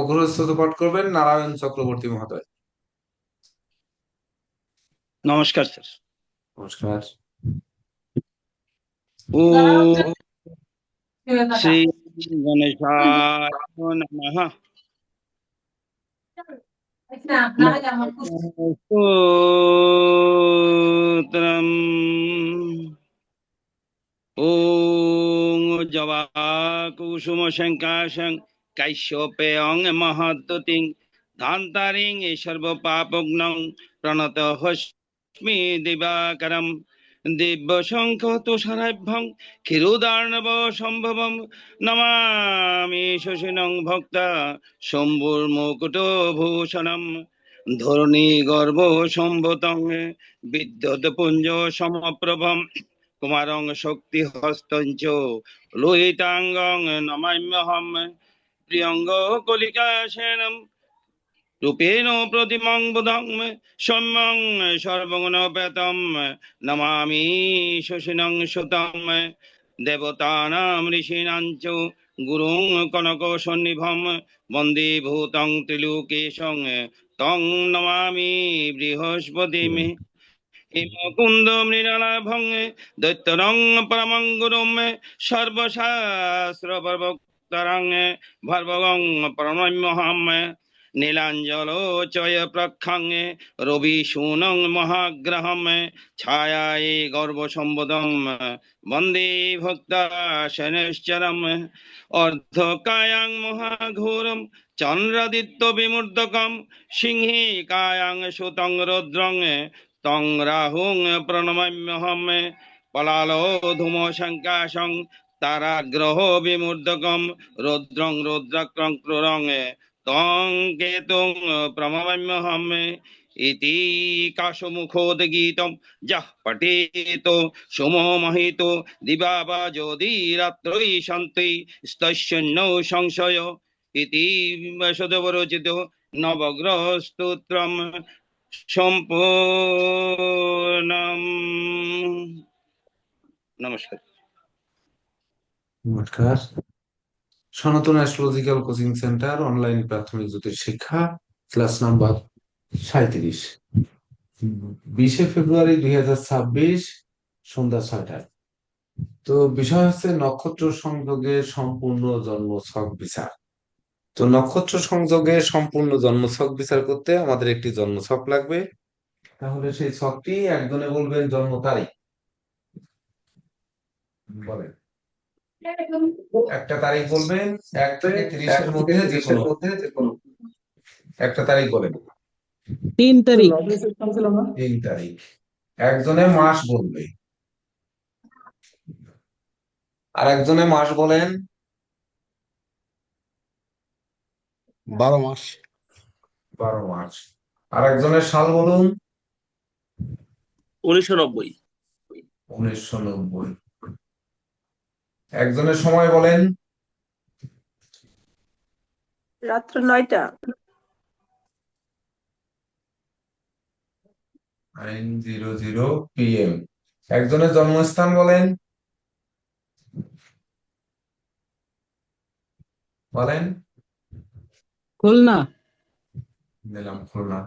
অগ্রস্তত পাঠ করবেন নারায়ণ চক্রবর্তী মহোদয়। নমস্কার স্যার। নমস্কার। ওম শ্রী গণেশায় নমঃ। স্তোত্রম ওং জবা কুসুম শঙ্কাশং কাশ্যপেয়ং মহত্তুতিং ধান্তারিং সর্বপাপগ্নং প্রণতহস্মি দিবাকরম দিব্য শঙ্খ তুষারাভ্যং ক্ষীরোদার্ণব সম্ভবম নমামি শশিনং ভক্তা শম্ভুর মুকুটভূষণম ধরণী গর্ভ সম্ভতং বিদ্যুৎ পুঞ্জ সমপ্রভম কুমারং শক্তি হস্তঞ্চ লোহিতাঙ্গং নমাম্যহম প্রিয়ঙ্গ কলিকা সেনম রূপেণ প্রতিমং বুধং সৌম্যং সর্বগুণোপেতম নমামি শশিনং সুতম দেবতানাং ঋষীণাং চ গুরুং কনক সন্নিভম বন্দে ভূতং ত্রিলোকেশং তং নমামি বৃহস্পতিম হিমকুন্দ মৃণালাভং দৈত্যরং পরমং গুরুম সর্বশাস্ত্র প্রবক্তারং ভর্বগং প্রণম্যহম নীলাঞ্জলোচয় প্রক্ষং রবি শূনং মহাগ্রহম ছায়ায় গর্ভসম্বদম বন্দে ভক্তা শনৈশ্চরম অর্ধকায়াং মহাঘোরম চন্দ্রাদিত্য বিমূর্ধকম সিংহে কায়াং সুতং রুদ্রং তং রাহুং প্রণমাম্যহম পলালো ধূম শঙ্কাশং তারাগ্রহ বিমূর্ধকম রুদ্রং রুদ্রাক্রং ক্রুরং তং কেতুং প্রণমাম্যহম ইতি কাশমুখোদ্গীতম যঃ পঠেত সোমো মহিত দিবা বা যদি রাত্রৈ শান্তি স্তস্যন্নো সংশয় ইতি সদবরচিত নবগ্রহ স্তোত্রম সম্পূর্ণম। নমস্কার। নমস্কার। সনাতন অ্যাস্ট্রোলজিক্যাল কোচিং সেন্টার অনলাইন প্রাথমিক জ্যোতিষ শিক্ষা, ক্লাস নাম্বার 37, 20শে ফেব্রুয়ারি 2026, সন্ধ্যা 6টায়। তো বিষয় হচ্ছে নক্ষত্র সংযোগের সম্পূর্ণ জন্মছক বিচার। তো নক্ষত্র সংযোগের সম্পূর্ণ জন্মছক বিচার করতে আমাদের একটি জন্মছক লাগবে। তাহলে সেই ছকটি একজনে বলবেন জন্ম তারিখ, বলেন একটা তারিখ বলবেন, 1 থেকে 30-এর মধ্যে যে কোনো একটা তারিখ বলেন। 3 তারিখ। 3 তারিখ। একজনে মাস বলবে, আর একজনে মাস বলেন। 12 মাস। 12 মাস। আর একজনের সাল বলুন। 1990। 1990। একজনের সময় বলেন। রাত্র 9টা। 9:00 PM। একজনের জন্মস্থান বলেন। বলেন। খুলনা। দিলাম খুলনা।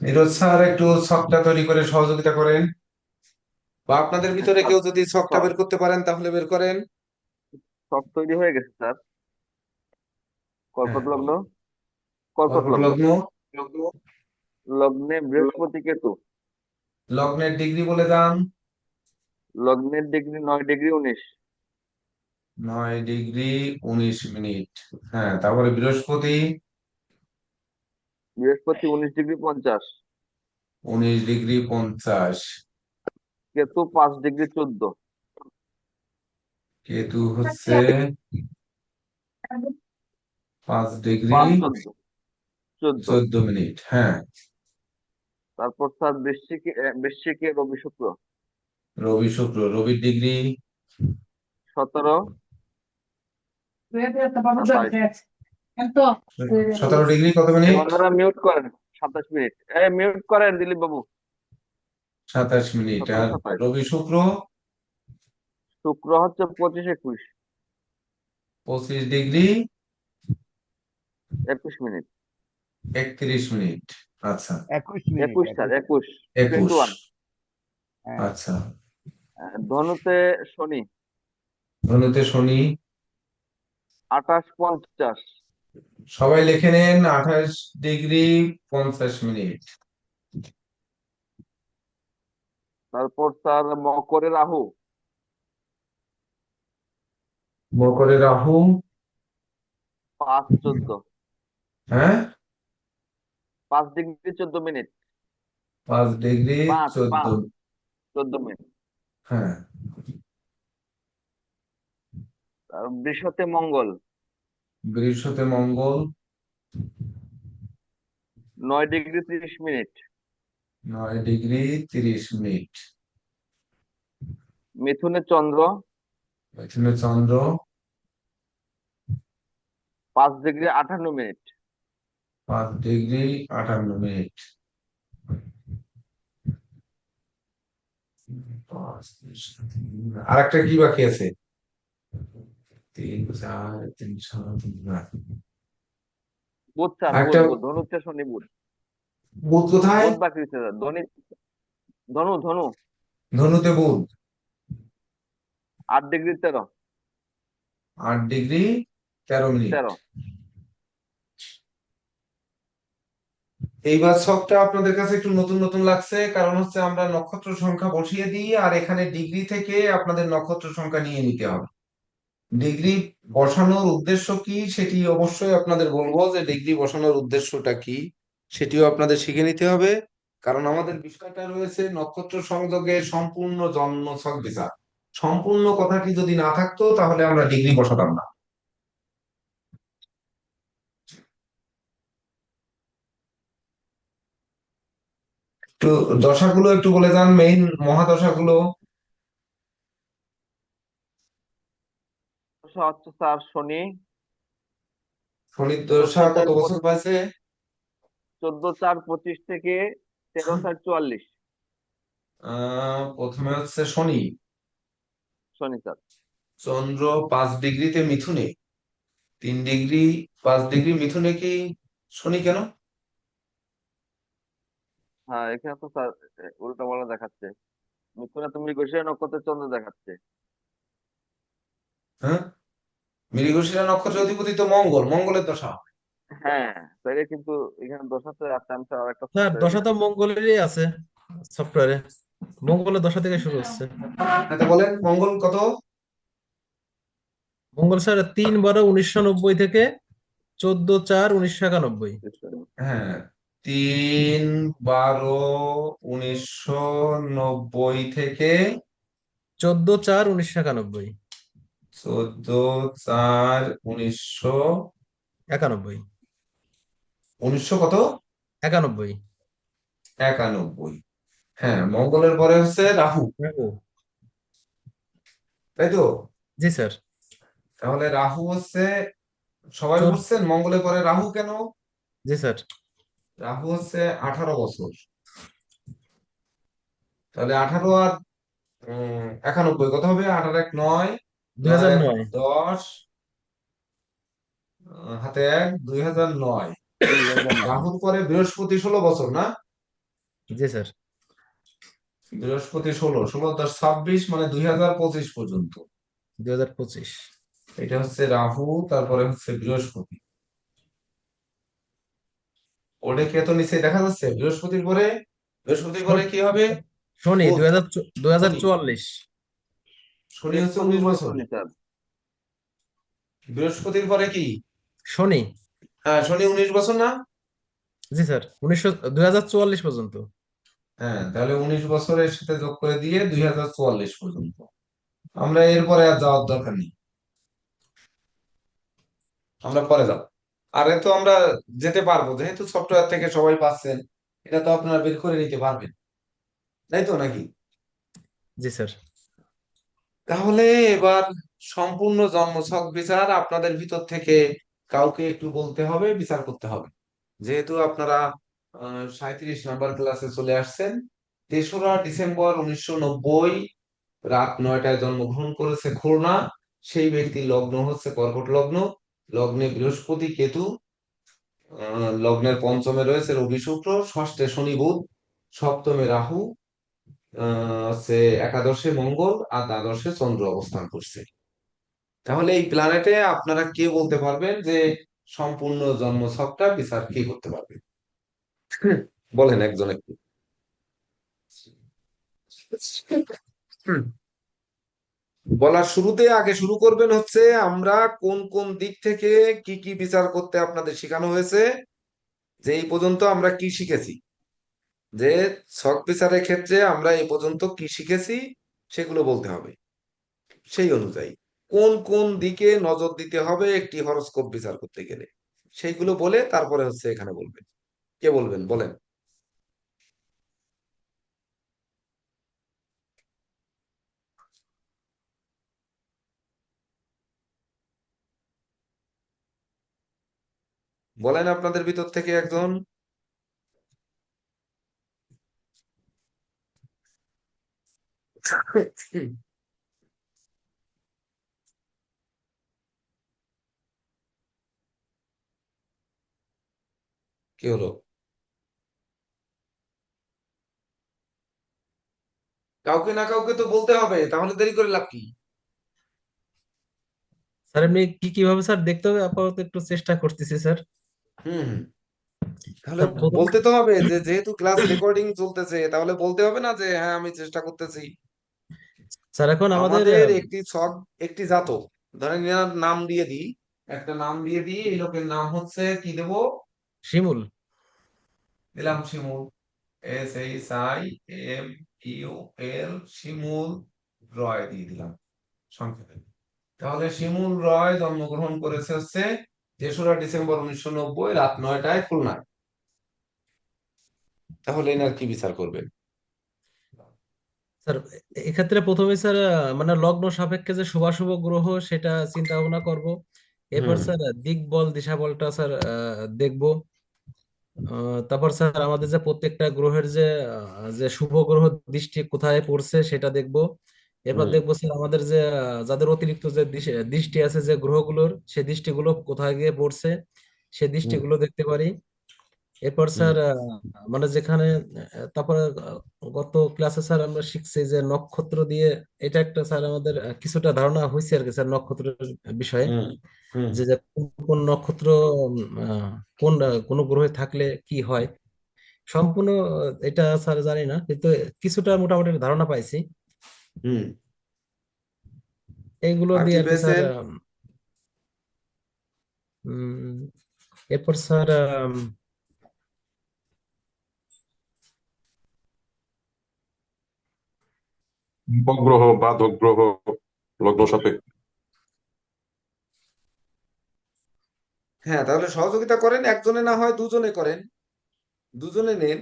নিরোজ স্যার একটু ছকটা তৈরি করে সহযোগিতা করেন, বা আপনাদের ভিতরে কেউ যদি ছকটা বের করতে পারেন তাহলে বের করেন। সব তৈরি হয়ে গেছে স্যার। কর্কট লগ্ন। কর্কট কর্কট লগ্ন। লগ্ন। লগ্নে বৃহস্পতি কেতু। লগ্নের ডিগ্রি বলে যান। লগ্নের ডিগ্রি 9°19। 9°19'। হ্যাঁ, তারপরে বৃহস্পতি। বৃহস্পতি 19°50। 19°50। কেতু 5°14। কেতু হচ্ছে 5°14। হ্যাঁ। তারপর স্যার বৃশ্চিকে রবি শুক্র। রবি শুক্র। রবির ডিগ্রি 17। 17° কত মিনিট? ওনারা মিউট করেন। 27 মিনিট। মিউট করেন দিলীপ বাবু। 27 মিনিট। আর 27। রবি শুক্র শুক্র হচ্ছে 25-21, 25 ডিগ্রি 21 মিনিট। 31 মিনিট। আচ্ছা, 21 স্যার, 21, 21। 21। আচ্ছা, ধনুতে শনি ধনুতে শনি। 28-50, সবাই লিখে নেন 28 ডিগ্রি 50 মিনিট। তারপর স্যার মকরে রাহু মকরে রাহু। 5-14, হ্যাঁ, 5 ডিগ্রি 14 মিনিট, 5 ডিগ্রি 14। 14 মিনিট। হ্যাঁ, আর বৃষতে মঙ্গল বৃষতে মঙ্গল 9 ডিগ্রি 30 মিনিট, 9 ডিগ্রি 30 মিনিট। মিথুনে চন্দ্র মিথুনে চন্দ্র 5 ডিগ্রি 58 মিনিট, 5 ডিগ্রি 58 মিনিট। আর একটা কি বাকি আছে? 3 4 3 7 8। বুধ স্যার, একটা ধনুতে শনি বুধ। বুধ কোথায়? বুধ বাকি আছে স্যার, ধনু ধনু ধনুতে বুধ 8 ডিগ্রি 13, 8 ডিগ্রি 13 মিনিট। 13। এইবার ছকটা আপনাদের কাছে একটু নতুন নতুন লাগছে, কারণ হচ্ছে আমরা নক্ষত্র সংখ্যা বসিয়ে দিই আর এখানে ডিগ্রি থেকে আপনাদের নক্ষত্র সংখ্যা নিয়ে নিতে হবে। ডিগ্রি বসানোর উদ্দেশ্য কি সেটি অবশ্যই আপনাদের বলবো, যে ডিগ্রি বসানোর উদ্দেশ্যটা কি সেটিও আপনাদের শিখে নিতে হবে, কারণ আমাদের বিষয়টা রয়েছে নক্ষত্র সংযোগে সম্পূর্ণ জন্ম ছক বিচার। সম্পূর্ণ কথাটি যদি না থাকতো তাহলে আমরা ডিগ্রি বসাতাম না। একটু দশাগুলো একটু বলে যান, মেইন মহাদশাগুলো। হচ্ছে স্যার শনি শনির দশা কত বছর 14/4 পাইছে? 14/4/25 থেকে 13/4/44। প্রথমে হচ্ছে শনি। শনি স্যার। চন্দ্র 5 ডিগ্রিতে মিথুনে, 3 ডিগ্রি 5 ডিগ্রি মিথুনে কি শনি কেন? হ্যাঁ, এখানে তো স্যার উল্টা পাল্টা দেখাচ্ছে। মিথুনে তুমি মৃগশিরা নক্ষত্রের চন্দ্র দেখাচ্ছে। হ্যাঁ, মৃগশিরা নক্ষত্রের অধিপতি তো মঙ্গল, মঙ্গলের দশা। হ্যাঁ স্যার, কিন্তু এখানে দশাতে আছে, আমি স্যার আরেকটা স্যার software দশা তো দেখছি। মঙ্গলেরই আছে সফটওয়্যারে, মঙ্গলের দশা থেকে শুরু হচ্ছে। হ্যাঁ, তো বলেন মঙ্গল কত? মঙ্গল স্যার 3/12/1990 থেকে 14/4/1991। হ্যাঁ, 3/12/1990 থেকে 14/4/1991। 14/4/1991। 1900 কত? 91। 91। হ্যাঁ, মঙ্গলের পরে হচ্ছে রাহু, রাহু। তাই তো? জি স্যার। তাহলে রাহু হচ্ছে, সবাই চোদ্দ। বুঝছেন মঙ্গলের পরে রাহু কেন? জি স্যার। রাহু হচ্ছে 18 বছর। তাহলে 18 আর 91 কত হবে? 18 1 9, 9 1 2009। 10, হাতে 1, 2009। রাহুর পরে বৃহস্পতি 16 বছর না? জি স্যার। বৃহস্পতি 16, 16 10 26, মানে 2025 পর্যন্ত। 2025। এটা হচ্ছে রাহু, তারপরে হচ্ছে বৃহস্পতি। ওটা কি এত নিচে দেখা যাচ্ছে? বৃহস্পতির পরে, বৃহস্পতির পরে কি হবে? শনি বুধ। 2044। শনি হচ্ছে 19 বছর। শনি স্যার। বৃহস্পতির পরে কি? শনি। হ্যাঁ, শনি 19 বছর না? জি স্যার, 2044 পর্যন্ত। হ্যাঁ, তাহলে 19 বছরের সাথে যোগ করে দিয়ে 2044 পর্যন্ত। আমরা এরপরে আর যাওয়ার দরকার নেই, আমরা পরে যাব। আর এ তো আমরা যেতে পারবো, যেহেতু সফটওয়্যার থেকে সবাই পাচ্ছেন, এটা তো আপনারা বের করে নিতে পারবেন, তাই তো নাকি? জি স্যার। তাহলে এবার সম্পূর্ণ জন্মছক বিচার আপনাদের ভিতর থেকে কাউকে একটু বলতে হবে, বিচার করতে হবে। যেহেতু আপনারা 37 নাম্বার ক্লাসে চলে আসছেন, 3রা ডিসেম্বর 1990 রাত 9টায় জন্মগ্রহণ করেছে খুলনা, সেই ব্যক্তির লগ্ন হচ্ছে কর্কট লগ্ন, লগ্নে বৃহস্পতি কেতু, লগ্নের পঞ্চমে রয়েছে রবি শুক্র, ষষ্ঠে শনি বুধ, সপ্তমে রাহু, হচ্ছে একাদশে মঙ্গল আর দ্বাদশে চন্দ্র অবস্থান করছে। তাহলে এই প্ল্যানেটে আপনারা কে বলতে পারবেন যে সম্পূর্ণ জন্ম ছকটা বিচার কে করতে পারবেন? বলেন একজন একটু। হুম। বলার শুরুতে আগে শুরু করবেন হচ্ছে আমরা কোন কোন দিক থেকে কি কি বিচার করতে আপনাদের শেখানো হয়েছে, যে এই পর্যন্ত আমরা কি শিখেছি, যে ছক বিচারের ক্ষেত্রে আমরা এই পর্যন্ত কি শিখেছি সেগুলো বলতে হবে। সেই অনুযায়ী কোন কোন দিকে নজর দিতে হবে একটি হরোস্কোপ বিচার করতে গেলে, সেইগুলো বলে তারপরে হচ্ছে এখানে বলবেন। কে বলবেন বলেন। বলেন আপনাদের ভিতর থেকে একজন। কি হলো? কাউকে না কাউকে তো বলতে হবে, তাহলে দেরি করে লাভ কি? স্যার এমনি কি কিভাবে স্যার দেখতে হবে আপাতত একটু চেষ্টা করতেছি স্যার। হুম হুম। তাহলে স্যার প্রথম বলতে তো হবে, যে যেহেতু ক্লাস রেকর্ডিং চলতেছে তাহলে বলতে হবে না যে হ্যাঁ আমি চেষ্টা করতেছি। স্যার এখন আমাদের আমাদের একটি ছক, একটি জাতক, ধরেন এনার নাম দিয়ে দিই, একটা নাম দিয়ে দিই, এই লোকের নাম হচ্ছে কি দেবো? শিমুল। দিলাম শিমুল, SHIMUL, শিমুল রয় দিয়ে দিলাম সংক্ষেপে। তাহলে শিমুল রয় জন্মগ্রহণ করেছে হচ্ছে 3রা ডিসেম্বর 1990 রাত 9টায় খুলনায়। তাহলে এনার কি বিচার করবেন? স্যার এক্ষেত্রে প্রথমে স্যার মানে লগ্ন সাপেক্ষে যে শুভাশুভ গ্রহ সেটা চিন্তা ভাবনা করব। এরপর হুম স্যার দিক বল দিশা বলটা স্যার দেখবো। তারপর স্যার আমাদের যে প্রত্যেকটা গ্রহের যে যে শুভ গ্রহ দৃষ্টি কোথায় পড়ছে সেটা দেখবো। এরপর হুম দেখবো স্যার আমাদের যে যাদের অতিরিক্ত যে দৃষ্টি আছে যে গ্রহগুলোর সে দৃষ্টিগুলো কোথায় গিয়ে পড়ছে সে হুম দৃষ্টিগুলো দেখতে পারি। এরপর হুম স্যার মানে যেখানে তারপরে গত ক্লাসে স্যার আমরা শিখছি যে নক্ষত্র দিয়ে এটা একটা স্যার আমাদের কিছুটা ধারণা হয়েছে আর কি স্যার নক্ষত্রের বিষয়ে। হুম হুম যে কোন কোন নক্ষত্র কোন কোন গ্রহে থাকলে কি হয় সম্পূর্ণ এটা স্যার জানি না, কিন্তু কিছুটা মোটামুটি ধারণা পাইছি। হুম। এইগুলো আর দিয়ে কি আর কি স্যার পেয়েছেন? উম, এরপর স্যার উপগ্রহ বাধক গ্রহ লগ্ন সাপেক্ষে। হ্যাঁ, তাহলে সহযোগিতা করেন, একজনে না হয় দুজনে করেন, দুজনে নেন।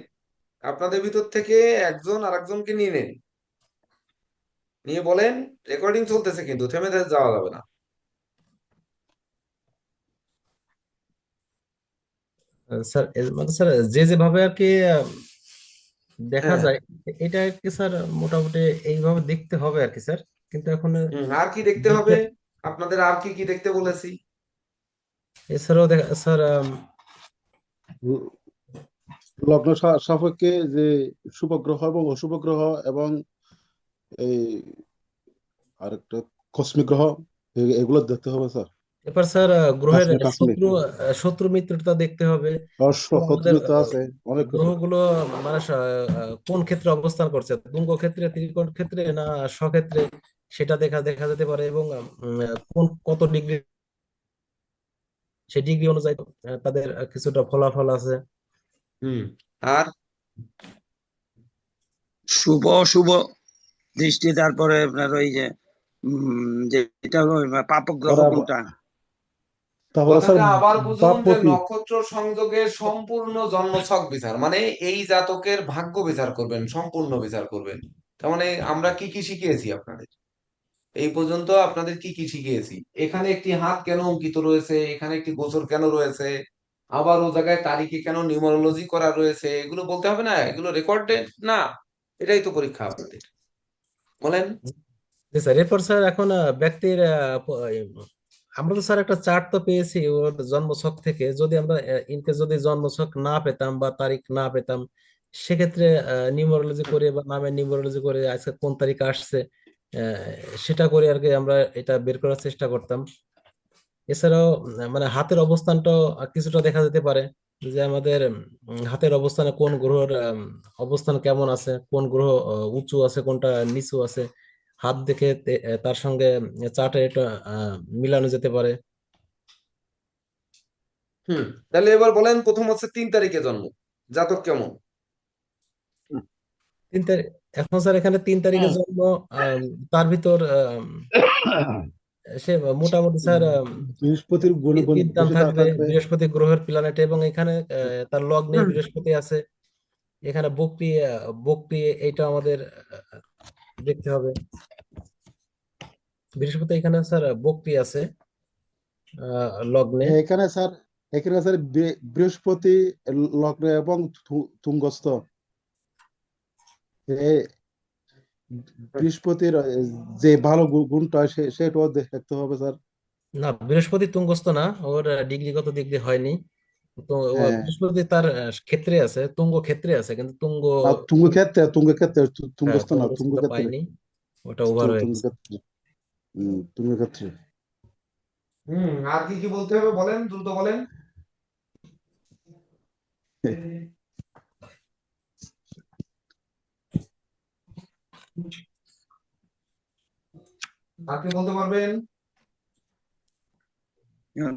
আপনাদের ভিতর থেকে একজন আর একজনকে নিয়ে নেন, নিয়ে বলেন। রেকর্ডিং চলতেছে কিন্তু থেমে যাওয়া যাবে না। স্যার মানে স্যার যে যেভাবে আর কি দেখা হ্যাঁ। যায় এটা আর কি স্যার মোটামুটি এইভাবে দেখতে হবে আর কি স্যার, কিন্তু এখন আর কি দেখতে হবে? দেখতে আপনাদের আর কি কি দেখতে বলেছি? এছাড়াও দেখা স্যার লগ্ন সাপেক্ষে যে শুভ গ্রহ এবং অশুভ গ্রহ এবং এই আরেকটা কসমিক গ্রহ এগুলো দেখতে হবে স্যার। এরপর স্যার গ্রহের কাশ্মীর কাশ্মীর শত্রু মিত্রতা দেখতে হবে। আর এবং আমাদের শত্রুতা আছে অনেক কিছু। গ্রহগুলো মানে কোন ক্ষেত্রে অবস্থান করছে, তুঙ্গ ক্ষেত্রে ত্রিকোণ ক্ষেত্রে না স্বক্ষেত্রে সেটা দেখা দেখা যেতে পারে, এবং কোন কত ডিগ্রি সেই ডিগ্রি অনুযায়ী তাদের কিছুটা ফলাফল আছে। হুম। আর শুভ অশুভ দৃষ্টি, তারপরে আপনার ওই যে যেটা পাপক গ্রহ তারা কোনটা। তাহলে স্যার কথাটা আবার বুঝুন, যে বাপপতি নক্ষত্র সংযোগের সম্পূর্ণ জন্মছক বিচার মানে এই জাতকের ভাগ্য বিচার করবেন, সম্পূর্ণ বিচার করবেন। তার মানে আমরা কি কি শিখিয়েছি আপনাদের এই পর্যন্ত? আপনাদের কি কি শিখিয়েছি? এখানে একটি হাত কেন অঙ্কিত রয়েছে, এখানে একটি গোচর কেন রয়েছে, আবার ও জায়গায় তারিখে কেন নিউমারোলজি করা রয়েছে, এগুলো বলতে হবে না? এগুলো রেকর্ডেড না? এটাই তো পরীক্ষা আপনাদের। বলেন। জি স্যার, এরপর স্যার এখন ব্যক্তির আমরা তো স্যার একটা চার্ট তো পেয়েছি ওর জন্মছক থেকে। যদি আমরা ইনকেস যদি জন্মছক না পেতাম বা তারিখ না পেতাম, সেক্ষেত্রে নিউমারোলজি করে বা নামের নিউমারোলজি করে আজকে কোন তারিখ আসছে আহ, সেটা করে আর কি আমরা এটা বের করার চেষ্টা করতাম। এছাড়াও মানে হাতের অবস্থানটাও কিছুটা দেখা যেতে পারে, যে আমাদের হাতের অবস্থানে কোন গ্রহের অবস্থান কেমন আছে, কোন গ্রহ উঁচু আছে, কোনটা নিচু আছে, হাত দেখে তার সঙ্গে চার্টে এটা মিলানো যেতে পারে। হুম, তাহলে এবার বলেন, প্রথম হচ্ছে 3 তারিখে জন্ম, জাতক কেমন? 3 তারিখ। এখন স্যার এখানে 3 তারিখে জন্ম, আম, তার ভিতর সে মোটামুটি স্যার বৃহস্পতির গুণ বিদ্বান বেশি থাকবে, থাকবে। বৃহস্পতি গ্রহের প্ল্যানেট, এবং এখানে তার লগ্নে বৃহস্পতি আছে। এখানে বকরি বকরি এইটা আমাদের দেখতে হবে। বৃহস্পতি এখানে স্যার বকরি আছে লগ্নে। এখানে স্যার, বৃহস্পতি লগ্ন এবং তুঙ্গস্থ। এ- বৃহস্পতির যে ভালো গুণটা সেটাও দেখতে হবে স্যার। না, বৃহস্পতি তুঙ্গস্থ না, ওর ডিগ্রিগত দিক দিয়ে হয়নি। তো হ্যাঁ, বৃহস্পতি তার ক্ষেত্রে আছে, তুঙ্গ ক্ষেত্রে আছে, কিন্তু তুঙ্গ আর তুঙ্গক্ষেত্রে হ্যাঁ তুঙ্গস্থ না, তুঙ্গস্থটা তুঙ্গক্ষেত্রে। পাইনি, ওটা ওভার হয়ে গেছে। তুঙ্গক্ষেত্রে, তুঙ্গক্ষেত্রে। আর কি কি বলতে হবে বলেন, দ্রুত বলেন। আর কি বলতে পারবেন?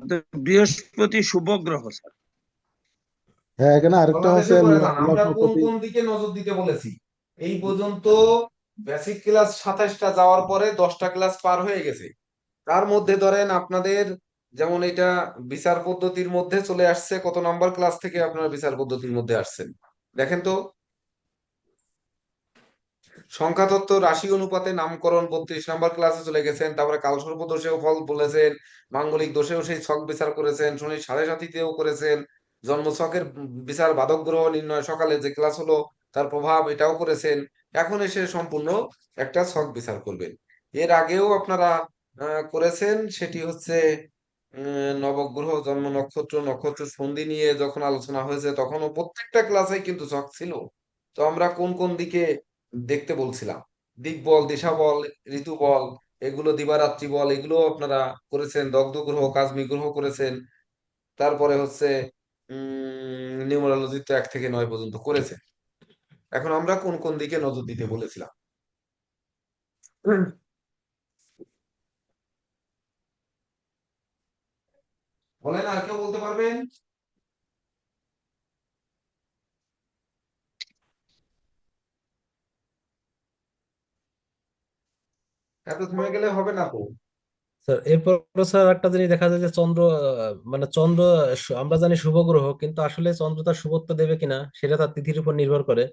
তো বৃহস্পতি শুভ গ্রহ স্যার। হ্যাঁ, এখানে আরেকটা বাংলাদেশে আছে করে যান, আমরা কোন লগ্নপতি। কোন দিকে নজর দিতে বলেছি এই পর্যন্ত? বেসিক ক্লাস 27টা যাওয়ার পরে 10টা ক্লাস পার হয়ে গেছে। তার মধ্যে ধরেন আপনাদের, যেমন এটা বিচার পদ্ধতির মধ্যে চলে আসছে, কত নাম্বার ক্লাস থেকে আপনারা বিচার পদ্ধতির মধ্যে আসছেন দেখেন তো। সংখ্যাতত্ত্ব রাশি অনুপাতে নামকরণ 32 নাম্বার ক্লাসে চলে গেছেন। তারপরে কালসর্প দোষেও ফল বলেছেন, মাঙ্গলিক দোষেও সেই ছক বিচার করেছেন, শনি সাড়ে সাতিতেও করেছেন, জন্ম ছকের বিচার, বাধক গ্রহ নির্ণয় সকালে যে ক্লাস হলো তার প্রভাব, এটাও করেছেন। এখন এসে সম্পূর্ণ একটা ছক বিচার করবেন। এর আগেও আপনারা করেছেন, সেটি হচ্ছে নবগ্রহ, জন্ম নক্ষত্র, নক্ষত্র সন্ধি নিয়ে যখন আলোচনা হয়েছে তখনও প্রত্যেকটা ক্লাসে কিন্তু ছক ছিল। তো আমরা কোন কোন দিকে দেখতে বলছিলাম, দিক বল, দিশা বল, ঋতু বল, এগুলো দিবারাত্রি বল, এগুলো আপনারা করেছেন। দগ্ধ গ্রহ, কাজমি গ্রহ করেছেন। তারপরে হচ্ছে নিউমারোলজি তো 1 থেকে 9 পর্যন্ত করেছেন। এখন আমরা কোন কোন দিকে নজর দিতে বলেছিলাম? হুম, বলেন, আর কেউ বলতে পারবেন? এত থেমে গেলে হবে না তো। স্যার এরপর স্যার একটা জিনিস দেখা যায় যে চন্দ্র মানে চন্দ্র আমরা জানি শুভ গ্রহ, কিন্তু আসলে চন্দ্র তার শুভত্ব দেবে কিনা সেটা তার তিথির উপর নির্ভর করে।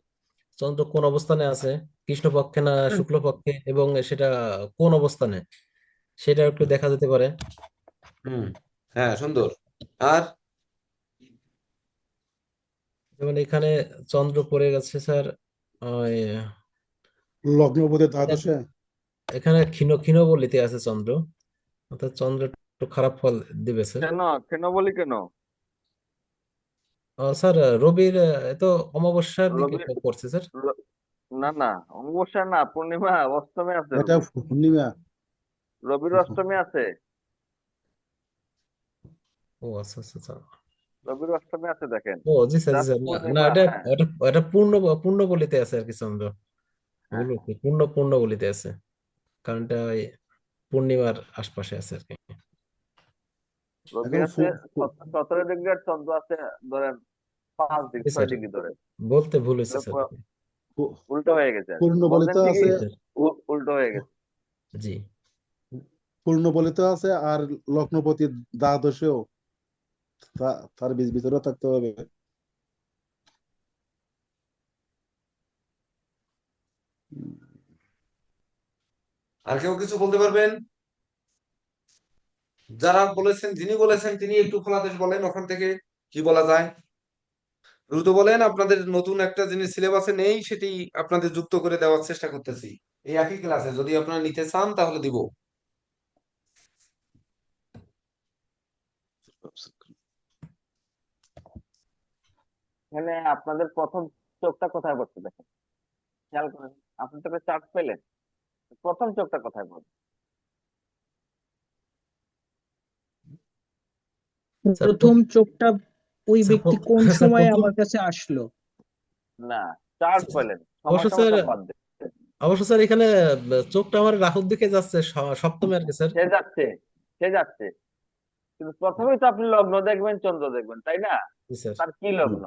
চন্দ্র কোন অবস্থানে আছে, কৃষ্ণ পক্ষে না শুক্ল পক্ষে, এবং সেটা কোন অবস্থানে, সেটা একটু দেখা যেতে পারে। হুম, হ্যাঁ, সুন্দর। আর যেমন এখানে চন্দ্র পড়ে গেছে স্যার, ওই, লগ্নপতি দ্বাদশে। এখানে ক্ষীণ ক্ষীণ বলিতে আছে চন্দ্র, অর্থাৎ চন্দ্র একটু খারাপ ফল দিবে স্যার। কেন কেন বলি কেন? স্যার রবির তো অমাবস্যার দিকে রবি পড়ছে স্যার। র- না না, অমাবস্যা না, পূর্ণিমা অষ্টমী আছে এটা রবি। পূর্ণিমা। রবির অষ্টমী আছে। ও আচ্ছা আচ্ছা আচ্ছা। রবির অষ্টমী আছে দেখেন। ও জি স্যার, জি রাত স্যার, না না, পূর্ণিমা, এটা হ্যাঁ। এটা এটা পূর্ণ পূর্ণ বলিতে আছে আর কি চন্দ্র, হ্যাঁ, ভুল হচ্ছে, পূর্ণ পূর্ণ বলিতে আছে, কারণ এটা ওই পূর্ণিমার আশপাশে আছে আর কি। রবি এখন আছে 17 ডিগ্রি, আর চন্দ্র আছে ধরেন 5 ডিগ্রি জি 6 স্যার, ডিগ্রি ধরে। বলতে ভুল হয়েছে তাহলে স্যার। উল্টো হয়ে গেছে আর কি। পূর্ণ বলিত বললেন আছে, ঠিকই, উল্টো হয়ে গেছে। জি পূর্ণ বলিত আছে, আর লগ্নপতি দ্বাদশেও তার ভিতরে থাকতে হবে। আর কেউ কিছু বলতে পারবেন? যারা বলেছেন, যিনি বলেছেন তিনি একটু খোলাদেশ বলেন, ওখান থেকে কি বলা যায় দ্রুত বলেন। আপনাদের নতুন একটা জিনিস সিলেবাসে নেই, সেটি আপনাদের যুক্ত করে দেওয়ার চেষ্টা করতেছি। এই একই ক্লাসে যদি আপনারা নিতে চান তাহলে দিব। এখানে আপনাদের প্রথম চোখটা কোথায় পড়ছে দেখেন, খেয়াল করেন। আপনি তো চার্ট পেলেন, প্রথম চোখটা কোথায় পড়বে? স্যার প্রথম চোখটা ওই স্যার ব্যক্তি কোন স্যার সময়ে প্রথম আমার কাছে আসলো? না, চার্ট পেলেন, অবশ্য সময় স্যার টময় সব বাদ দেন। অবশ্য স্যার এখানে চোখটা আমার রাহুর দিকে যাচ্ছে সপ্তমে আর কি স্যার। সে যাচ্ছে, সে যাচ্ছে, কিন্তু প্রথমেই তো আপনি লগ্ন দেখবেন, চন্দ্র দেখবেন, তাই না? জি স্যার। তার কি লগ্ন,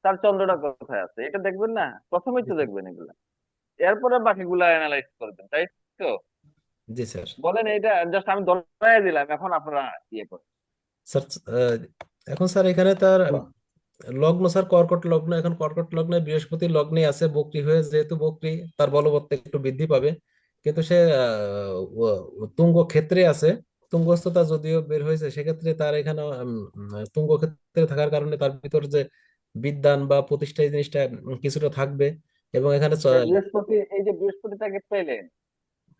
তার চন্দ্রটা কোথায় আছে, এটা দেখবেন না? প্রথমেই তো দেখবেন এগুলা, এরপরে বাকিগুলা অ্যানালাইজ করবেন, তাই তো? জি স্যার। বলেন, এটা জাস্ট আমি ধরাই দিলাম, এখন আপনারা ইয়ে করেন। স্যার এখন স্যার এখানে তার লগ্ন স্যার কর্কট লগ্ন, এখন কর্কট লগ্নে বৃহস্পতি লগ্নে আছে বক্রী হয়ে, যেহেতু বক্রী তার বলবত্তা একটু বৃদ্ধি পাবে, কিন্তু সে তুঙ্গ ক্ষেত্রে আছে। তুঙ্গস্থতা যদিও বের হয়েছে, সেক্ষেত্রে তার এখানে তুঙ্গ ক্ষেত্রে থাকার কারণে তার ভিতর যে বিদ্যান বা প্রতিষ্ঠা এই জিনিসটা কিছুটা থাকবে। এবং এখানে যে বৃহস্পতি, এই যে বৃহস্পতিটাকে পেলেন,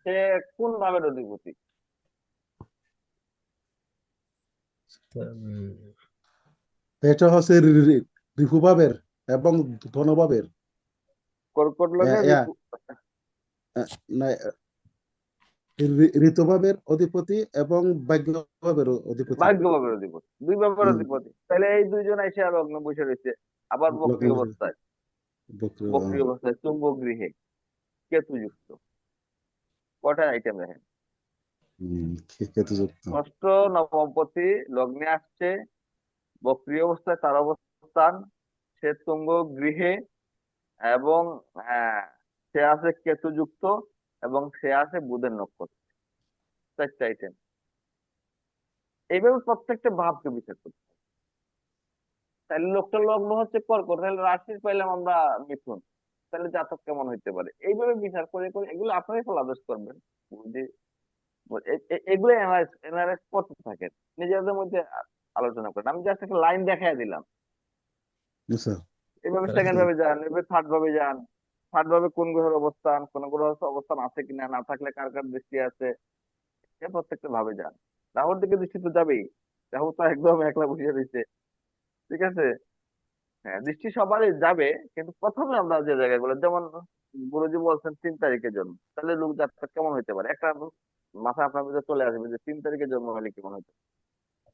সে কোন ভাবের অধিপতি? উম, এটা হচ্ছে রিপুভাবের এবং ধনভাবের কর্কট এ- লগ্নে এ- না, ঋতুভাবের অধিপতি এবং ভাগ্যভাবের অধিপতি। ভাগ্য ভাবের অধিপতি, দুই ভাবের হুম, অধিপতি, তাহলে এই দুইজন এসে আর লগ্ন বসে রয়েছে, আবার বক্রী লগ্ন অবস্থায়, বক্র বক্রী অবস্থায় চুম্বক গৃহে কেতু যুক্ত। কটা আইটেম দেখেন, কেতুযুক্ত। ষষ্ঠ নবমপতি লগ্নে আসছে, বক্রী অবস্থায় তার অবস্থান, সে তুঙ্গ গৃহে, এবং সে আছে কেতু যুক্ত, এবং সে আছে বুধের নক্ষত্র। চারটা আইটেম। এইভাবে প্রত্যেকটা ভাবকে বিচার করতে হবে। তাহলে লোকটার লগ্ন হচ্ছে কর্কট, তাহলে রাশির পাইলাম আমরা মিথুন, তাহলে জাতক কেমন হইতে পারে, এইভাবে বিচার করে করে এগুলো আপনারাই ফলাদেশ করবেন। যে এগুলো এনালাইজ করতে থাকেন, নিজেদের মধ্যে আলোচনা করেন। আমি জাস্ট একটা লাইন দেখাই দিলাম, স্যার এভাবে স্যার সেকেন্ড ভাবে যান, এভাবে থার্ড ভাবে যান। থার্ড ভাবে কোন গ্রহের অবস্থান, কোন গ্রহের অবস্থান আছে কিনা, না থাকলে কার কার দৃষ্টি আছে, এ প্রত্যেকটা ভাবে যান। রাহুর দিকে দৃষ্টি তো যাবেই, রাহু তো একদম একলা বসিয়ে রয়েছে, ঠিক আছে? হ্যাঁ, দৃষ্টি সবারই যাবে, কিন্তু প্রথমে আমরা যে জায়গাগুলো, যেমন গুরুজি বলছেন 3 তারিখের জন্য, তাহলে লোক যাত্রা কেমন হতে পারে, একটা মাথা আপনার মধ্যে চলে আসবে যে 3 তারিখে জন্ম হলে কেমন হতে পারে।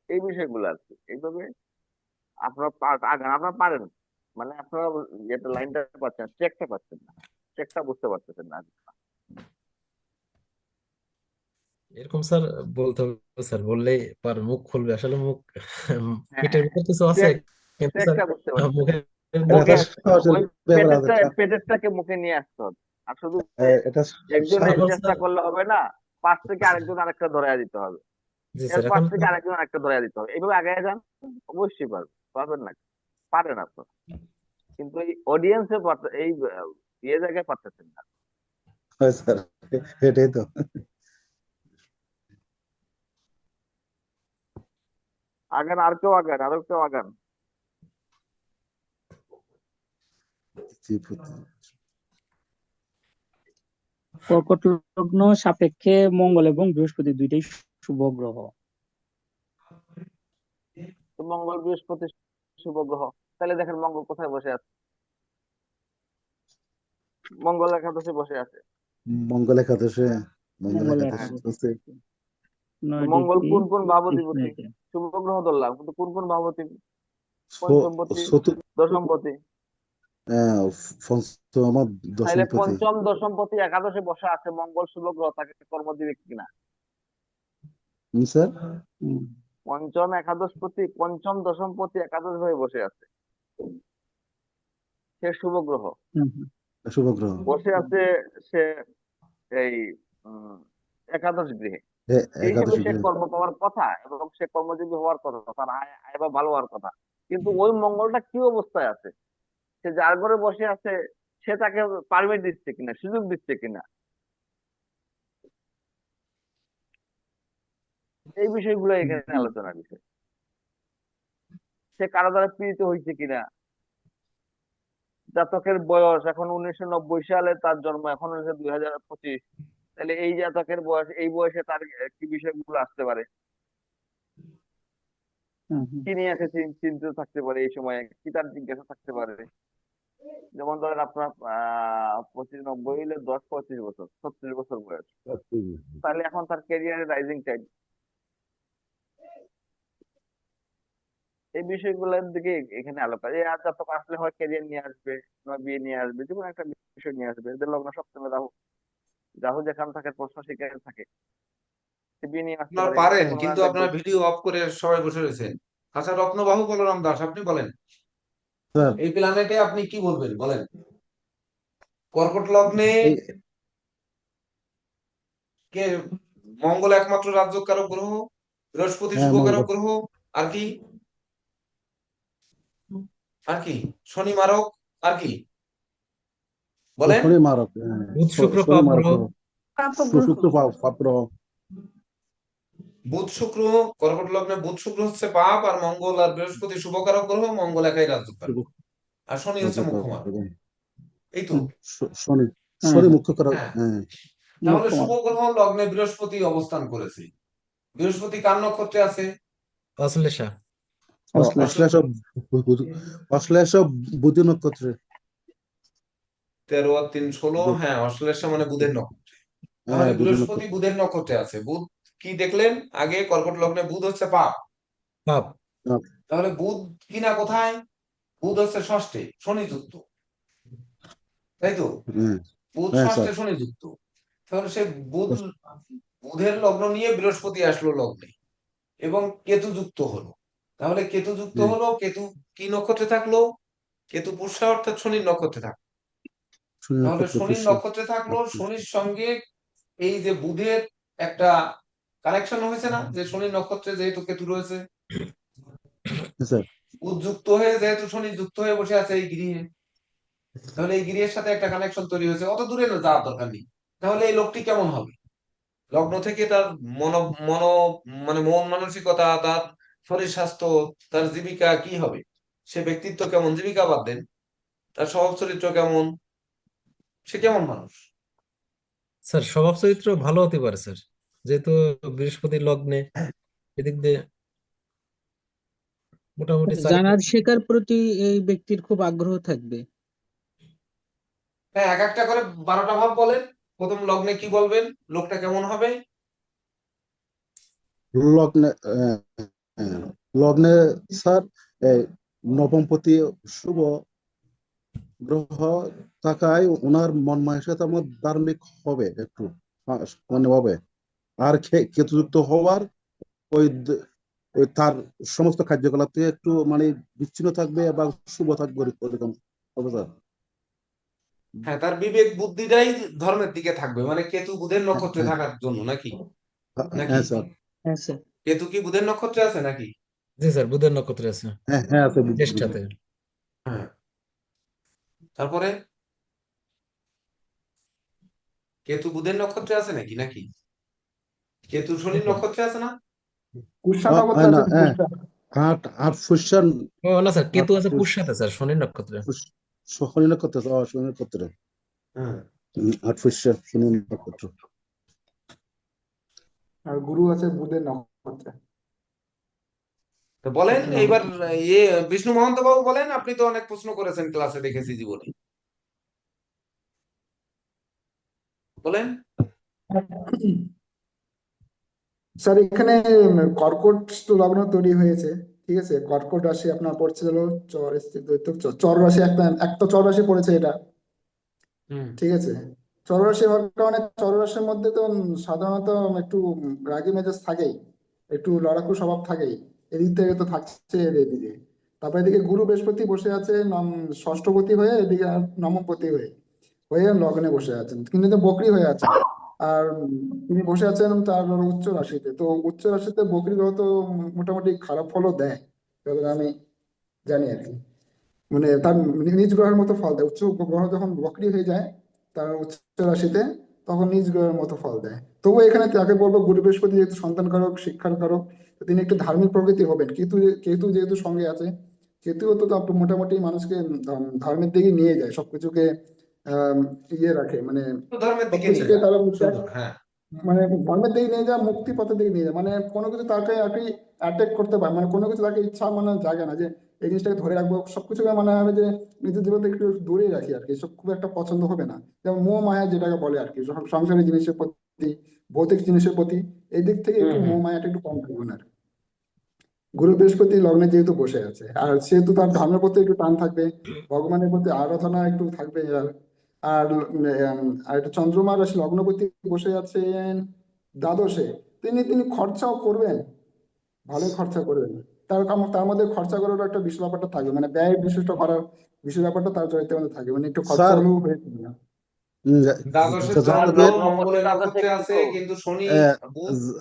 এই বিষয়গুলো আর কি, এইভাবে আপনারা আগান, আপনারা পারেন, মানে আপনারা যেটা লাইনটা পাচ্ছেন, চেকটা পাচ্ছেন না, চেকটা বুঝতে পারতেছেন না। এরকম স্যার বলতে হবে স্যার, বললেই পার মুখ খুলবে, আসলে মুখ হ্যাঁ, পিঠের হ্যাঁ, ভিতর কিছু আছে, চেক, কিন্তু স্যার চেকটা বুঝতে পারতেছেন না। মুখের এটা মুখে, সহজের ওই ব্যাপার আছে। পেটেরটাকে মুখে নিয়ে আসতে হবে। আর শুধু এটা একজন এখন চেষ্টা স্যার করলে হবে না, পাশ থেকে আরেকজন আরেকটা ধরে দিতে হবে, জি এর স্যার পাশ এখন থেকে আরেকজন আরেকটা ধরে দিতে হবে, এইভাবে আগে যান, অবশ্যই পারবেন। পারবেন না, পারেন আপনারা, কিন্তু এই অডিয়েন্সে এই জায়গায় পারতেছেন না। হয় স্যার, এটাই তো। আগান, আর কেউ আগান, আরো কেউ আগান। কর্কট লগ্ন সাপেক্ষে মঙ্গল এবং বৃহস্পতি দুইটাই শুভ গ্রহ। তো মঙ্গল বৃহস্পতি শুভ গ্রহ, তাহলে দেখেন মঙ্গল কোথায় বসে আছে, মঙ্গল একাদশে বসে আছে। মঙ্গল একাদশে, মঙ্গল মঙ্গল একাদশ একাদশ হচ্ছে তো 9 মঙ্গল ডিগ্রি কোন কোন 30 ভাবধিপতি? মিনিটে। শুভ গ্রহ ধরলাম, কিন্তু কোন কোন ভাবতি? পঞ্চমপতি, দশমপতি। পঞ্চম তাহলে দশমপতি। পঞ্চম দশমপতি একাদশে বসে আছে, মঙ্গল শুভ গ্রহ, তাকে কর্ম দিবে কিনা? স্যার হুম, পঞ্চম একাদশপতি, পঞ্চম দশমপতি একাদশ ভাবে বসে আছে, সে শুভ গ্রহ হুম, হুম। শুভ গ্রহ বসে আছে, সে এই উম, একাদশ গৃহে। এই হিসেবে একাদশ সে গ্রহ। কর্ম পাওয়ার কথা, এবং সে কর্মজীবী হওয়ার কথা, তার আয় আয় বা ভালো হওয়ার কথা। কিন্তু ওই মঙ্গলটা কি অবস্থায় আছে, সে যার ঘরে বসে আছে, সে তাকে পারমিট দিচ্ছে কিনা, সুযোগ দিচ্ছে কিনা, এই বিষয়গুলো এখানে আলোচনার বিষয়। সে কারো দ্বারা পীড়িত হয়েছে কিনা, জাতকের বয়স এখন 1990 সালে তার জন্ম, এখন হচ্ছে 2025, তাহলে এই জাতকের বয়স, এই বয়সে তার কি বিষয়গুলো আসতে পারে, হুম, হুম। কি নিয়ে চিন্তিত থাকতে পারে, এই সময়ে কি তার জিজ্ঞাসা থাকতে পারে? যেমন ধরেন আপনার 25 90 হইলে 10 25 বছর, 36 বছর বয়স, তাহলে এখন তার ক্যারিয়ারে রাইজিং টাইম, এই বিষয়গুলোর দিকে এখানে আলোকপাত। এই আর জাতক আসলে হয় ক্যারিয়ার নিয়ে আসবে, নয় বিয়ে নিয়ে আসবে, যে কোনো একটা বিষয় নিয়ে আসবে। এদের লগ্ন সপ্তমে রাহু, রাহু যেখানে থাকে প্রশ্ন সেখানে থাকে, সে বিয়ে নিয়ে আসতে আপনারা পারে। পারেন, মনে কিন্তু করেন আপনারা ভিডিও অফ করে সবাই বসে রয়েছেন। আচ্ছা, রত্নবাহু বলরাম দাস, আপনি বলেন, স্যার এই প্ল্যানেটে আপনি কি বলবেন বলেন। কর্কট লগ্নে এই কে মঙ্গল একমাত্র রাজ্যকারক গ্রহ, বৃহস্পতি হ্যাঁ শুভকারক মঙ্গল গ্রহ, আর কি আর কি শনি মারক, আর কি বলেন। শনি মারক, বুধ শুক্র শনি পাপ মারক গ্রহ। গ্রহ, পাপ গ্রহ। শুক্র পাপ গ্রহ। বুধ শুক্র, কর্কট লগ্নে বুধ শুক্র হচ্ছে পাপ, আর মঙ্গল আর বৃহস্পতি শুভকারক গ্রহ, মঙ্গল একাই রাজ্যকারক, শুভ আর শনি হচ্ছে মুখ্য মারক। এবং এই তো। শনি, হ্যাঁ, শনি হ্যাঁ, মুখ্য করা, হ্যাঁ, হ্যাঁ তাহলে মুখ্য শুভ মারক। গ্রহ লগ্নে বৃহস্পতি অবস্থান করেছে। বৃহস্পতি কার নক্ষত্রে আছে? অশ্লেষা। অশ্লেষ, অশ্লেষ বুধ নক্ষত্রে। 13 আর 3 16, হ্যাঁ, অশ্লেষা মানে বুধের নক্ষত্র। তাহলে হ্যাঁ বুধ বৃহস্পতি নক্ষত্র। বুধের নক্ষত্রে আছে। বুধ কি দেখলেন আগে? কর্কট লগ্নে বুধ হচ্ছে পাপ। পাপ। তাহলে বুধ কিনা কোথায়? বুধ হচ্ছে ষষ্ঠে, শনিযুক্ত, তাই তো? হ্যাঁ বুধ হ্যাঁ স্যার। ষষ্ঠে শনিযুক্ত। তাহলে সে বুধ, বুধের লগ্ন নিয়ে বৃহস্পতি আসলো লগ্নে, এবং কেতু যুক্ত হলো। তাহলে কেতু যুক্ত হ্যাঁ, হলো, কেতু কি নক্ষত্রে থাকলো? কেতু পুষ্যা, অর্থাৎ শনির নক্ষত্রে থাকলো। শনি তাহলে নক্ষত্র শনির পুষ্য। নক্ষত্রে থাকলো, শনির সঙ্গে এই যে বুধের একটা কানেকশন হয়েছে না, যে শনির নক্ষত্রে যেহেতু কেতু রয়েছে, হ্যাঁ স্যার। বুধ যুক্ত হয়ে যেহেতু শনি যুক্ত হয়ে বসে আছে এই গৃহে, তাহলে এই গৃহের সাথে একটা কানেকশন তৈরি হয়েছে, অত দূরে না যাওয়ার দরকার নেই। তাহলে এই লোকটি কেমন হবে? লগ্ন থেকে তার মন মন মানে মন মানসিকতা, তার শরীর স্বাস্থ্য, তার জীবিকা কি হবে, সে ব্যক্তিত্ব কেমন, জীবিকা বাদ দেন, তার স্বভাব চরিত্র কেমন, সে কেমন মানুষ? স্যার স্বভাব চরিত্র ভালো হতে পারে স্যার, যেহেতু বৃহস্পতি লগ্নে, এদিক দিয়ে মোটামুটি জানার চারিত্রিক। শেখার প্রতি এই ব্যক্তির খুব আগ্রহ থাকবে। হ্যাঁ, এক একটা করে 12টা ভাব বলেন। প্রথম লগ্নে কি বলবেন, লোকটা কেমন হবে? লগ্নে, হ্যাঁ, লগ্নে স্যার এই নবমপতি শুভ গ্রহ থাকায় ওনার মন মানসিকতা ধার্মিক হবে একটু, মানে হবে। আর কেতুযুক্ত হওয়ার ওই ওই তার সমস্ত কার্যকলাপ থেকে একটু মানে বিচ্ছিন্ন থাকবে এবং শুভ থাকবে ওরকম হবে স্যার। হ্যাঁ, তার বিবেক বুদ্ধিটাই ধর্মের দিকে থাকবে, মানে কেতু বুধের হ্যাঁ নক্ষত্রে হ্যাঁ থাকার জন্য নাকি? নাকি হ্যাঁ স্যার। হ্যাঁ স্যার। কেতু কি বুধের নক্ষত্রে আছে নাকি? জি স্যার, বুধের নক্ষত্রে আছে, হ্যাঁ হ্যাঁ স্যার। জ্যেষ্ঠাতে। হ্যাঁ, তারপরে কেতু বুধের নক্ষত্রে আছে নাকি? নাকি কেতু শনির নক্ষত্রে আছে না? কুষা নক্ষত্রে না, আছে তো, কুষা। আট আট ফুসান, ও না স্যার, আট কেতু আছে ফুস পুষ্যাতে স্যার, শনির নক্ষত্রে। শনি নক্ষত্র, শনি নক্ষত্র, হ্যাঁ, আট ফুসান শনি নক্ষত্র। আর গুরু আছে বুধের নক্ষত্রে। তো বলেন উচ্চ এইবার, নক্ষত্র। ইয়ে বিষ্ণু মহন্ত বাবু বলেন, আপনি তো অনেক প্রশ্ন করেছেন ক্লাসে, দেখেছি জীবনে, বলেন। স্যার এখানে কর্কট লগ্ন তৈরি হয়েছে, ঠিক আছে। কর্কট রাশি আপনার পড়ছে হলো চর স্থিত দৈত্য চর রাশি, একটা একটা চর রাশি পড়েছে এটা, হুম। ঠিক আছে। চর রাশি হওয়ার কারণে চর রাশির মধ্যে তো সাধারণত একটু রাগী মেজাজ থাকেই, একটু লড়াকু স্বভাব থাকেই, এদিক থেকে তো থাকছে এদিকে। তারপরে এদিকে গুরু বৃহস্পতি বসে আছে ষষ্ঠপতি হয়ে, এদিকে আর নবমপতি হয়ে হয়ে লগ্নে বসে আছেন, কিন্তু তো বকরি হয়ে আছেন। আর তিনি বসে আছেন তার উচ্চ রাশিতে, তো উচ্চ রাশিতে বকরি গ্রহ তো মোটামুটি খারাপ ফলও দেয়, যতটা আমি জানি আর কি। মানে তার নিজ গ্রহের মতো ফল দেয়, উচ্চ গ্রহ যখন বকরি হয়ে যায় তার উচ্চ রাশিতে, তখন নিজ গ্রহের মতো ফল দেয়। তবু এখানে তাকে বলবো, গুরু বৃহস্পতি যেহেতু সন্তান কারক, শিক্ষার কারক, তো তিনি একটু ধার্মিক প্রকৃতি হবেন। কেতু, কেতু যেহেতু সঙ্গে আছে, কেতুও তো মোটামুটি মানুষকে ধর্মের দিকে নিয়ে যায়, সবকিছুকে আহ ইয়ে রাখে, মানে তো ধর্মের দিকে নিয়ে সবকিছুকে যায় তারা সুন্দর, হ্যাঁ। মানে ধর্মের দিকে নিয়ে যাওয়া, মুক্তি পথের দিকে নিয়ে যায়, মানে কোনো কিছু তাকে আর কি অ্যাটেক করতে পারে, মানে কোনো কিছু তাকে ইচ্ছা মানে জাগে না যে এই জিনিসটাকে ধরে রাখবো, সবকিছুকে মানে হবে যে নিজের জীবন থেকে একটু দূরেই রাখি আর কি, সব খুব একটা পছন্দ হবে না। যেমন মোহ মায়া যেটাকে বলে আর কি, সংসারের জিনিসের প্রতি, ভৌতিক জিনিসের প্রতি, এই দিক থেকে হুম একটু হুম মোহ মায়াটা একটু কম থাকবে না। গুরু বৃহস্পতি লগ্নে যেহেতু বসে আছে, আর সেহেতু তার ধর্মের প্রতি একটু টান থাকবে, ভগবানের প্রতি আরাধনা একটু থাকবে। আর আর আর একটু চন্দ্রমা রাশি লগ্নপতি বসে আছেন দ্বাদশে, তিনি খরচাও করবেন, ভালোই খরচা করবেন। তার মধ্যে খরচা করার একটা বিষয় ব্যাপারটা থাকবে, মানে ব্যয় বিশিষ্ট করার বিষয় ব্যাপারটা তার চরিত্রের মধ্যে থাকবে, মানে একটু খরচা স্যার হলেও হয়ে যাবে না। দ্বাদশে আর চন্দ্র জাতকের লগ্নপতি মঙ্গলের দ্বাদশে নক্ষত্রে আছে, কিন্তু কিন্তু শনি আহ, বুধ জ-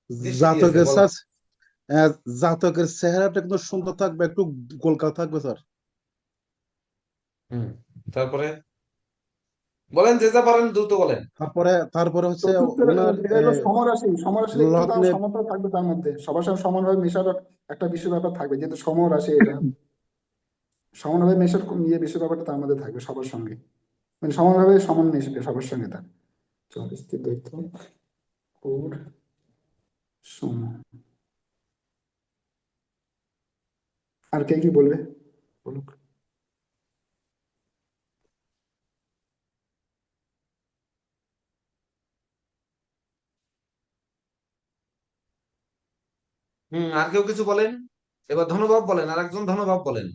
দৃষ্টি দিয়েছে, জাতকের বলো। স্যার জাতকের চেহারাটা কিন্তু সুন্দর থাকবে, একটু গোলগাল থাকবে স্যার। হুম, তারপরে বলেন, যে যা পারেন দ্রুত বলেন। তারপরে হচ্ছে চতুর্থের ওনার এটা হলো সমরাশি, সমরাশির একটু তার লগ্নে সমতা থাকবে, তার মধ্যে সবার সঙ্গে সমানভাবে মেশার একটা বিষয় ব্যাপার থাকবে, যেহেতু সমরাশি এটা সমানভাবে মেশার বিষয় ব্যাপারটা তার মধ্যে থাকবে সবার সঙ্গে, মানে সমানভাবে সমান মিশবে সবার সঙ্গে তার। চতুর্থ দ্বৈত ওর সম। আর কে কি বলবে বলুক। আর কেউ কিছু বলেন? এবার ধনভাব বলেন, আর একজন ধনভাব বলেন।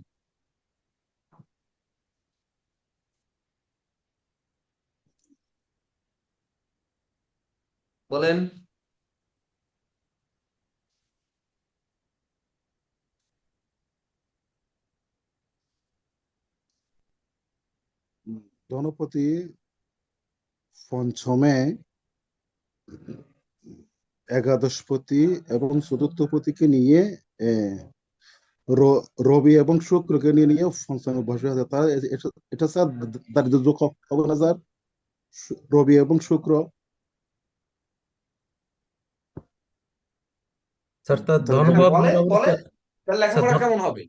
বলেন। ধনপতি পঞ্চমে, একাদশপতি এবং চতুর্থপতিকে নিয়ে আহ, রবি এবং শুক্রকে নিয়ে নিয়ে পঞ্চমে বসে আছে। তার এটা স্যার দারিদ্র যোগ হবে না স্যার? রবি এবং শুক্র, স্যার তার দারিদ্র হ্যাঁ যোগ। ধনভাব বলেন মোটামুটি বলেন, স্যার। তার স্যার লেখাপড়া কেমন হবে?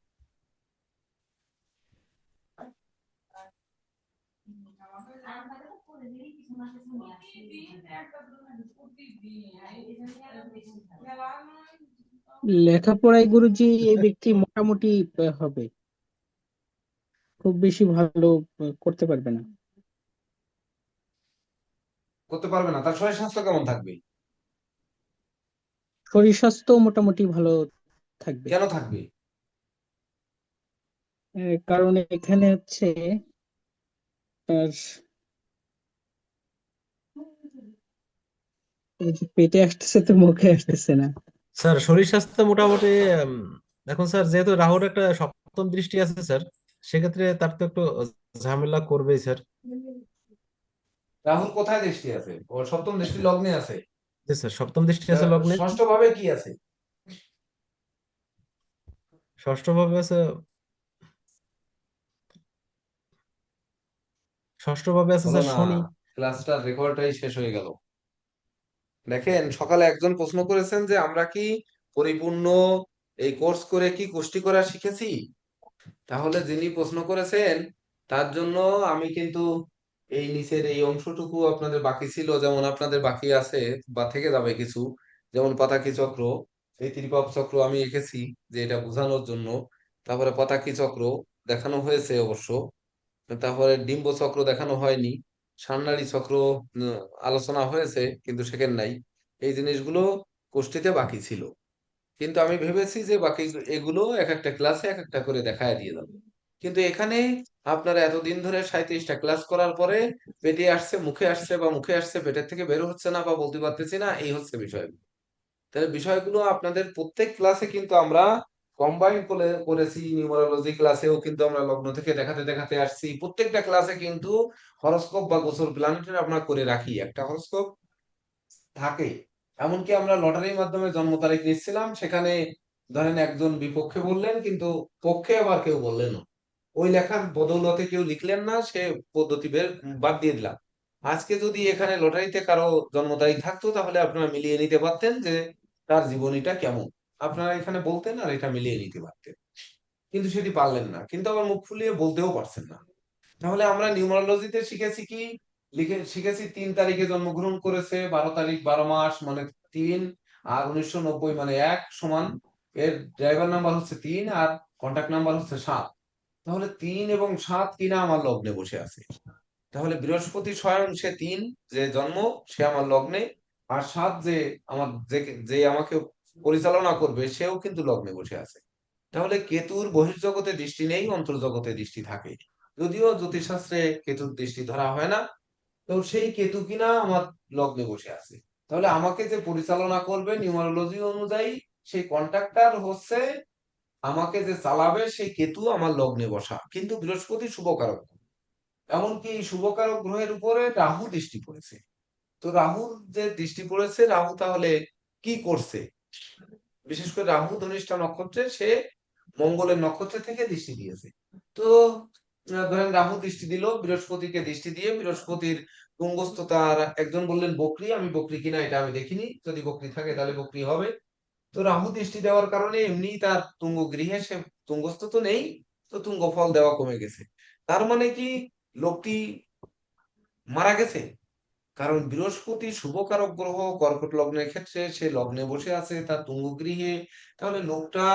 লেখাপড়ায় গুরুজি এই ব্যক্তি মোটামুটি হবে, খুব বেশি ভালো করতে পারবে না। করতে পারবে না? তার শরীর স্বাস্থ্য কেমন থাকবে? শরীর স্বাস্থ্য মোটামুটি ভালো থাকবে। কেন থাকবে? কারণ এখানে হচ্ছে তার এই যে পেটে আসতেছে তো মুখে আসতেছে না। স্যার শরীর স্বাস্থ্য মোটামুটি উম, এখন স্যার যেহেতু রাহুর একটা সপ্তম দৃষ্টি আছে স্যার, সেক্ষেত্রে তার তো একটু ঝামেলা করবেই স্যার। রাহুর কোথায় দৃষ্টি আছে? ওর সপ্তম দৃষ্টি লগ্নে আছে। জি স্যার, সপ্তম দৃষ্টি আছে লগ্নে। ষষ্ঠ ভাবে কি আছে? ষষ্ঠ ভাবে আছে, ষষ্ঠ ভাবে আছে হলো স্যার না, শনি। ক্লাসটার রেকর্ডটাই শেষ হয়ে গেল। দেখেন, সকালে একজন প্রশ্ন করেছেন যে আমরা কি পরিপূর্ণ এই কোর্স করে কি কুষ্টি করা শিখেছি? তাহলে যিনি প্রশ্ন করেছেন তার জন্য আমি কিন্তু এই নিচের এই অংশটুকু আপনাদের বাকি ছিল, যেমন আপনাদের বাকি আছে বা থেকে যাবে কিছু, যেমন পতাকি চক্র, এই ত্রিপাপ চক্র আমি এঁকেছি যে এটা বোঝানোর জন্য। তারপরে পতাকি চক্র দেখানো হয়েছে অবশ্য, তারপরে ডিম্ব চক্র দেখানো হয়নি, স্বর্ণালী চক্র উম, আলোচনা হয়েছে কিন্তু শেখেন নাই। এই জিনিসগুলো কোষ্ঠীতে বাকি ছিল, কিন্তু আমি ভেবেছি যে বাকি এগুলো এক একটা ক্লাসে এক একটা করে দেখায় দিয়ে যাবো। কিন্তু এখানে আপনারা এতদিন ধরে 37টা ক্লাস করার পরে পেটে আসছে, মুখে আসছে, বা মুখে আসছে পেটের থেকে বের হচ্ছে না, বা বলতে পারতেছি না, এই হচ্ছে বিষয়। তাহলে বিষয়গুলো আপনাদের প্রত্যেক ক্লাসে কিন্তু আমরা কম্বাইন করে করেছি। নিউমারোলজি ক্লাসেও কিন্তু আমরা লগ্ন থেকে দেখাতে দেখাতে আসছি। প্রত্যেকটা ক্লাসে কিন্তু হরোস্কোপ বা গোচর প্ল্যানেটের আমরা করে রাখি, একটা হরোস্কোপ থাকে। এমনকি আমরা লটারির মাধ্যমে জন্ম তারিখ নিচ্ছিলাম, সেখানে ধরেন একজন বিপক্ষে বললেন কিন্তু পক্ষে আবার কেউ বললেন না, ওই লেখার বদৌলতে কেউ লিখলেন না, সে পদ্ধতি বাদ দিয়ে দিলাম। আজকে যদি এখানে লটারিতে কারো জন্ম তারিখ থাকতো, তাহলে আপনারা মিলিয়ে নিতে পারতেন যে তার জীবনীটা কেমন, আপনারা এখানে বলতেন আর এটা মিলিয়ে নিতে পারতেন। কিন্তু সেটি পারলেন না, কিন্তু আবার মুখ ফুলিয়ে বলতেও পারছেন না। তাহলে আমরা নিউমারোলজিতে শিখেছি কি, শিখেছি 3 তারিখে জন্মগ্রহণ করেছে, 12 তারিখ 12 মাস মানে 3, আর 1990 মানে 1 সমান, এর ড্রাইভার নাম্বার হচ্ছে 3 আর কন্টাক্ট নাম্বার হচ্ছে 7। তাহলে 3 এবং 7 কিনা আমার লগ্নে বসে আছে। তাহলে বৃহস্পতি স্বয়ং সে 3 যে জন্ম, সে আমার লগ্নে, আর 7 যে আমার যে যে আমাকে পরিচালনা করবে সেও কিন্তু লগ্নে বসে আছে। তাহলে কেতুর বহির্জগতে দৃষ্টি নেই, অন্তর্জগতে দৃষ্টি থাকে। যদিও জ্যোতিষশাস্ত্রে কেতুর দৃষ্টি ধরা হয় না, তো সেই কেতু কিনা আমার লগ্নে বসে আছে। তাহলে আমাকে যে পরিচালনা করবে নিউমারোলজি অনুযায়ী, সেই কন্ট্রাক্টর হচ্ছে, আমাকে যে চালাবে সেই কেতু আমার লগ্নে বসা, কিন্তু বৃহস্পতি শুভকারক। এমনকি এই শুভকারক গ্রহের উপরে রাহু দৃষ্টি পড়েছে। তো রাহুর যে দৃষ্টি পড়েছে, রাহু তাহলে কি করছে? বিশেষ করে রাহু ধনিষ্ঠা নক্ষত্রে, সে মঙ্গলের নক্ষত্র থেকে দৃষ্টি দিয়েছে। তো ধরেন রাহু দৃষ্টি দিল, বৃহস্পতিকে দৃষ্টি দিয়ে বৃহস্পতির তুঙ্গস্থ, তার একজন বললেন বকরি, আমি বকরি কিনা এটা আমি দেখিনি, যদি বকরি থাকে তাহলে বকরি হবে। তো রাহু দৃষ্টি দেওয়ার কারণে এমনি তার তুঙ্গ গৃহে সে তুঙ্গস্থ তো নেই, তো তুঙ্গ ফল দেওয়া কমে গেছে। তার মানে কি লোকটি মারা গেছে? কারণ বৃহস্পতি শুভকারক গ্রহ কর্কট লগ্নের ক্ষেত্রে সে লগ্নে বসে আছে তার তুঙ্গ গৃহে। তাহলে লোকটা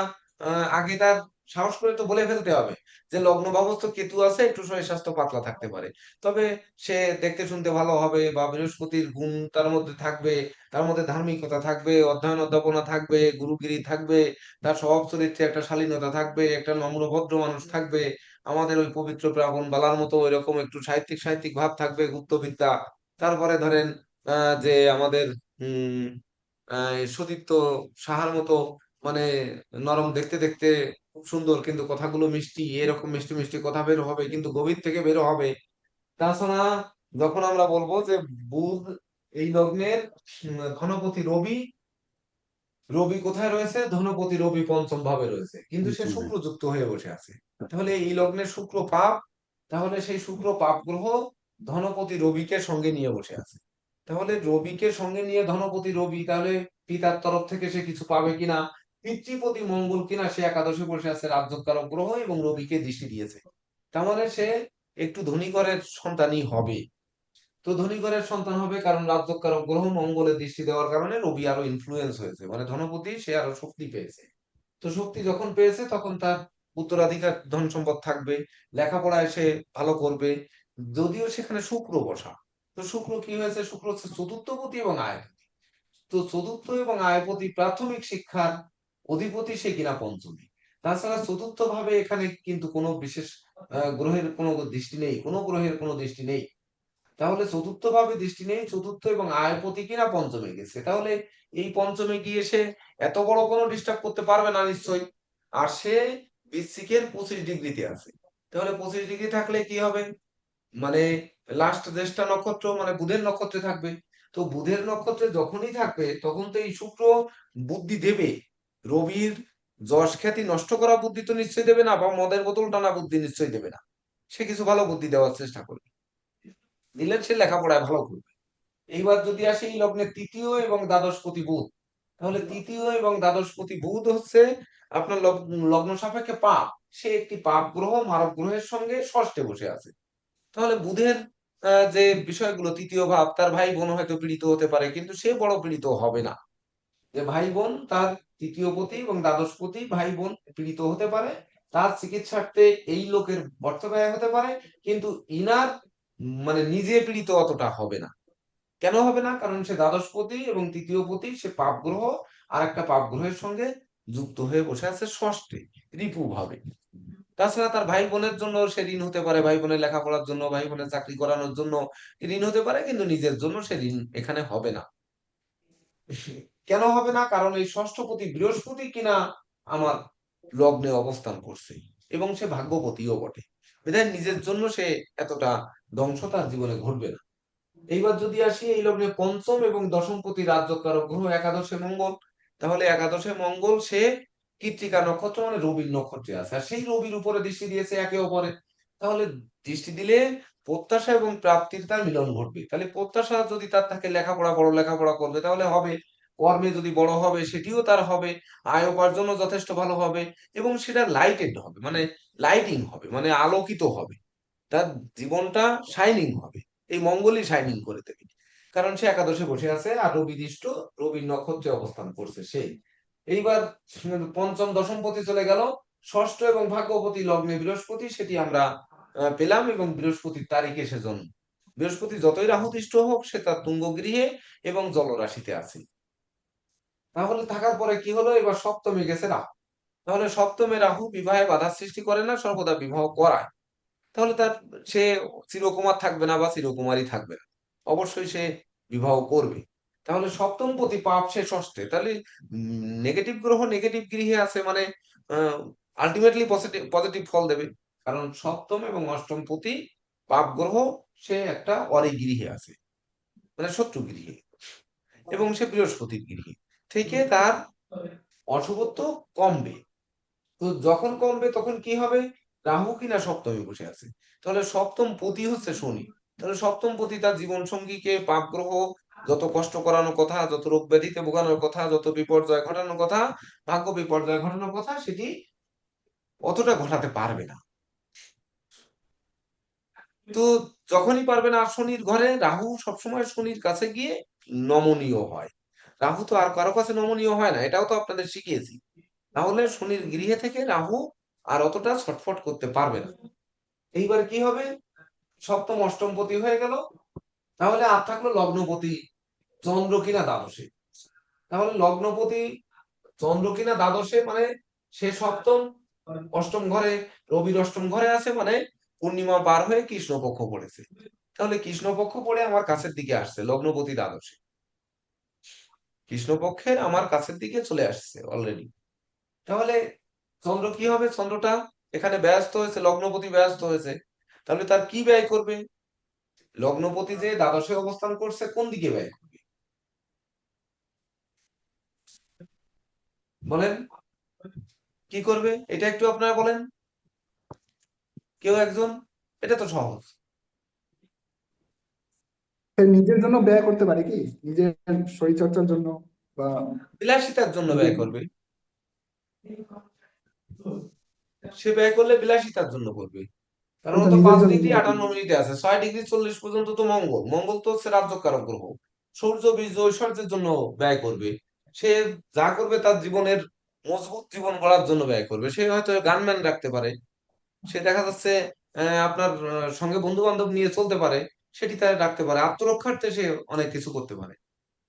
আগে তার সাহস করে তো বলে ফেলতে হবে যে লগ্ন ভাবস্থ কেতু আছে, একটু শরীর স্বাস্থ্য পাতলা থাকতে পারে, তবে সে দেখতে শুনতে ভালো হবে, বা বৃহস্পতির গুণ তার মধ্যে থাকবে, তার মধ্যে ধার্মিকতা থাকবে, অধ্যয়ন অধ্যাপনা থাকবে, গুরুগিরি থাকবে, তার স্বভাব চরিত্রে একটা শালীনতা থাকবে, একটা নম্র ভদ্র মানুষ থাকবে, আমাদের ওই পবিত্র প্লাবন বালার মতো ওইরকম একটু সাহিত্যিক সাহিত্যিক ভাব থাকবে, গুপ্তবিদ্যা। তারপরে ধরেন যে আমাদের উম সতীর্থ সাহার মতো, মানে নরম দেখতে দেখতে, খুব সুন্দর, কিন্তু কথাগুলো মিষ্টি, এরকম মিষ্টি মিষ্টি কথা বের হবে, কিন্তু গভীর থেকে বের হবে। তাছাড়া যখন আমরা বলবো যে বুধ এই লগ্নের ধনপতি রবি, রবি কোথায় রয়েছে? ধনপতি রবি পঞ্চম ভাবে রয়েছে, কিন্তু সে শুক্রযুক্ত হয়ে বসে আছে। তাহলে এই লগ্নের শুক্র পাপ, তাহলে সেই শুক্র পাপ গ্রহ ধনপতি রবিকে সঙ্গে নিয়ে বসে আছে। তাহলে রবিকে সঙ্গে নিয়ে ধনপতি রবি, তাহলে পিতার তরফ থেকে সে কিছু পাবে কিনা? পিতৃপতি মঙ্গল কিনা সে একাদশে বসে আছে, রাজ্যকারক গ্রহ, এবং রবিকে দৃষ্টি দিয়েছে। তার মানে সে একটু ধনী ঘরের সন্তানই হবে। তো ধনী ঘরের সন্তান হবে কারণ রাজ্যকারক গ্রহ মঙ্গলের দৃষ্টি দেওয়ার কারণে রবি আরো ইনফ্লুয়েন্স হয়েছে, মানে ধনপতি সে আরো শক্তি পেয়েছে। তো শক্তি যখন পেয়েছে তখন তার উত্তরাধিকার ধন সম্পদ থাকবে, লেখাপড়ায় সে ভালো করবে। যদিও সেখানে শুক্র বসা, তো শুক্র কি হয়েছে? শুক্র হচ্ছে চতুর্থপতি এবং আয়পতি। তো চতুর্থ এবং আয়পতি প্রাথমিক শিক্ষার অধিপতি, সে কিনা পঞ্চমী। তাছাড়া চতুর্থ ভাবে এখানে কিন্তু কোনো বিশেষ গ্রহের কোনো দৃষ্টি নেই, কোনো গ্রহের কোনো দৃষ্টি নেই। তাহলে চতুর্থ ভাবে দৃষ্টি নেই, চতুর্থ এবং আয়পতি কিনা পঞ্চমে গেছে। তাহলে এই পঞ্চমে গিয়ে সে এত বড় কোনো ডিস্টার্ব করতে পারবে না নিশ্চয়ই। আর সে বৃশ্চিকের 25 ডিগ্রিতে আছে। তাহলে 25 ডিগ্রি থাকলে কি হবে? মানে লাস্ট জ্যেষ্ঠা নক্ষত্র মানে বুধের নক্ষত্রে থাকবে। তো বুধের নক্ষত্রে যখনই থাকবে তখন তো এই শুক্র বুদ্ধি দেবে। রবির যশ খ্যাতি নষ্ট করা বুদ্ধি তো নিশ্চয়ই দেবে না, বা মদের বোতল টানা বুদ্ধি নিশ্চয়ই দেবে না। সে কিছু ভালো বুদ্ধি দেওয়ার চেষ্টা করবে, দিলে সে লেখাপড়ায় ভালো করবে। এইবার যদি আসি এই লগ্নের তৃতীয় এবং দ্বাদশপতি বুধ, তাহলে তৃতীয় এবং দ্বাদশপতি বুধ হচ্ছে আপনার লগ্ন সাপেক্ষে পাপ। সে একটি পাপ গ্রহ, মারক গ্রহের সঙ্গে ষষ্ঠে বসে আছে। তাহলে বুধের যে বিষয়গুলো, তৃতীয় ভাব, তার ভাই বোন হয়তো পীড়িত হতে পারে, কিন্তু সে বড় পীড়িত হবে না। যে ভাই বোন, তার তৃতীয়পতি এবং দ্বাদশপতি ভাই বোন পীড়িত হতে পারে, তার চিকিৎসার্থে এই লোকের অর্থ ব্যয় হতে পারে, কিন্তু ইনার মানে নিজে পীড়িত অতটা হবে না। কেন হবে না? কারণ সে দ্বাদশপতি এবং তৃতীয়পতি, সে পাপ গ্রহ আর একটা পাপ গ্রহের সঙ্গে যুক্ত হয়ে বসে আছে ষষ্ঠে, রিপু ভাবে। তাছাড়া তার ভাই বোনের জন্য সে ঋণ হতে পারে, ভাই বোনের লেখাপড়ার জন্য, ভাই বোনের চাকরি করানোর জন্য ঋণ হতে পারে, কিন্তু নিজের জন্য সে ঋণ এখানে হবে না। কেন হবে না? কারণ এই ষষ্ঠপতি বৃহস্পতি কিনা আমার লগ্নে অবস্থান করছে, এবং সে ভাগ্যপতিও বটে। বিধায় নিজের জন্য সে এতটা ধ্বংস তার জীবনে ঘটবে না। এইবার যদি আসি এই লগ্নে পঞ্চম এবং দশমপতি রাজ্যকারক গ্রহ একাদশে মঙ্গল, তাহলে একাদশে মঙ্গল সে কৃত্তিকা নক্ষত্র মানে রবির নক্ষত্রে আছে, আর সেই রবির উপরে দৃষ্টি দিয়েছে একে অপরে। তাহলে দৃষ্টি দিলে প্রত্যাশা এবং প্রাপ্তির তার মিলন ঘটবে। তাহলে প্রত্যাশা যদি তার থাকে লেখাপড়া, বড় লেখাপড়া করবে, তাহলে হবে। কর্মে যদি বড় হবে সেটিও তার হবে, আয় উপার্জনও যথেষ্ট ভালো হবে, এবং সেটা লাইটেড হবে, মানে লাইটিং হবে, মানে আলোকিত হবে, তার জীবনটা শাইনিং হবে। এই মঙ্গলই শাইনিং করে দেবে, কারণ সে একাদশে বসে আছে আর রবি দৃষ্ট, রবির নক্ষত্রে অবস্থান করছে সে। এইবার পঞ্চম দশমপতি চলে গেল, ষষ্ঠ এবং ভাগ্যপতি লগ্নে বৃহস্পতি, সেটি আমরা পেলাম, এবং বৃহস্পতির তারিখে সে জন্ম। বৃহস্পতি যতই রাহুদৃষ্ট হোক সে তার তুঙ্গ গৃহে এবং জলরাশিতে আছে। তাহলে থাকার পরে কি হলো, এবার সপ্তমে গেছে রাহু। তাহলে সপ্তমে রাহু বিবাহে বাধা সৃষ্টি করে না, সর্বদা বিবাহ করায়। তাহলে তার সে চিরকুমার থাকবে না বা চিরকুমারী থাকবে না, অবশ্যই সে বিবাহ করবে। তাহলে সপ্তম পতি পাপ সে ষষ্ঠে, তাহলে নেগেটিভ গ্রহ নেগেটিভ গৃহে আছে, মানে আলটিমেটলি পজিটিভ পজিটিভ ফল দেবে, কারণ সপ্তম এবং অষ্টম পতি পাপ গ্রহ, সে একটা অরি গৃহে আছে, মানে শত্রু গৃহে, এবং সে বৃহস্পতির গৃহে থেকে তার অশুভত্ব কমবে। তো যখন কমবে তখন কি হবে, রাহু কিনা সপ্তমে বসে আছে, তাহলে সপ্তম পতি হচ্ছে শনি। তাহলে সপ্তম পতি তার জীবন সঙ্গীকে পাপ গ্রহ যত কষ্ট করানোর কথা, যত রোগ ব্যাধিতে ভোগানোর কথা, যত বিপর্যয় ঘটানোর কথা, ভাগ্য বিপর্যয় ঘটানোর কথা, সেটি অতটা ঘটাতে পারবে না। তো যখনই পারবে না, আর শনির ঘরে রাহু সবসময় শনির কাছে গিয়ে নমনীয় হয়। রাহু তো আর কারো কাছে নমনীয় হয় না, এটাও তো আপনাদের শিখিয়েছি। তাহলে শনির গৃহে থেকে রাহু আর অতটা ছটফট করতে পারবে না। এইবার কি হবে, সপ্তম অষ্টমপতি হয়ে গেল, তাহলে আর থাকলো লগ্নপতি চন্দ্র কিনা দ্বাদশে। তাহলে লগ্নপতি চন্দ্র কিনা দ্বাদশে, মানে সে সপ্তম, অষ্টম ঘরে, রবির অষ্টম ঘরে আছে, মানে পূর্ণিমা পার হয়ে কৃষ্ণপক্ষ পড়েছে। তাহলে কৃষ্ণপক্ষ পড়ে আমার কাছের দিকে আসছে, লগ্নপতি দ্বাদশে কৃষ্ণপক্ষের আমার কাছের দিকে চলে আসছে অলরেডি। তাহলে চন্দ্র কি হবে, চন্দ্রটা এখানে ব্যস্ত হয়েছে, লগ্নপতি ব্যস্ত হয়েছে, তাহলে তার কি ব্যয় করবে, লগ্নপতি যে দ্বাদশে অবস্থান করছে কোন দিকে ব্যয় করবে বলেন, কি করবে এটা একটু আপনারা বলেন, কেউ একজন, এটা তো সহজ। সে নিজের জন্য ব্যয় করতে পারে কি, নিজের শরীর চর্চার জন্য বা বিলাসিতার জন্য নিজের। ব্যয় করবে, সে ব্যয় করলে বিলাসিতার জন্য করবে, কারণ ওই ও তো তো নিজের জন্য 5 ডিগ্রি 58 মিনিটে আছে, 6 ডিগ্রি 40 পর্যন্ত তো মঙ্গল, মঙ্গল তো হচ্ছে রাজ্যকারক গ্রহ, সূর্য বীর্য ঐশ্বর্যের জন্য ব্যয় করবে। সে যা করবে তার জীবনের মজবুত জীবন গড়ার জন্য ব্যয় করবে। সে হয়তো গানম্যান রাখতে পারে, সে দেখা যাচ্ছে আপনার সঙ্গে বন্ধু বান্ধব নিয়ে চলতে পারে, সেটি তার রাখতে পারে, আত্মরক্ষার্থে সে অনেক কিছু করতে পারে।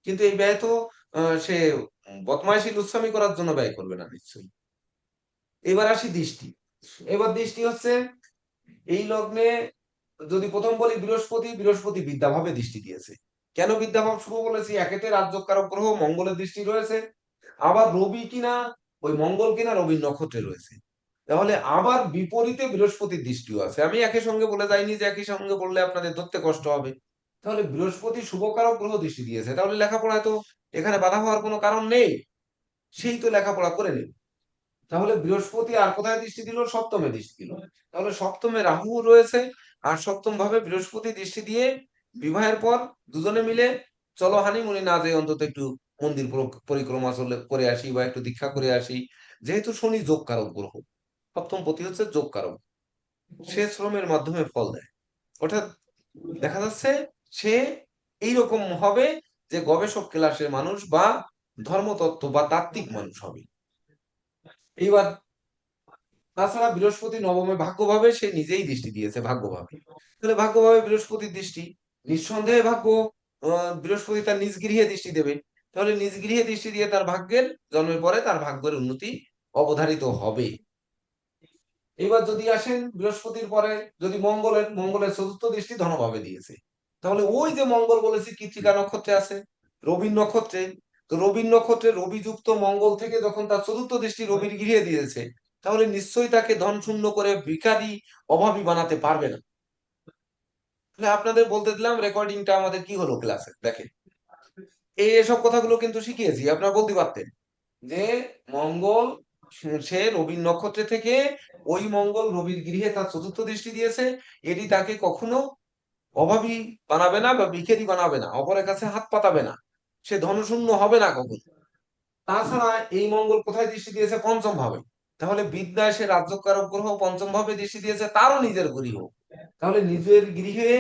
কিন্তু এই ব্যয় তো সে বদমাইশি লুচ্ছামি করার জন্য ব্যয় করবে না নিশ্চয়ই। এবার আসি দৃষ্টি। এবার দৃষ্টি হচ্ছে এই লগ্নে, যদি প্রথম বলি বৃহস্পতি, বৃহস্পতি বিদ্যাভাবে দৃষ্টি দিয়েছে। কেন বিদ্যাভাব শুভ বলেছি, একেতে রাজ্যকারক গ্রহ মঙ্গলের দৃষ্টি রয়েছে, আবার রবি কিনা, ওই মঙ্গল কিনা রবির নক্ষত্রে রয়েছে। তাহলে আবার বিপরীতে বৃহস্পতির দৃষ্টিও আছে। আমি একই সঙ্গে বলে যাইনি যে একই সঙ্গে বললে আপনাদের ধরতে কষ্ট হবে। তাহলে বৃহস্পতি শুভকারক গ্রহ দৃষ্টি দিয়েছে, তাহলে লেখাপড়ায় তো এখানে বাধা হওয়ার কোনো কারণ নেই, সেই তো লেখাপড়া করে নেবে। তাহলে বৃহস্পতি আর কোথায় দৃষ্টি দিল, সপ্তমে দৃষ্টি দিল। তাহলে সপ্তমে রাহু রয়েছে, আর সপ্তম ভাবে বৃহস্পতি দৃষ্টি দিয়ে বিবাহের পর দুজনে মিলে চলো হানিমুনে না যাই, অন্তত একটু মন্দির পরিক্রমা চলে করে আসি বা একটু দীক্ষা করে আসি। যেহেতু শনি যোগ কারক গ্রহ, সপ্তম পতি হচ্ছে যোগ কারক, সে শ্রমের মাধ্যমে ফল দেয়। অর্থাৎ দেখা যাচ্ছে সে এইরকম হবে যে গবেষক ক্লাসের মানুষ বা ধর্মতত্ত্ব বা তাত্ত্বিক মানুষ হবে। এইবার তাছাড়া বৃহস্পতি নবমে ভাগ্যভাবে সে নিজেই দৃষ্টি দিয়েছে, ভাগ্যভাবে। তাহলে ভাগ্যভাবে বৃহস্পতির দৃষ্টি, নিঃসন্দেহে ভাগ্য, বৃহস্পতি তার নিজ গৃহে দৃষ্টি দেবে। তাহলে নিজ গৃহে দৃষ্টি দিয়ে তার ভাগ্যের, জন্মের পরে তার ভাগ্যের উন্নতি অবধারিত হবে। এবার যদি আসেন বৃহস্পতির পরে যদি মঙ্গলের, মঙ্গলের চতুর্থ দৃষ্টি ধনভাবে দিয়েছে। তাহলে ওই যে মঙ্গল বলেছি কৃত্তিকা নক্ষত্রে আছে, রবির নক্ষত্রে, তো রবির নক্ষত্রে রবিযুক্ত মঙ্গল থেকে যখন তার চতুর্থ দৃষ্টি রবির গৃহে দিয়েছে, তাহলে নিশ্চয়ই তাকে ধন শূন্য করে ভিখারি অভাবী বানাতে পারবে না। তাহলে আপনাদের বলতে দিলাম, রেকর্ডিংটা আমাদের কি হলো ক্লাসে দেখেন, এসব কথাগুলো কিন্তু শিখিয়েছি, আপনারা বলতে পারতেন যে মঙ্গল সে রবির নক্ষত্রে থেকে, ওই মঙ্গল রবির গৃহে তার চতুর্থ দৃষ্টি দিয়েছে, এটি তাকে কখনো অভাবী বানাবে না বা ভিখারি বানাবে না, অপরের কাছে হাত পাতাবে না। সে ধনশূন্য হবে না কখনো। তাছাড়া এই মঙ্গল কোথায় দৃষ্টি দিয়েছে? পঞ্চম ভাবে। তাহলে বিদ্যায় সে রাজ্যকারক গ্রহ পঞ্চম ভাবে দৃষ্টি দিয়েছে, তারও নিজের গৃহ। তাহলে নিজের গৃহে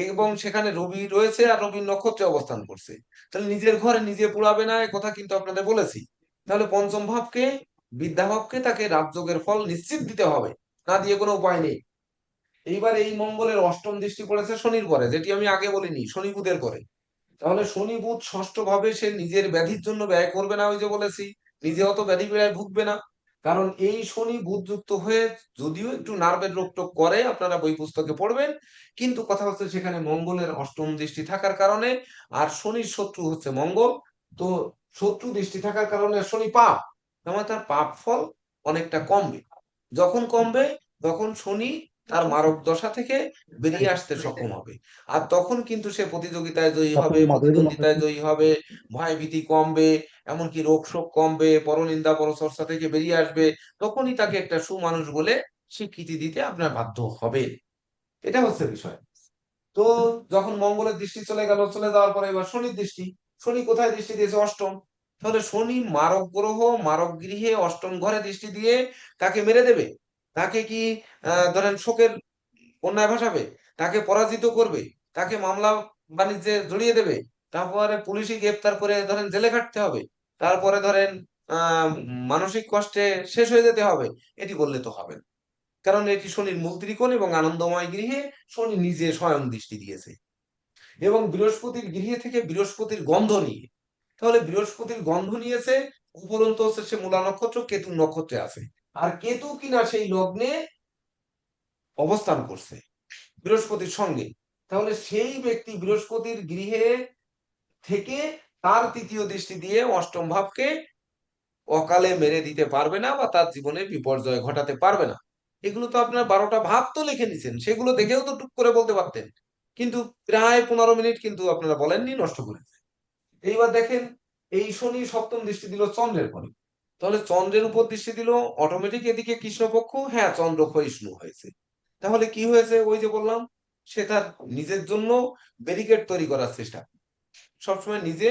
এবং সেখানে রবি রয়েছে আর রবির নক্ষত্রে অবস্থান করছে। তাহলে নিজের ঘরে নিজে পুরাবে না, এ কথা কিন্তু আপনাদের বলেছি। তাহলে পঞ্চম ভাবকে, বিদ্যাভাবকে তাকে রাজযোগের ফল নিশ্চিত দিতে হবে, না দিয়ে কোনো উপায় নেই। এইবার এই মঙ্গলের অষ্টম দৃষ্টি পড়েছে শনির পরে, যেটি আমি আগে বলিনি, শনি বুধের পরে। তাহলে শনি বুধ ষষ্ঠ ভাবে, সে নিজের ব্যাধির জন্য ব্যয় করবে না, ওই যে বলেছি, নিজে অত ব্যাধি ব্যয় ভুগবে না। কারণ এই শনি বুধ যুক্ত হয়ে যদিও একটু নার্ভের রোগ টোগ করে, আপনারা বই পুস্তকে পড়বেন, কিন্তু কথা হচ্ছে সেখানে মঙ্গলের অষ্টম দৃষ্টি থাকার কারণে, আর শনির শত্রু হচ্ছে মঙ্গল, তো শত্রু দৃষ্টি থাকার কারণে শনি পাপ, মানে তার পাপ ফল অনেকটা কমবে। যখন কমবে তখন শনি তার মারক দশা থেকে বেরিয়ে আসতে সক্ষম হবে। আর তখন কিন্তু সে প্রতিযোগিতায় জয়ী তখন হবে, মাধুরী প্রতিদ্বন্দ্বিতায় জয়ী হবে, ভয় ভীতি কমবে, এমনকি রোগ শোক কমবে, পরনিন্দা পরচর্চা থেকে বেরিয়ে আসবে। তখনই তাকে একটা সুমানুষ বলে স্বীকৃতি দিতে আপনার বাধ্য হবে। এটা হচ্ছে বিষয়। তো যখন মঙ্গলের দৃষ্টি চলে গেল, চলে যাওয়ার পরে এবার শনির দৃষ্টি। শনি কোথায় দৃষ্টি দিয়েছে? অষ্টম। তাহলে শনি মারক গ্রহ, মারক গৃহে অষ্টম ঘরে দৃষ্টি দিয়ে তাকে মেরে দেবে। তাকে কি ধরেন শোকের বন্যায় ভাসাবে, তাকে পরাজিত করবে, তাকে মামলা বাণিজ্যে জড়িয়ে দেবে, তারপরে পুলিশই গ্রেপ্তার করে ধরেন জেলে খাটতে হবে, তারপরে ধরেন আহ মানসিক কষ্টে শেষ হয়ে যেতে হবে। এটি বললে তো হবে না, কারণ এটি শনির মূল ত্রিকোণ এবং আনন্দময় গৃহে শনি নিজে স্বয়ং দৃষ্টি দিয়েছে, এবং বৃহস্পতির গৃহে থেকে বৃহস্পতির গন্ধ নিয়ে। তাহলে বৃহস্পতির গন্ধ নিয়েছে, উপরন্ত হচ্ছে সে মূলা নক্ষত্র, কেতু নক্ষত্রে আছে, আর কেতু কিনা সেই লগ্নে অবস্থান করছে বৃহস্পতির সঙ্গে। তাহলে সেই ব্যক্তি বৃহস্পতির গৃহে থেকে তার তৃতীয় দৃষ্টি দিয়ে অষ্টম ভাবকে অকালে মেরে দিতে পারবে না, বা তার জীবনে বিপর্যয় ঘটাতে পারবে না। এগুলো তো আপনার 12টা ভাব তো লিখে নিছেন, সেগুলো দেখেও তো টুক করে বলতে পারতেন, কিন্তু প্রায় 15 মিনিট কিন্তু আপনারা বলেননি, নষ্ট করেছে। এইবার দেখেন, এই শনি সপ্তম দৃষ্টি দিল চন্দ্রের পরে। তাহলে চন্দ্রের উপর দৃষ্টি দিল, অটোমেটিক এদিকে কৃষ্ণপক্ষ, হ্যাঁ চন্দ্র ক্ষয়িষ্ণু হয়েছে। তাহলে কি হয়েছে? ওই যে বললাম, সে তার নিজের জন্য ব্যারিকেড তৈরি করার চেষ্টা করবে, সবসময় নিজে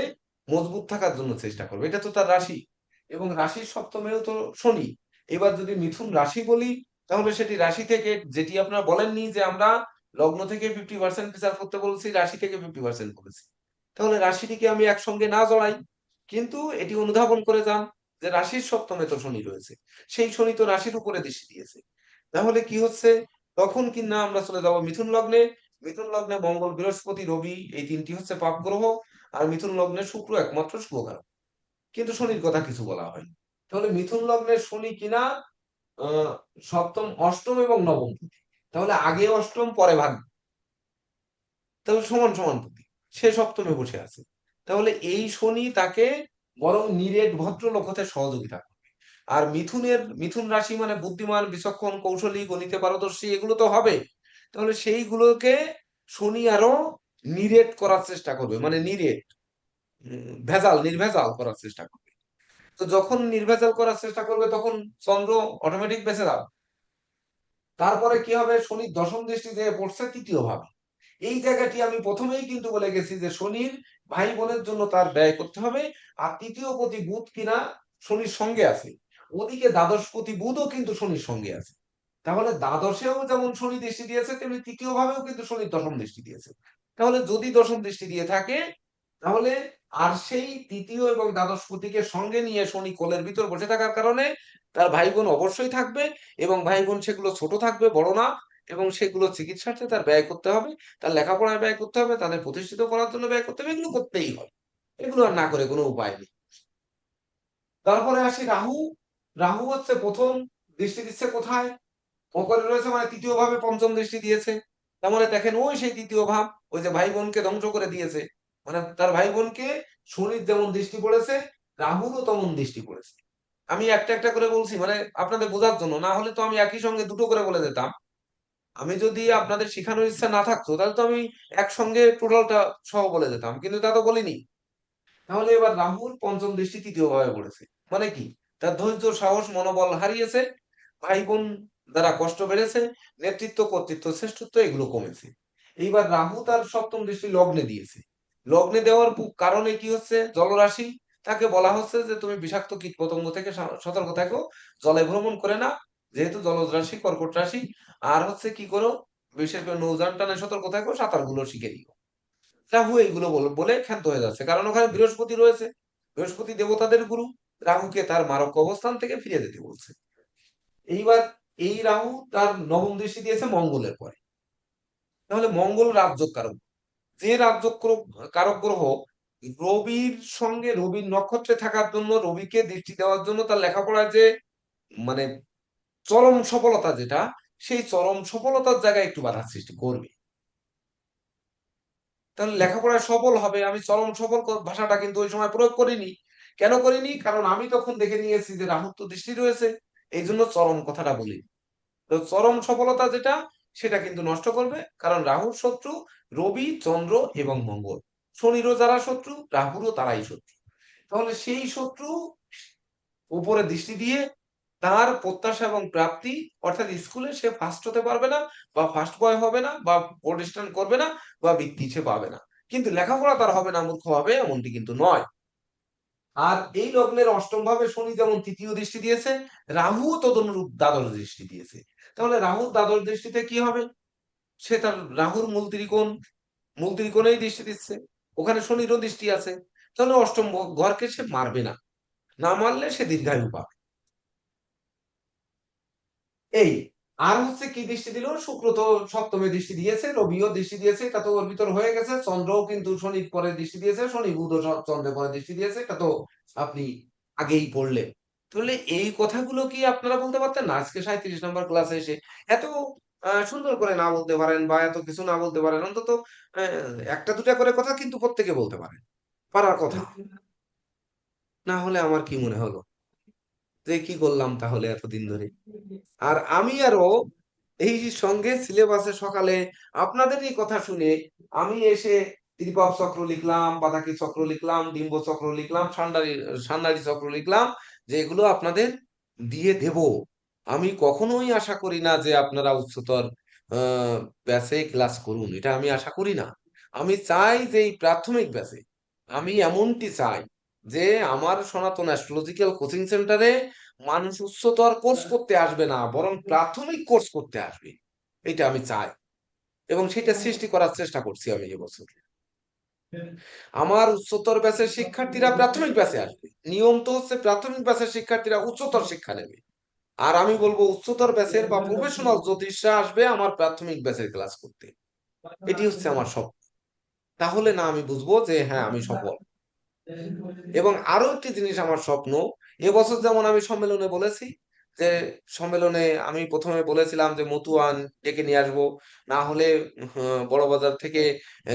মজবুত থাকার জন্য চেষ্টা করবে, এটা তো তার রাশি। এবং রাশির সপ্তমেও তো শনি। এবার যদি মিথুন রাশি বলি, তাহলে সেটি রাশি থেকে, যেটি আপনারা বলেননি যে আমরা লগ্ন থেকে 50% বিচার করতে বলছি, রাশি থেকে 50% বলেছি। তাহলে রাশিটিকে আমি একসঙ্গে না জড়াই, কিন্তু এটি অনুধাবন করে যান যে রাশির সপ্তমে তো শনি রয়েছে, সেই শনি তো রাশির উপরে দৃষ্টি দিয়েছে। তাহলে কি হচ্ছে? তখন কি না আমরা চলে যাব মিথুন লগ্নে। মিথুন লগ্নে মঙ্গল, বৃহস্পতি, রবি, এই তিনটি হচ্ছে পাপ গ্রহ। আর মিথুন লগ্নে শুক্র একমাত্র শুভকারক, কিন্তু শনির কথা কিছু বলা হয়নি। তাহলে মিথুন লগ্নে শনি কিনা আহ সপ্তম, অষ্টম এবং নবম পতি। তাহলে আগে অষ্টম পরে ভাগ, তাহলে সমান সমান পতি, সে সপ্তমে বসে আছে। তাহলে এই শনি তাকে বরং নিরেট ভদ্রলোক হতে সহযোগিতা করবে। আর মিথুন রাশি মানে বুদ্ধিমান, বিচক্ষণ, কৌশলী, গণিতে পারদর্শী, এগুলো তো হবে। তাহলে সেইগুলোকে শনি আরো নিরেট করার চেষ্টা করবে, মানে নিরেট, নির্ভেজাল করার চেষ্টা করবে। তো যখন নির্ভেজাল করার চেষ্টা করবে, তখন চন্দ্র অটোমেটিক বেঁচে যাবে। তারপরে কি হবে? শনির দশম দৃষ্টি যে পড়ছে তৃতীয় ভাবে। এই জায়গাটি আমি প্রথমেই কিন্তু বলে গেছি যে শনির ভাই বোনের জন্য তার ব্যয় করতে হবে। আর তৃতীয় পতি বুধ কিনা শনির সঙ্গে আছে, ওদিকে দ্বাদশপতি বুধও কিন্তু শনির সঙ্গে আছে। তাহলে দ্বাদশেও যেমন শনি দৃষ্টি দিয়েছে, তেমনি তৃতীয় ভাবেও কিন্তু শনির দশম দৃষ্টি দিয়েছে। তাহলে যদি দশম দৃষ্টি দিয়ে থাকে, তাহলে আর সেই তৃতীয় এবং দ্বাদশপতিকে সঙ্গে নিয়ে শনি কোলের ভিতর বসে থাকার কারণে তার ভাই বোন অবশ্যই থাকবে, এবং ভাই বোন সেগুলো ছোট থাকবে, বড় না। এবং সেগুলো চিকিৎসার্থে তার ব্যয় করতে হবে, তার লেখাপড়ায় ব্যয় করতে হবে, তাদের প্রতিষ্ঠিত করার জন্য ব্যয় করতে হবে, এগুলো করতেই হবে। এগুলো আর না করে কোনো উপায় নেই। তারপরে আসি রাহু। রাহু হচ্ছে প্রথম দৃষ্টি দিচ্ছে কোথায়? মকরে রয়েছে, মানে তৃতীয় ভাবে পঞ্চম দৃষ্টি দিয়েছে। তার মানে দেখেন, ওই সেই তৃতীয় ভাব, ওই যে ভাই বোনকে ধ্বংস করে দিয়েছে, মানে তার ভাই বোনকে শনির যেমন দৃষ্টি পড়েছে, রাহুরও তেমন দৃষ্টি পড়েছে। আমি একটা একটা করে বলছি মানে আপনাদের বোঝার জন্য, না হলে তো আমি একই সঙ্গে দুটো করে বলে দিতাম। আমি যদি আপনাদের শেখানোর ইচ্ছা না থাকতো, তাহলে তো আমি একসঙ্গে টোটালটা সহ বলে দিতাম, কিন্তু তা তো বলিনি। তাহলে এবার রাহুর পঞ্চম দৃষ্টি তৃতীয় ভাবে পড়েছে, মানে কি? তার ধৈর্য, সাহস, মনোবল হারিয়েছে, ভাই বোন দ্বারা কষ্ট বেড়েছে, নেতৃত্ব, কর্তৃত্ব, শ্রেষ্ঠত্ব এগুলো কমেছে। এইবার রাহু তার সপ্তম দৃষ্টি লগ্নে দিয়েছে। লগ্নে দেওয়ার কারণে কি হচ্ছে, জলরাশি, তাকে বলা হচ্ছে যে তুমি বিষাক্ত কীট পতঙ্গ থেকে সতর্ক থাকো, জলে ভ্রমণ করে না, যেহেতু জলজ রাশি কর্কট রাশি। আর হচ্ছে কি করো, বিশেষ করে নৌযান টানে সতর্ক থাকো, সাঁতার গুলো শিখে নিও। রাহু এইগুলো বলে ক্ষান্ত হয়ে যাচ্ছে, কারণ ওখানে বৃহস্পতি রয়েছে, বৃহস্পতি দেবতাদের গুরু, রাহুকে তার মারক অবস্থান থেকে ফিরে যেতে বলছে। এইবার এই রাহু তার নবম দৃষ্টি দিয়েছে মঙ্গলের পরে, তাহলে মঙ্গল রাজযোগ কারক, যে রাজযোগ কারক গ্রহ রবির সঙ্গে, রবির নক্ষত্রে থাকার জন্য, রবিকে দৃষ্টি দেওয়ার জন্য তার লেখাপড়ায় যে মানে চরম সফলতা যেটা, সেই চরম সফলতার জায়গায় একটু বাধার সৃষ্টি করবে। তাহলে লেখাপড়ায় সফল হবে, আমি চরম সফল ভাষাটা কিন্তু ওই সময় প্রয়োগ করিনি। কেন করিনি? কারণ আমি তখন দেখে নিয়েছি যে রাহুর তো দৃষ্টি রয়েছে, এই জন্য চরম কথাটা বলি। তো চরম সফলতা যেটা, সেটা কিন্তু নষ্ট করবে, কারণ রাহুর শত্রু রবি, চন্দ্র এবং মঙ্গল। শনিরও যারা শত্রু, রাহুরও তারাই শত্রু। তাহলে সেই শত্রু উপরে দৃষ্টি দিয়ে তার প্রত্যাশা এবং প্রাপ্তি, অর্থাৎ স্কুলে সে ফার্স্ট হতে পারবে না, বা ফার্স্ট বয় হবে না, বা বোর্ড স্ট্যান্ড করবে না, বা বৃত্তি সে পাবে না। কিন্তু লেখাপড়া তার হবে না, মূর্খ হবে, এমনটি কিন্তু নয়। আর এই লগ্নের অষ্টম ভাবে শনি যেমন তৃতীয় দৃষ্টি দিয়েছে, রাহুও তদনুরূপ দ্বাদশ দৃষ্টি দিয়েছে। তাহলে রাহুর দ্বাদশ দৃষ্টিতে কি হবে, সে তার রাহুর মূল ত্রিকোণেই দৃষ্টি দিচ্ছে, ওখানে শনিরও দৃষ্টি আছে, তাহলে অষ্টম ঘরকে সে মারবে না, না মারলে সে দীর্ঘায়ু পাবে। এই আর হচ্ছে কি দৃষ্টি দিল, শুক্র তো সপ্তমে দৃষ্টি দিয়েছে, রবিও দৃষ্টি দিয়েছে, এটা তো ওর ভিতর হয়ে গেছে, চন্দ্রও কিন্তু শনির পরে দৃষ্টি দিয়েছে, শনি বুধ চন্দ্রের পরে দৃষ্টি দিয়েছে, এটা তো আপনি আগেই পড়লেন। তাহলে এই কথাগুলো কি আপনারা বলতে পারতেন না আজকে 37 নম্বর ক্লাসে এসে? এত সুন্দর করে না বলতে পারেন, বা এত কিছু না বলতে পারেন, অন্তত একটা দুটা করে কথা কিন্তু প্রত্যেকে বলতে পারেন, পারার কথা। না হলে আমার কি মনে হলো যে কি করলাম তাহলে এতদিন ধরে। আর আমি আরো এই সঙ্গে সিলেবাসে সকালে আপনাদেরই কথা শুনে আমি এসে ত্রিপাব চক্র লিখলাম, বাদাকি চক্র লিখলাম, ডিম্ব চক্র লিখলাম, সান্নাড়ি চক্র লিখলাম, যে এগুলো আপনাদের দিয়ে দেব। আমি কখনোই আশা করি না যে আপনারা উচ্চতর ব্যাচে ক্লাস করুন, এটা আমি আশা করি না। আমি চাই যে এই প্রাথমিক ব্যাচে, আমি এমনটি চাই যে আমার সনাতন অ্যাস্ট্রোলজিক্যাল কোচিং সেন্টারে মানুষ উচ্চতর কোর্স করতে আসবে না, বরং প্রাথমিক কোর্স করতে আসবে, এটা আমি চাই, এবং সেটা সৃষ্টি করার চেষ্টা করছি আমি এবছর। আমার উচ্চতর ব্যাচের শিক্ষার্থীরা প্রাথমিক ব্যাচে আসবে, নিয়ম তো হচ্ছে প্রাথমিক ব্যাচের শিক্ষার্থীরা উচ্চতর শিক্ষা নেবে, আর আমি বলবো উচ্চতর ব্যাচের বা প্রফেশনাল জ্যোতিষরা আসবে আমার প্রাথমিক ব্যাচের ক্লাস করতে। এটি হচ্ছে আমার স্বপ্ন। তাহলে না আমি বুঝবো যে হ্যাঁ আমি সফল। এবং আরো একটি জিনিস আমার স্বপ্ন, এবছর যেমন আমি সম্মেলনে বলেছি যে, সম্মেলনে আমি প্রথমে বলেছিলাম যে মতুয়ান ডেকে নিয়ে আসবো, না হলে বড় বাজার থেকে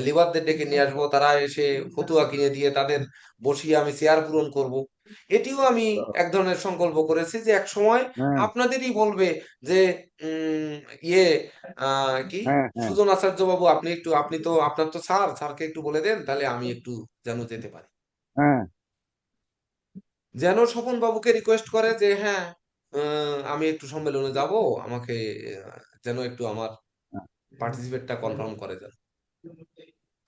লিবারদের ডেকে নিয়ে আসবো, তারা এসে ফতুয়া কিনে দিয়ে তাদের বসিয়ে আমি চেয়ার পূরণ করব। এটিও আমি এক ধরনের সংকল্প করেছি যে এক সময় হ্যাঁ আপনাদেরই বলবে যে উম ইয়ে কি হ্যাঁ হ্যাঁ সুজন আচার্য বাবু, আপনি তো আপনার তো স্যারকে একটু বলে দেন, তাহলে আমি একটু যেন যেতে পারি, হ্যাঁ যেন স্বপন বাবুকে রিকোয়েস্ট করে যে হ্যাঁ আমি একটু সম্মেলনে যাব, আমাকে যেন একটু আমার পার্টিসিপেটটা কনফার্ম করে দেন,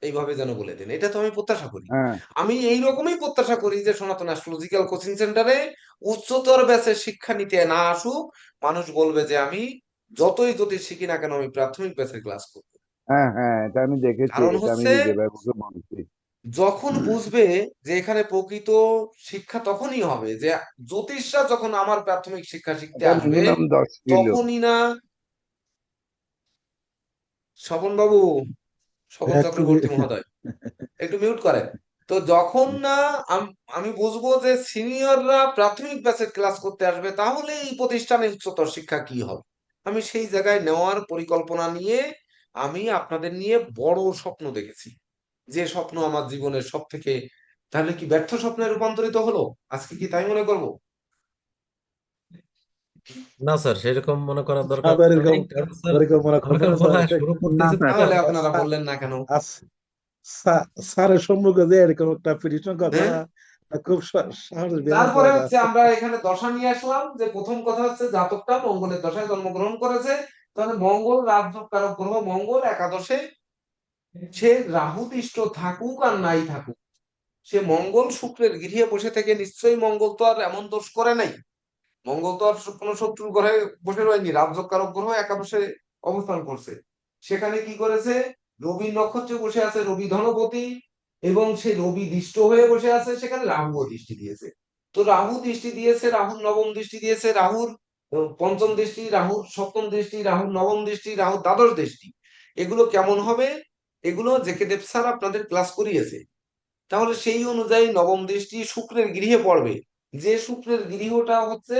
এইভাবে যেন বলে দেন, এটা তো আমি প্রত্যাশা করি। হ্যাঁ আমি এই রকমই প্রত্যাশা করি যে সনাতন অ্যাস্ট্রোলজিক্যাল কোচিং সেন্টারে উচ্চতর ব্যাচের শিক্ষা নিতে না আসুক, মানুষ বলবে যে আমি যতই জ্যোতিষ শিখি না কেন আমি প্রাথমিক ব্যাচের ক্লাস করব। হ্যাঁ হ্যাঁ এটা আমি দেখেছি, কারণ এটা আমি হচ্ছে নিজে মুখে বলছি। যখন বুঝবে যে এখানে প্রকৃত শিক্ষা তখনই হবে যে জ্যোতিষরা যখন আমার প্রাথমিক শিক্ষা শিখতে এটা আসবে, মিনিমাম 10 কিলো। তখনই না স্বপন বাবু, স্বপন একটু চক্রবর্তী মহোদয়, একটু মিউট করেন। তো যখন না আমি বুঝবো যে সিনিয়ররা প্রাথমিক ব্যাচের ক্লাস করতে আসবে, তাহলে এই প্রতিষ্ঠানে উচ্চতর শিক্ষা কি হবে, আমি সেই জায়গায় নেওয়ার পরিকল্পনা নিয়ে আমি আপনাদের নিয়ে বড় স্বপ্ন দেখেছি, যে স্বপ্ন আমার জীবনের সব থেকে, তাহলে কি ব্যর্থ স্বপ্নে রূপান্তরিত হলো আজকে, কি তাই মনে করবো? না স্যার, সেরকম মনে করার দরকার স্যার নেই, এরকম কারণ স্যার এরকম মনে আমরা করবেন না বলা স্যার। শুরু না করতেছি তো না তাহলে স্যার। আপনারা বললেন না কেন? স্যারের সম্মুখে যে এরকম একটা পিটিশন কথা হ্যাঁ, খুব সাহস বেড়ে তারপরে যায় না। হচ্ছে আমরা এখানে দশা নিয়ে আসলাম, যে প্রথম কথা হচ্ছে জাতকটা মঙ্গলের দশায় জন্মগ্রহণ করেছে, তাহলে মঙ্গল রাজযোগ কারক গ্রহ, মঙ্গল একাদশে সে রাহু দৃষ্ট থাকুক আর নাই থাকুক, সে মঙ্গল শুক্রের গৃহে বসে থেকে নিশ্চয়ই মঙ্গল তো আর এমন দোষ করে নাই। মঙ্গল তো আর কোনো শত্রুর ঘরে বসে রয়নি, রাজযোগকারক গ্রহ একাদশে অবস্থান করছে। সেখানে কি করেছে, রবি নক্ষত্রে বসে আছে, রবি ধনপতি, এবং সেই রবি দৃষ্ট হয়ে বসে আছে, সেখানে রাহুও দৃষ্টি দিয়েছে। তো রাহু দৃষ্টি দিয়েছে, রাহুর নবম দৃষ্টি দিয়েছে, রাহুর পঞ্চম দৃষ্টি, রাহুর সপ্তম দৃষ্টি, রাহুর নবম দৃষ্টি, রাহুর দ্বাদশ দৃষ্টি। এগুলো কেমন হবে, এগুলো জেকে দেব স্যার আপনাদের ক্লাস করিয়েছে। তাহলে সেই অনুযায়ী নবম দৃষ্টি শুক্রের গৃহে পড়বে, যে শুক্রের গৃহটা হচ্ছে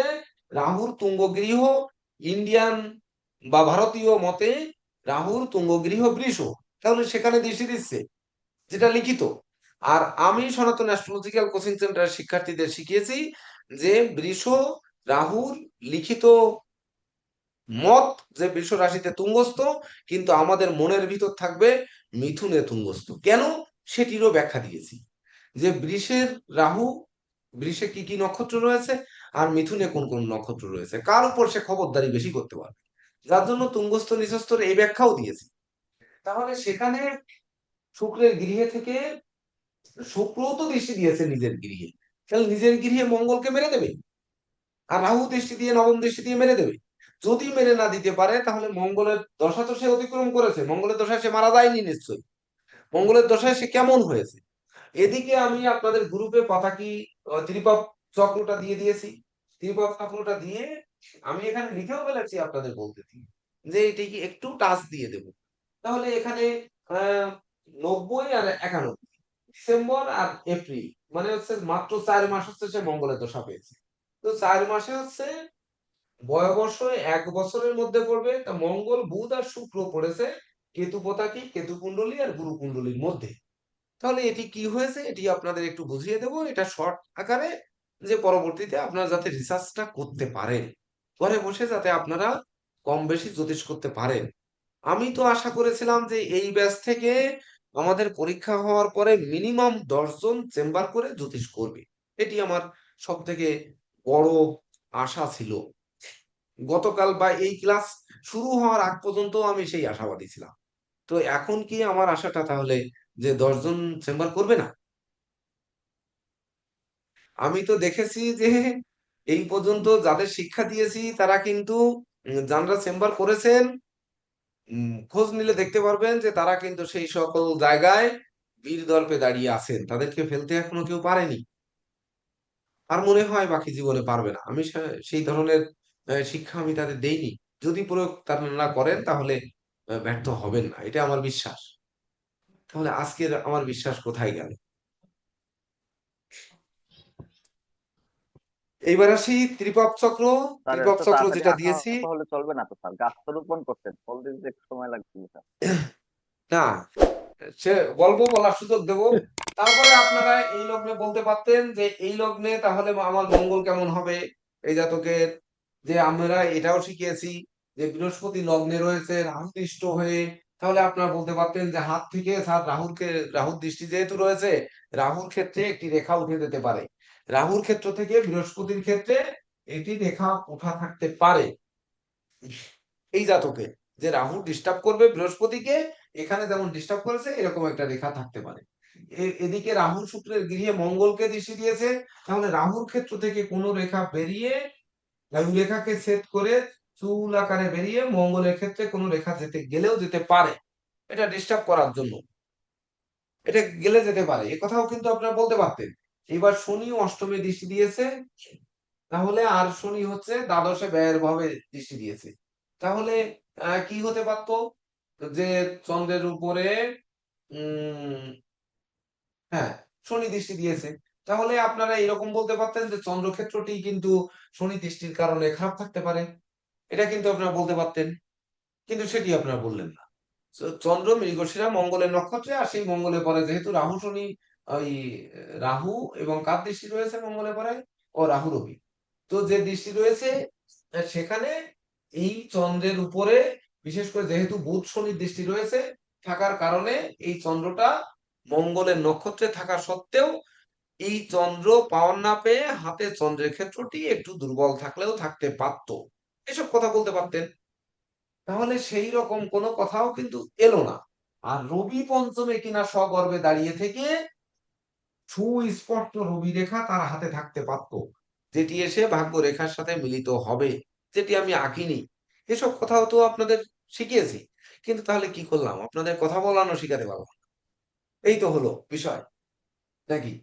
রাহুর তুঙ্গ গৃহ। ইন্ডিয়ান বা ভারতীয় মতে রাহুর তুঙ্গ গৃহ বৃষ, তাহলে সেখানে দৃষ্টি দিচ্ছে, যেটা লিখিত। আর আমি সনাতন অ্যাস্ট্রোলজিক্যাল কোচিং সেন্টারের শিক্ষার্থীদের শিখিয়েছি যে বৃষ রাহুর লিখিত মত যে বৃষ রাশিতে তুঙ্গস্থ, কিন্তু আমাদের মনের ভিতর থাকবে মিথুনে তুঙ্গস্থ। কেন, সেটিরও ব্যাখ্যা দিয়েছি যে বৃষের রাহু, বৃষে কি কি নক্ষত্র রয়েছে আর মিথুনে কোন কোন নক্ষত্র রয়েছে, কার উপর সে খবরদারি বেশি করতে পারবে, যার জন্য তুঙ্গস্থ নিচস্থর এই ব্যাখ্যাও দিয়েছি। তাহলে সেখানে শুক্রের গৃহে থেকে শুক্রও তো দৃষ্টি দিয়েছে নিজের গৃহে, তাহলে নিজের গৃহে মঙ্গলকে মেরে দেবে, আর রাহু দৃষ্টি দিয়ে নবম দৃষ্টি দিয়ে মেরে দেবে। যদি মেরে না দিতে পারে তাহলে মঙ্গলের দশা তো সে অতিক্রম করেছে, মঙ্গলের দশায় সে মারা যায়নি নিশ্চয়ই, মঙ্গলের দশায় সে কেমন হয়েছে। এদিকে আমি আপনাদের গ্রুপে পাতাকি ত্রিপাপ চক্রটা দিয়ে দিয়েছি, ত্রিপাপ চক্রটা দিয়ে আমি এখানে লিখেও ফেলেছি, আপনাদের বলতে দিই যে এটিকে একটু টাচ দিয়ে দেব। তাহলে এখানে 90 আর 91, ডিসেম্বর আর এপ্রিল, মানে হচ্ছে মাত্র 4 মাস হচ্ছে সে মঙ্গলের দশা পেয়েছে। তো 4 মাসে হচ্ছে বয়বর্ষ 1 বছরের মধ্যে পড়বে। তা মঙ্গল বুধ আর শুক্র পড়েছে কেতু পতাকি, কেতু কুণ্ডলী আর গুরু কুণ্ডলীর মধ্যে। তাহলে এটি কি হয়েছে এটি আপনাদের একটু বুঝিয়ে দেব, এটা শর্ট আকারে, যে পরবর্তীতে আপনারা যাতে রিসার্চটা করতে পারেন, ঘরে বসে যাতে আপনারা কম বেশি জ্যোতিষ করতে পারেন। আমি তো আশা করেছিলাম যে এই ব্যাচ থেকে আমাদের পরীক্ষা হওয়ার পরে মিনিমাম 10 জন চেম্বার করে জ্যোতিষ করবে, এটি আমার সব থেকে বড় আশা ছিল। গতকাল বা এই ক্লাস শুরু হওয়ার আগ পর্যন্ত আমি সেই আশাবাদী ছিলাম। তো এখন কি আমার আশাটা তাহলে যে 10 জন চেম্বার করবে না? আমি তো দেখেছি যে এই পর্যন্ত যাদের শিক্ষা দিয়েছি তারা কিন্তু যারা চেম্বার করেছেন, খোঁজ নিলে দেখতে পারবেন যে তারা কিন্তু সেই সকল জায়গায় বীর দর্পে দাঁড়িয়ে আছেন, তাদেরকে ফেলতে এখনো কেউ পারেনি, আর মনে হয় বাকি জীবনে পারবে না। আমি সেই ধরনের শিক্ষা আমি তাদের দেইনি। যদি প্রয়োগ তারা করেন তাহলে ব্যর্থ হবেন না, এটা আমার বিশ্বাস। তাহলে আজকের আমার বিশ্বাস কোথায় গেল? এইবার আসি ত্রিপাপ চক্র। স্যার ত্রিপাপ এত চক্র তাড়াতাড়ি যেটা আশা দিয়েছি, হলে চলবে না তো স্যার, গাছ তো রোপণ করছেন, ফল দিতে তো একটু সময় লাগবে স্যার। না সে বলবো, বলার সুযোগ দেব। তারপরে আপনারা এই লগ্নে বলতে পারতেন যে এই লগ্নে তাহলে আমার মঙ্গল কেমন হবে এই জাতকের, যে আমরা এটাও শিখিয়েছি যে বৃহস্পতি লগ্নে রয়েছে রাহু দৃষ্ট হয়ে। তাহলে আপনারা বলতে পারতেন যে হাত থেকে স্যার রাহুর দৃষ্টি যেহেতু রয়েছে, রাহুর ক্ষেত্রে একটি রেখা উঠে যেতে পারে, রাহুর ক্ষেত্র থেকে বৃহস্পতির ক্ষেত্রে একটি রেখা উঠা থাকতে পারে এই জাতকে, যে রাহু ডিস্টার্ব করবে বৃহস্পতিকে, এখানে যেমন ডিস্টার্ব করেছে এরকম একটা রেখা থাকতে পারে। এদিকে রাহু শুক্রের গৃহে মঙ্গলকে দৃষ্টি দিয়েছে, তাহলে রাহুর ক্ষেত্র থেকে কোনো রেখা বেরিয়ে রাহু রেখাকে ছেদ করে চুল আকারে বেরিয়ে মঙ্গলের ক্ষেত্রে কোনো রেখা যেতে গেলেও যেতে পারে, এটা ডিস্টার্ব করার জন্য এটা গেলে যেতে পারে, এ কথাও কিন্তু আপনারা বলতে পারতেন। এবার শনি অষ্টমে দৃষ্টি দিয়েছে, তাহলে আর শনি হচ্ছে দ্বাদশে ব্যয়ের ভাবে দৃষ্টি দিয়েছে। তাহলে কি হতে পারতো, যে চন্দ্রের উপরে উম হ্যাঁ শনি দৃষ্টি দিয়েছে, তাহলে আপনারা এরকম বলতে পারতেন যে চন্দ্রক্ষেত্রটি কিন্তু শনি দৃষ্টির কারণে খারাপ থাকতে পারে, এটা কিন্তু আপনারা বলতে পারতেন, কিন্তু সেটি আপনারা বললেন না। চন্দ্র মৃগশিরা মঙ্গলের নক্ষত্রে, আর সেই মঙ্গলে পরে যেহেতু রাহু শনি, ওই রাহু এবং কার দৃষ্টি রয়েছে মঙ্গলে পরে, ও রাহু রবি, তো যে দৃষ্টি রয়েছে সেখানে এই চন্দ্রের উপরে বিশেষ করে যেহেতু বুধ শনির দৃষ্টি রয়েছে থাকার কারণে এই চন্দ্রটা মঙ্গলের নক্ষত্রে থাকা সত্ত্বেও এই চন্দ্র পাওয়ার না পেয়ে হাতে চন্দ্রের ক্ষেত্রটি একটু দুর্বল থাকলেও থাকতে পারত, এসব কথা বলতে পারতেন। তাহলে সেই রকম কোনো কথাও কিন্তু এলো না। আর রবি পঞ্চমে কিনা সগর্বে দাঁড়িয়ে থেকে সুস্পষ্ট রবি রেখা তার হাতে থাকতে পারত, যেটি এসে ভাগ্য রেখার সাথে মিলিত হবে, যেটি আমি আঁকিনি। এসব কথাও তো আপনাদের শিখিয়েছি, কিন্তু তাহলে কি করলাম, আপনাদের কথা বলানো শিখাতে পারলাম না। এই তো হলো বিষয় নাকি?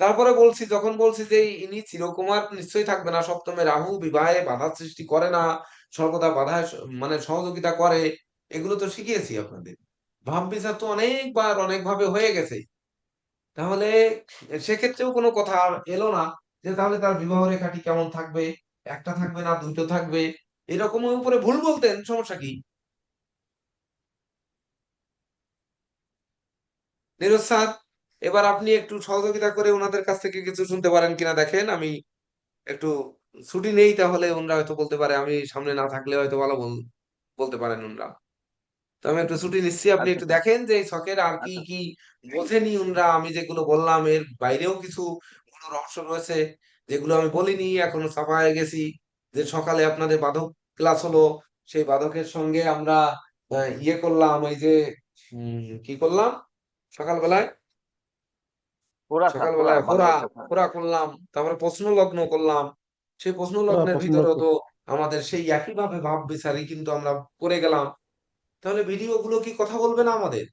তারপরে বলছি, যখন বলছি যে ইনি চিরকুমার নিশ্চয়ই থাকবে না, সপ্তমে রাহু বিবাহে বাধা সৃষ্টি করে না, সর্বদা বাধায় মানে সহযোগিতা করে, এগুলো তো শিখিয়েছি আপনাদের। ভাব বিচার তো অনেকবার অনেকভাবে হয়ে গেছে। তাহলে সেক্ষেত্রেও কোনো কথা আর এলো না যে তাহলে তার বিবাহ রেখাটি কেমন থাকবে, একটা থাকবে না দুটো থাকবে, এরকম উপরে ভুল বলতেন, সমস্যা কি? নীরজ স্যার, এবার আপনি একটু সহযোগিতা করে ওনাদের কাছ থেকে কিছু শুনতে পারেন কিনা দেখেন। আমি একটু ছুটি নেই, তাহলে ওনারা হয়তো বলতে পারে, আমি সামনে না থাকলে হয়তো ভালো বলতে পারেন ওনারা। তো আমি একটু ছুটি নিচ্ছি, আপনি আচ্ছা একটু দেখেন যে এই ছকের আর কি আচ্ছা কি বোঝেনি ওনারা। আমি যেগুলো বললাম এর বাইরেও কিছু কোনো রহস্য রয়েছে যেগুলো আমি বলিনি, এখনো চাপায় গেছি। যে সকালে আপনাদের বাদক ক্লাস হলো, সেই বাদকের সঙ্গে আমরা ইয়ে করলাম, ওই যে কি করলাম সকালবেলায়, পুরা স্যার পুরা সকালবেলায় হোরা, বাংলাদেশ স্যার। হোরা করলাম, তারপরে প্রশ্ন লগ্ন করলাম। সেই প্রশ্ন ওরা লগ্নের পছন্দ ভিতরেও করে। তো আমাদের সেই একইভাবে ভাব বিচারই কিন্তু আমরা করে গেলাম। তাহলে ভিডিও গুলো কি কথা বলবে না আমাদের?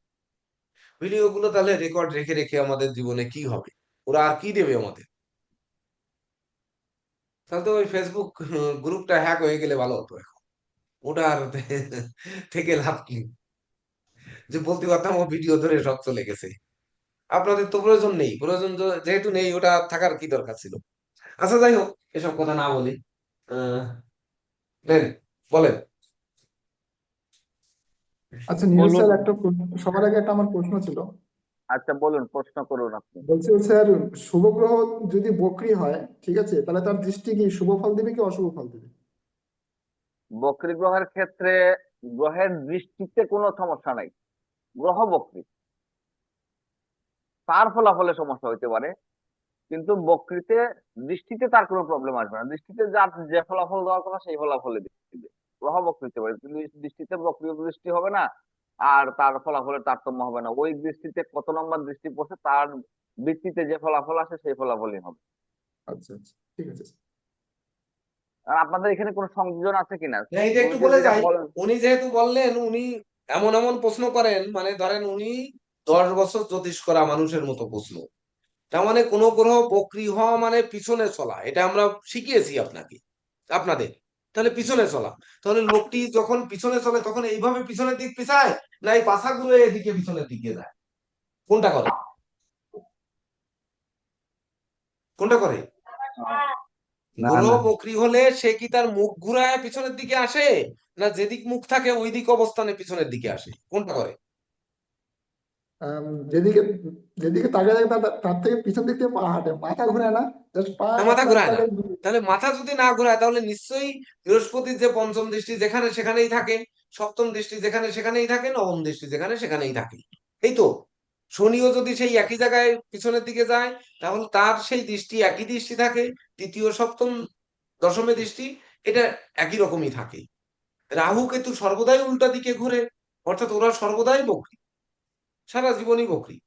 ভিডিও গুলো তাহলে রেকর্ড রেখে রেখে আমাদের জীবনে কি হবে? ওরা আর কি দেবে আমাদের? তাহলে তো ওই ফেসবুক গ্রুপটা হ্যাক হয়ে গেলে ভালো হতো এখন। ওটা আর থেকে লাভ কি? যে বলতে পারতাম ও ভিডিও ধরে সব চলে গেছে। আপনাদের তো প্রয়োজন নেই, প্রয়োজন যেহেতু নেই, ওটা থাকার কি দরকার ছিল? আচ্ছা যাই হোক, এসব কথা না বলি। আহ নেন, বলেন। আচ্ছা নীরজ বলুন। স্যার, সবার আগে একটা আমার প্রশ্ন ছিল। আচ্ছা বলুন, প্রশ্ন করুন আপনি। বলছি স্যার, শুভ গ্রহ যদি বক্রী হয়, ঠিক আছে, তাহলে তার দৃষ্টি কি শুভ ফল দিবে কি অশুভ ফল দিবে? বক্রী গ্রহের ক্ষেত্রে গ্রহের দৃষ্টিতে কোনো সমস্যা নাই। গ্রহ বক্রী, তার ফলাফলে সমস্যা হইতে পারে, কিন্তু বক্রীতে দৃষ্টিতে তার কোনো প্রবলেম আসবে না। দৃষ্টিতে যার যে ফলাফল দেওয়ার কথা সেই ফলাফলে দিবে। গ্রহ বক্রী হতে পারে, কিন্তু দৃষ্টিতে বক্রী দৃষ্টি হবে না, আর তার ফলাফলের তারতম্য হবে না। ওই দৃষ্টিতে কত নম্বর দৃষ্টি পড়ছে তার ভিত্তিতে যে ফলাফল আসে সেই ফলাফলই হবে। আচ্ছা আচ্ছা, ঠিক আছে স্যার। আর আপনাদের এখানে কোনো সংযোজন আছে কিনা? না, এটা একটু গুরুজি বলে যেটা যাই। বলেন। উনি যেহেতু বললেন, উনি এমন এমন প্রশ্ন করেন, মানে ধরেন উনি 10 বছর জ্যোতিষ করা মানুষের মতো প্রশ্ন। তার মানে কোন গ্রহ বক্রী হওয়া মানে পিছনে চলা, এটা আমরা শিখিয়েছি আপনাদের। তাহলে পিছনে চলা, তাহলে লোকটি যখন পিছনে চলে তখন এইভাবে পিছনের দিক পিছায়, না এই পাছাগুলো এদিকে পিছনের দিকে যায়? কোনটা করে? কোনটা করে? না গ্রহ না, বক্রী হলে সে কি তার মুখ ঘুরায় পিছনের দিকে আসে, না যেদিক মুখ থাকে ওই দিক অবস্থানে পিছনের দিকে আসে? কোনটা করে? আম, যেদিকে যেদিকে তাকিয়ে থাকে তার থেকে পিছন দিক থেকে পা হাঁটে, মাথা ঘুরে না, জাস্ট পা না, এক মাথা লাখ ঘুরায় না। টাকা তাহলে মাথা যদি না ঘুরায় তাহলে নিশ্চয়ই বৃহস্পতির যে পঞ্চম দৃষ্টি যেখানে সেখানেই থাকে, সপ্তম দৃষ্টি যেখানে সেখানেই থাকে, নবম দৃষ্টি যেখানে সেখানেই থাকে। এই তো, শনিও যদি সেই একই জায়গায় পিছনের দিকে যায়, তাহলে তার সেই দৃষ্টি একই দৃষ্টি থাকে, তৃতীয় সপ্তম দশমে দৃষ্টি, এটা একই রকমই থাকে। রাহু কেতু সর্বদাই উল্টা দিকে ঘুরে, অর্থাৎ ওরা সর্বদাই বকরি, সারা জীবনই বকরি।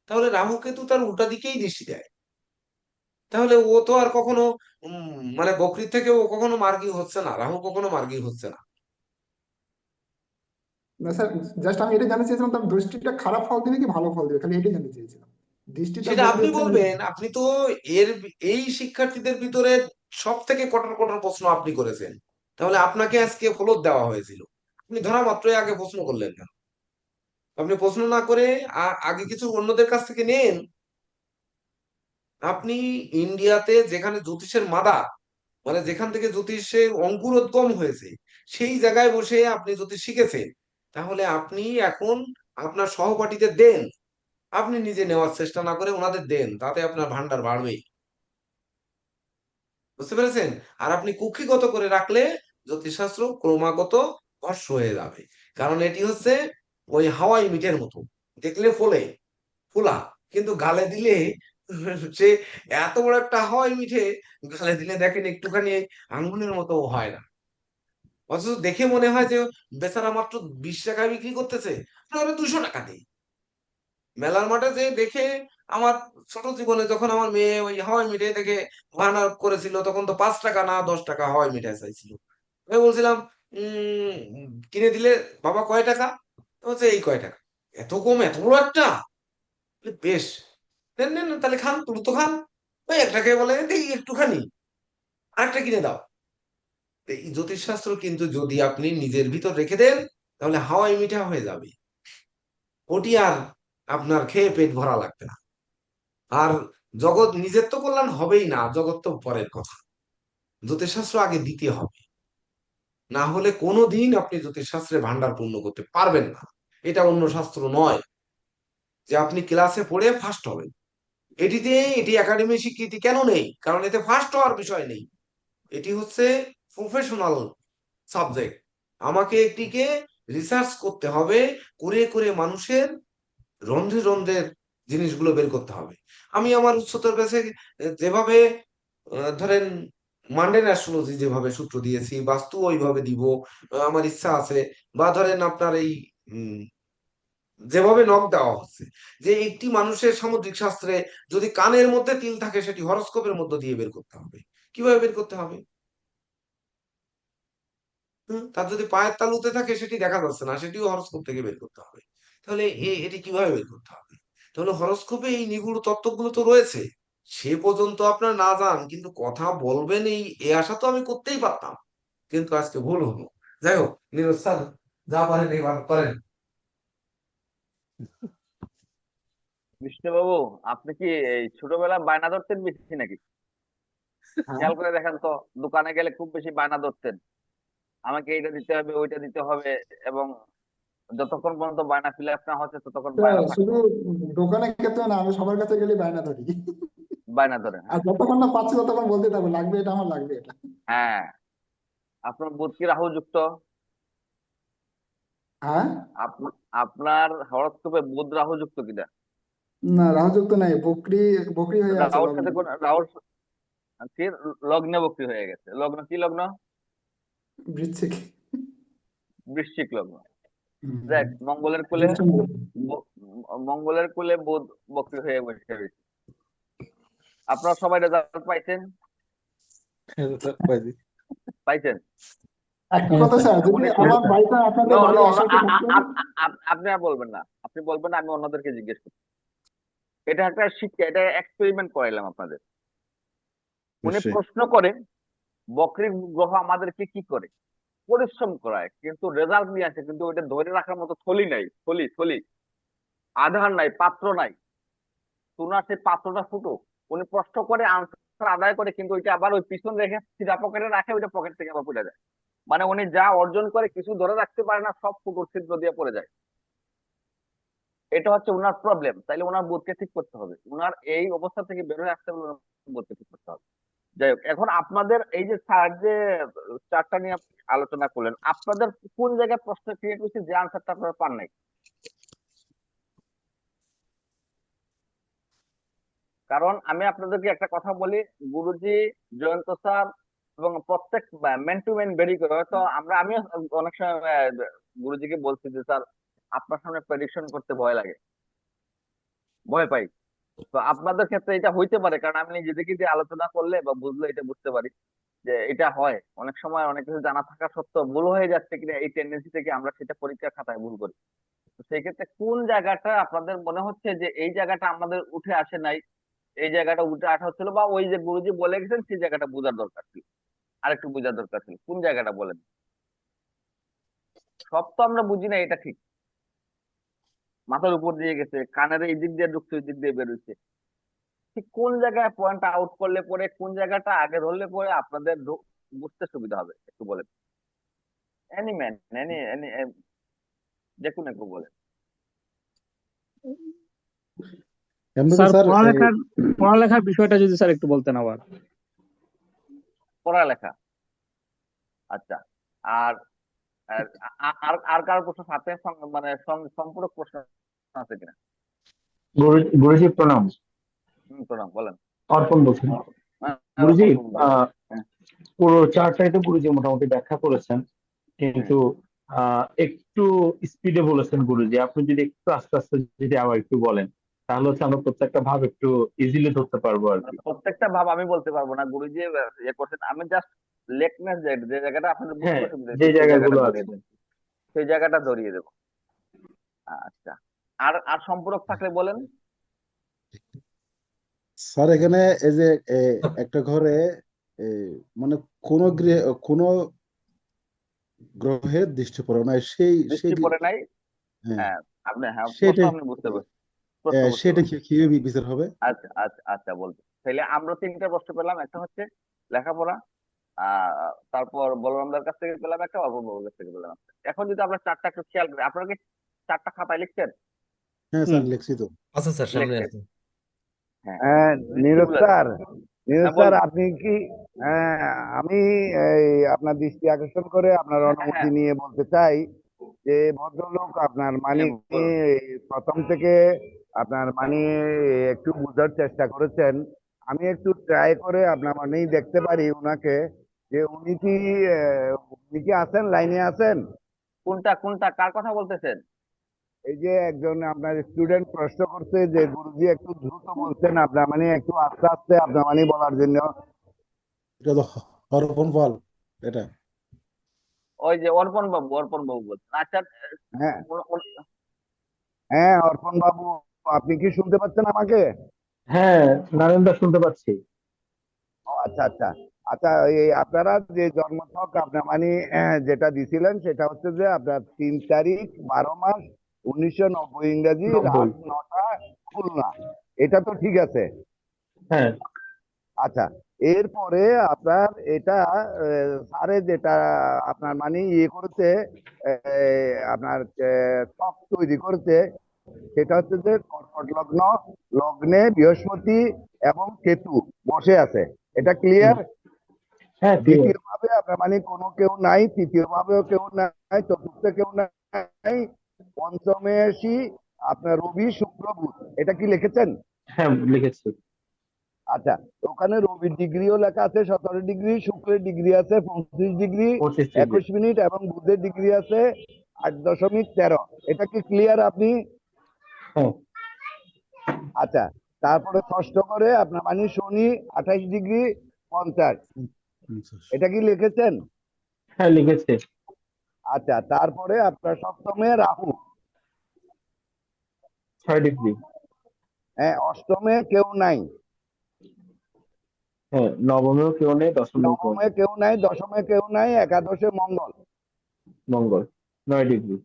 তাহলে রাহু কেতু তার উল্টা দিকেই দৃষ্টি দেয়। তাহলে ও তো আর কখনো মানে বকরির থেকে ও কখনো মার্গী হচ্ছে না, রাহু কখনো মার্গী হচ্ছে না। না স্যার, জাস্ট আমি এটা জানতে চেয়েছিলাম তার দৃষ্টিটা খারাপ ফল দিবে কি ভালো ফল দিবে, খালি এটাই জানতে চেয়েছিলাম। দৃষ্টিটা সেটা বকরি আপনি হচ্ছে আমি বলবেন। আপনি তো এর এই শিক্ষার্থীদের ভিতরে সব থেকে কঠোর কঠোর প্রশ্ন আপনি করেছেন, তাহলে আপনাকে আজকে ফলক দেওয়া হয়েছিল। আপনি ধরা মাত্রই আগে প্রশ্ন করলেন কেন? আপনি প্রশ্ন না করে আগে কিছু অন্যদের কাছ থেকে নেন। আপনি ইন্ডিয়াতে যেখানে জ্যোতিষের মাদা, মানে যেখান থেকে জ্যোতিষের অঙ্কুরোদ্গম হয়েছে, সেই জায়গায় বসে আপনি জ্যোতিষ শিখেছেন। তাহলে আপনি এখন আপনার সহপাঠীদের দেন, আপনি নিজে নেওয়ার চেষ্টা না করে ওনাদের দেন, তাতে আপনার ভান্ডার বাড়বে। বুঝতে পেরেছেন? আর আপনি কুক্ষিগত করে রাখলে জ্যোতিষশাস্ত্র ক্রমাগত ভস্ম হয়ে যাবে। কারণ এটি হচ্ছে ওই হাওয়াই মিঠের মতো, দেখলে ফোলে, ফোলা, কিন্তু গালে দিলে সে এত বড় একটা হাওয়াই মিঠে, গালে দিলে দেখেন একটুখানি আঙ্গুলের মতো হয় না। অথচ দেখে মনে হয় যে বেচারা মাত্র 20 টাকায় বিক্রি করতেছে, তাহলে 200 টাকা দেই। মেলার মাঠে যে দেখে আমার ছোট জীবনে যখন আমার মেয়ে ওই হাওয়াই মিঠাই দেখে বায়না করেছিল, তখন তো 5 টাকা না 10 টাকা হাওয়াই মিঠাই চাইছিল। আমি বলছিলাম কিনে দিলে বাবা কয় টাকা? তো বলছে এই কয় টাকা। এত কম, এত বড় একটা? বলে, বেশ, নেন নেন তাহলে খান, তুমি তো খান। ওই একটা খেয়ে বলে দেখি একটুখানি, আরেকটা কিনে দাও। তো এই জ্যোতিষশাস্ত্র কিন্তু যদি আপনি নিজের ভিতর রেখে দেন, তাহলে হাওয়াই মিঠা হয়ে যাবে। ওটি আর আপনার খেয়ে পেট ভরা লাগবে না। আর জগৎ, নিজের তো কল্যাণ হবেই না, জগৎ তো পরের কথা। জ্যোতিষশাস্ত্র আগে দিতে হবে, না হলে কোনোদিন আপনি জ্যোতিষশাস্ত্রে ভান্ডার পূর্ণ করতে পারবেন না। এটা অন্য শাস্ত্র নয় যে আপনি ক্লাসে পড়ে ফার্স্ট হবেন। এটি একাডেমি স্বীকৃতি কেন নেই? কারণ এতে ফার্স্ট হওয়ার বিষয় নেই। এটি হচ্ছে প্রফেশনাল সাবজেক্ট। আমাকে এটিকে রিসার্চ করতে হবে, করে করে মানুষের রন্ধ্রে রন্ধ্রের জিনিসগুলো বের করতে হবে। আমি আমার উচ্চতর কাছে যেভাবে ধরেন মান্ডেন অ্যাস্ট্রোলজি যেভাবে সূত্র দিয়েছি, বাস্তু ওইভাবে দিব, আমার ইচ্ছা আছে। বা ধরেন আপনার এই যেভাবে নক দেওয়া হচ্ছে যে একটি মানুষের সামুদ্রিক শাস্ত্রে যদি কানের মধ্যে তিল থাকে, সেটি হরোস্কোপের মধ্য দিয়ে বের করতে হবে। কিভাবে বের করতে হবে? তার যদি পায়ের তালুতে থাকে, সেটি দেখা যাচ্ছে না, সেটিও হরোস্কোপ থেকে বের করতে হবে। তাহলে এটি কিভাবে বের করতে হবে? তাহলে হরোস্কোপে এই নিগূঢ় তত্ত্বগুলো তো রয়েছে। সে পর্যন্ত আপনার না যান, কিন্তু কথা বলবেন এ আশা তো আমি করতেই পারতাম, কিন্তু আজকে ভুল হলো। যাই হোক, নীরজ স্যার যা পারেন এবার করেন। বিষ্ণুবাবু, আপনি কি এই ছোটবেলায় বায়না ধরতেন বেশি নাকি? হ্যাঁ, খেয়াল করে দেখেন তো, দোকানে গেলে খুব বেশি বায়না ধরতেন, আমাকে এইটা দিতে হবে, ওইটা দিতে হবে, এবং যতক্ষণ পর্যন্ত বায়না ফিল আপ না হচ্ছে ততক্ষণ বায়না শুধু থাকতো। দোকানের ক্ষেত্রে না, আমি সবার কাছে গেলে বায়না ধরি। বায়না ধরেন, আর হ্যাঁ। যতক্ষণ না পাচ্ছি ততক্ষণ বলতে থাকবো, লাগবে এটা, আমার লাগবে এটা। হ্যাঁ, আপনার বুধ কি রাহু যুক্ত? হ্যাঁ, আপনার হরোস্কোপে বুধ রাহু যুক্ত কিনা? না রাহুযুক্ত নাই, বকরি বকরি হয়ে আছে রাহুর লগ্ন। সাথে কোন রাহুর কি লগ্নে বক্রি হয়ে গেছে? লগ্ন কি লগ্ন? বৃশ্চিক। বৃশ্চিক লগ্ন। হুম, দেখ, মঙ্গলের কোলে বৃশ্চিক। মঙ্গলের কোলে বুধ বক্রি হয়ে বসে রয়েছে। আপনারা সবাই রেজাল্ট পাইছেন? পাইছেন? একটা কথা স্যার, যদি উনি আমার বাড়িটা আপনাদের বাড়ির আশেপাশে থাকতো। আপনি আর বলবেন না, আপনি বলবেন না, আমি অন্যদেরকে জিজ্ঞেস করছি। এটা একটা শিক্ষা, এটা এক্সপেরিমেন্ট করাইলাম আপনাদের। উনি নিশ্চয়ই। প্রশ্ন করে বক্রী গ্রহ আমাদেরকে কি করে, পরিশ্রম করায়, কিন্তু রেজাল্ট নিয়ে আসে, কিন্তু ওইটা ধরে রাখার মতো থলি নাই, থলি থলি আধার নাই, পাত্র নাই। তুনার সেই পাত্রটা ফুটো। উনি প্রশ্ন করে আনসার আদায় করে, কিন্তু ওইটা আবার ওই পিছন রেখে সিধা পকেটে রাখে, ওইটা পকেট থেকে আবার পড়ে যায়। মানে উনি যা অর্জন করে কিছু ধরে রাখতে পারে না, সব ফুটোর ছিদ্র দিয়ে পড়ে যায়। এটা হচ্ছে ওনার প্রবলেম। তাইলে ওনার বুধকে ঠিক করতে হবে, ওনার এই অবস্থা থেকে বের হয়ে আসতে হলে ওনার বুধকে ঠিক করতে হবে। যাই হোক, এখন আপনাদের এই যে স্যার যে চারটা নিয়ে আলোচনা করলেন, আপনাদের কোন জায়গায় প্রশ্ন ক্রিয়েট হচ্ছে যে আনসারটা আপনারা পান নাই? কারণ আমি আপনাদেরকে একটা কথা বলি, গুরুজি, জয়ন্ত স্যার এবং প্রত্যেক মেন টু মেন বেরি করে, হয়তো আমি অনেক সময় গুরুজিকে বলছি যে স্যার, আপনার সামনে প্রেডিকশন করতে ভয় লাগে, ভয় পাই। তো আপনাদের ক্ষেত্রে এটা হইতে পারে, কারণ আমি নিজেদেরকে দিয়ে আলোচনা করলে বা বুঝলে এটা বুঝতে পারি যে এটা হয়। অনেক সময় অনেক কিছু জানা থাকা সত্ত্বেও ভুল হয়ে যাচ্ছে কিনা, এই টেন্ডেন্সি থেকে আমরা সেটা পরীক্ষার খাতায় ভুল করি। তো সেই ক্ষেত্রে কোন জায়গাটা আপনাদের মনে হচ্ছে যে এই জায়গাটা আমাদের উঠে আসে নাই, এই জায়গাটা উঠে আসা হচ্ছিল, বা ওই যে গুরুজি বলে গেছেন সেই জায়গাটা বোঝার দরকার ছিল, আরেকটু বোঝার দরকার ছিল, কোন জায়গাটা বলেন? সব তো আমরা বুঝি না, এটা ঠিক। মাথার উপর দিয়ে গেছে, কানের এই দিক দিয়ে ঢুকছে, ওই দিক দিয়ে বেরোচ্ছে। ঠিক কোন জায়গায় পয়েন্ট আউট করলে পরে, কোন জায়গাটা আগে ধরলে পরে আপনাদের বুঝতে সুবিধা হবে, একটু বলেন। এনি ম্যান, এনি এনি, যে কোনো একটু বলেন। এমনিতে স্যার স্যার পড়ালেখার বিষয়টা যদি স্যার একটু বলতেন আবার। পড়ালেখা, আচ্ছা। আর আর আর আর কারো প্রশ্ন সাথে মানে সম্পূরক প্রশ্ন আছে কিনা? গুরুজি প্রণাম। প্রণাম, বলেন। অর্পণ বলছেন। হ্যাঁ, গুরুজি, অর্পণ বলুন। হ্যাঁ। পুরো চার্টটাই তো গুরুজি মোটামুটি ব্যাখ্যা করেছেন। কিন্তু একটু স্পিডে বলেছেন গুরুজি। আপনি যদি একটু আস্তে আস্তে যদি আবার একটু বলেন, তাহলে হচ্ছে আমরা প্রত্যেকটা ভাব একটু ইজিলি ধরতে পারবো আর কি। প্রত্যেকটা ভাব আমি বলতে পারবো না, গুরুজি ইয়ে করছেন, আমি জাস্ট লেকনেস যে জায়গাটা আপনাদের বুঝতে হ্যাঁ, অসুবিধা যে হচ্ছে সেই জায়গাটা জায়গাগুলো ধরিয়ে আছে। দেবো, সেই জায়গাটা ধরিয়ে দেবো। আচ্ছা, আর আর সম্পূরক থাকলে বলেন। স্যার এখানে এই যে একটা ঘরে এ, মানে কোন গৃহে কোন গ্রহের দৃষ্টি পড়ে না সেই দৃষ্টি সেই পড়ে নাই। হ্যাঁ হ্যাঁ, আপনি হ্যাঁ প্রশ্ন সেটা আপনি বুঝতে পারছেন, প্রশ্ন বুঝতে সেটা পারছেন। কিভাবে বিচার হবে? আচ্ছা আচ্ছা আচ্ছা, বলতে তাহলে আমরা তিনটা প্রশ্ন পেলাম, একটা হচ্ছে লেখাপড়া, তারপর বলরামদার কাছ থেকে পেলাম একটা, অর্পণ বাবুর কাছ থেকে পেলাম একটা। এখন যদি আমরা চারটা একটু খেয়াল করি, আপনারা কি চারটা খাতায় লিখছেন? হ্যাঁ হুম, স্যার লিখছি তো। আচ্ছা স্যার, সামনে লিখছেন? আছে। হ্যাঁ, নীরজ দৃষ্টিগুলো স্যার, নীরজ হ্যাঁ স্যার বলুন। আপনি কি আমি এই আপনার দৃষ্টি আকর্ষণ করে আপনার হ্যাঁ অনুমতি হ্যাঁ নিয়ে বলতে চাই যে ভদ্রলোক আপনার মানে হ্যাঁ বলুন। প্রথম থেকে আপনার মানে একটু বোঝার চেষ্টা করেছেন। আমি একটু ট্রাই করে আপনার মানেই দেখতে পারি উনাকে যে উনি কি আছেন, লাইনে আছেন? কোনটা কোনটা কার কথা বলতেছেন? এই যে একজন আপনার স্টুডেন্ট প্রশ্ন করছে যে গুরুজি একটু দ্রুত বলছেন, আপনার মানে একটু আস্তে আস্তে আপনার মানে বলার জন্য। এটা তো হরপন ফল এটা। ওই যে অর্পণ বাবু বলছেন। আচ্ছা, হ্যাঁ, উন- উন- হ্যাঁ, অর্পণ বাবু, আপনি কি শুনতে পাচ্ছেন আমাকে? হ্যাঁ, নারেন্দা শুনতে পাচ্ছি। ও আচ্ছা আচ্ছা। আচ্ছা, এই আপনারা যে জন্মছক আপনার মানে যেটা দিছিলেন সেটা হচ্ছে যে আপনার 3 তারিখ 12 মাস 1990 ইংরেজি 90। রাত 9টা খুলনা। এটা তো ঠিক আছে? হ্যাঁ আচ্ছা, এরপরে আপনার এটা স্যারে যেটা আপনার মানে ইয়ে করেছে, আপনার ছক তৈরি করেছে, সেটা হচ্ছে যে কর্কট লগ্নে বৃহস্পতি এবং কেতু বসে আছে। এটা হুম, ক্লিয়ার? হ্যাঁ ক্লিয়ার। দ্বিতীয় ভাবে আপনার মানে কোনো কেউ নাই, তৃতীয় ভাবেও কেউ নাই, চতুর্থে কেউ নাই, পঞ্চমে আসি আপনার রবি শুক্র বুধ। এটা কি লিখেছেন? হ্যাঁ লিখেছি। আচ্ছা, ওখানে রবির ডিগ্রিও লেখা আছে 17 ডিগ্রি, শুক্রের ডিগ্রি আছে 25 ডিগ্রি 25 ডিগ্রি। 21 মিনিট, এবং বুধের ডিগ্রি আছে 8.13। এটা কি ক্লিয়ার আপনি? হ্যাঁ আচ্ছা, তারপরে ষষ্ঠ করে আপনার মানে শনি 28 ডিগ্রি 50। এটা কি লিখেছেন? হ্যাঁ লিখেছি। আচ্ছা, তারপরে আপনার সপ্তমে রাহু। 6 ডিগ্রি। হ্যাঁ, অষ্টমে কেউ নাই, হ্যাঁ, নবমেও কেউ নেই, দশমেও কেউ নবমে নেই। কেউ নাই, দশমে কেউ নাই, একাদশে মঙ্গল। মঙ্গল 9 ডিগ্রি।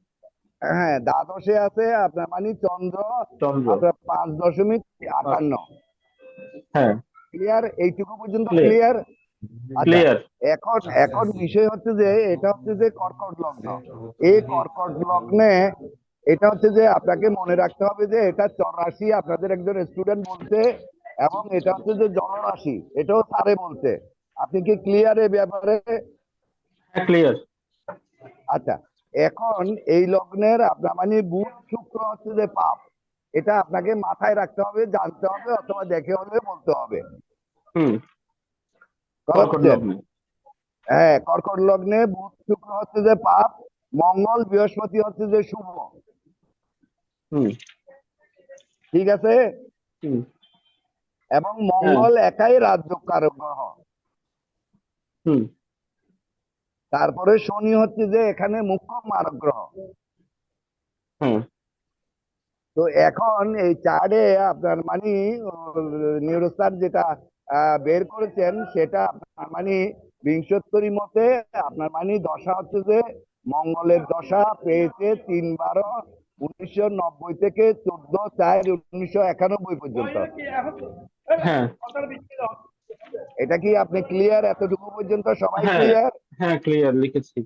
হ্যাঁ, দ্বাদশে আছে আপনার মানে চন্দ্র চন্দ্র আপনার 5.58। হ্যাঁ ক্লিয়ার? এইটুকু পর্যন্ত ক্লিয়ার। ক্লিয়ার? আচ্ছা, ক্লিয়ার। এখন এখন বিষয় হচ্ছে যে এটা হচ্ছে যে কর্কট লগ্ন। এই কর্কট লগ্নে এটা হচ্ছে যে আপনাকে মনে রাখতে হবে যে এটা চররাশি, আপনাদের একজন স্টুডেন্ট বলছে, এবং এটা হচ্ছে যে জলরাশি, এটাও স্যারে বলছে। আপনি কি ক্লিয়ার এ ব্যাপারে? হ্যাঁ ক্লিয়ার। আচ্ছা, এখন এই লগ্নের আপনার মানে বুধ শুক্র হচ্ছে যে পাপ। এটা আপনাকে মাথায় রাখতে হবে, জানতে হবে, অথবা দেখে হলে বলতে হবে। হুম, কথা কর্কট বুঝছেন? লগ্নে। হ্যাঁ, কর্কট লগ্নে বুধ শুক্র হচ্ছে যে পাপ, মঙ্গল বৃহস্পতি হচ্ছে যে শুভ। হুম ঠিক আছে? হুম। এবং হ্যাঁ। মঙ্গল একাই রাজযোগকারক গ্রহ। হুম তারপরে শনি হচ্ছে যে এখানে মুখ্য মারক গ্রহ। হুম। তো এখন এই চার্টে আপনার মানে নিউরোস্টার যেটা বের করেছেন সেটা আপনার মানে 72 মতে আপনার মানে দশা হচ্ছে যে মঙ্গলের দশা পেয়েছে 3/12/1990 থেকে 14/4/1991 পর্যন্ত। হ্যাঁ এটা কি আপনি ক্লিয়ার? এতটুকু পর্যন্ত সবাই হ্যাঁ ক্লিয়ার? হ্যাঁ ক্লিয়ার লিখেছি।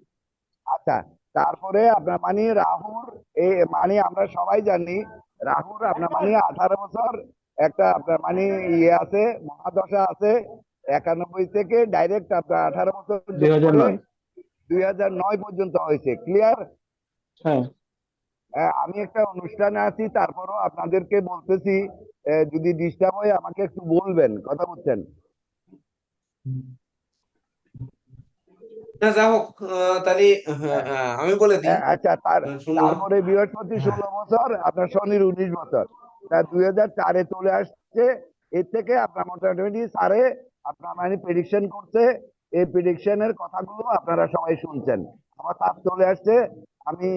আচ্ছা, তারপরে আপনার মানে রাহুর এই মানে আমরা সবাই জানি রাহুর আপনার মানে 18 বছর একটা আপনার মানে ইয়ে আছে, মহাদশা আছে। 91 থেকে ডাইরেক্ট আপনার 18 বছর যোগ করে 2009। 2009 পর্যন্ত হয়েছে। ক্লিয়ার? হ্যাঁ আমি একটা অনুষ্ঠানে আছি, তারপরও আপনাদেরকে বলতেছি, যদি ডিস্টার্ব হয় আমাকে একটু বলবেন। কথা বলছেন? না যা হোক তাহলে হ্যাঁ আমি বলে দিই আচ্ছা শুনুন। তারপরে বৃহস্পতি 16 বছর, আপনার শনির 19 বছর, তা 2004-এ চলে আসছে। এর থেকে আপনার মোটামুটি স্যারে আপনার মানে প্রেডিকশন করছে, এই প্রেডিকশনের কথাগুলো আপনারা সবাই শুনছেন। আমার তার চলে আসছে, আমি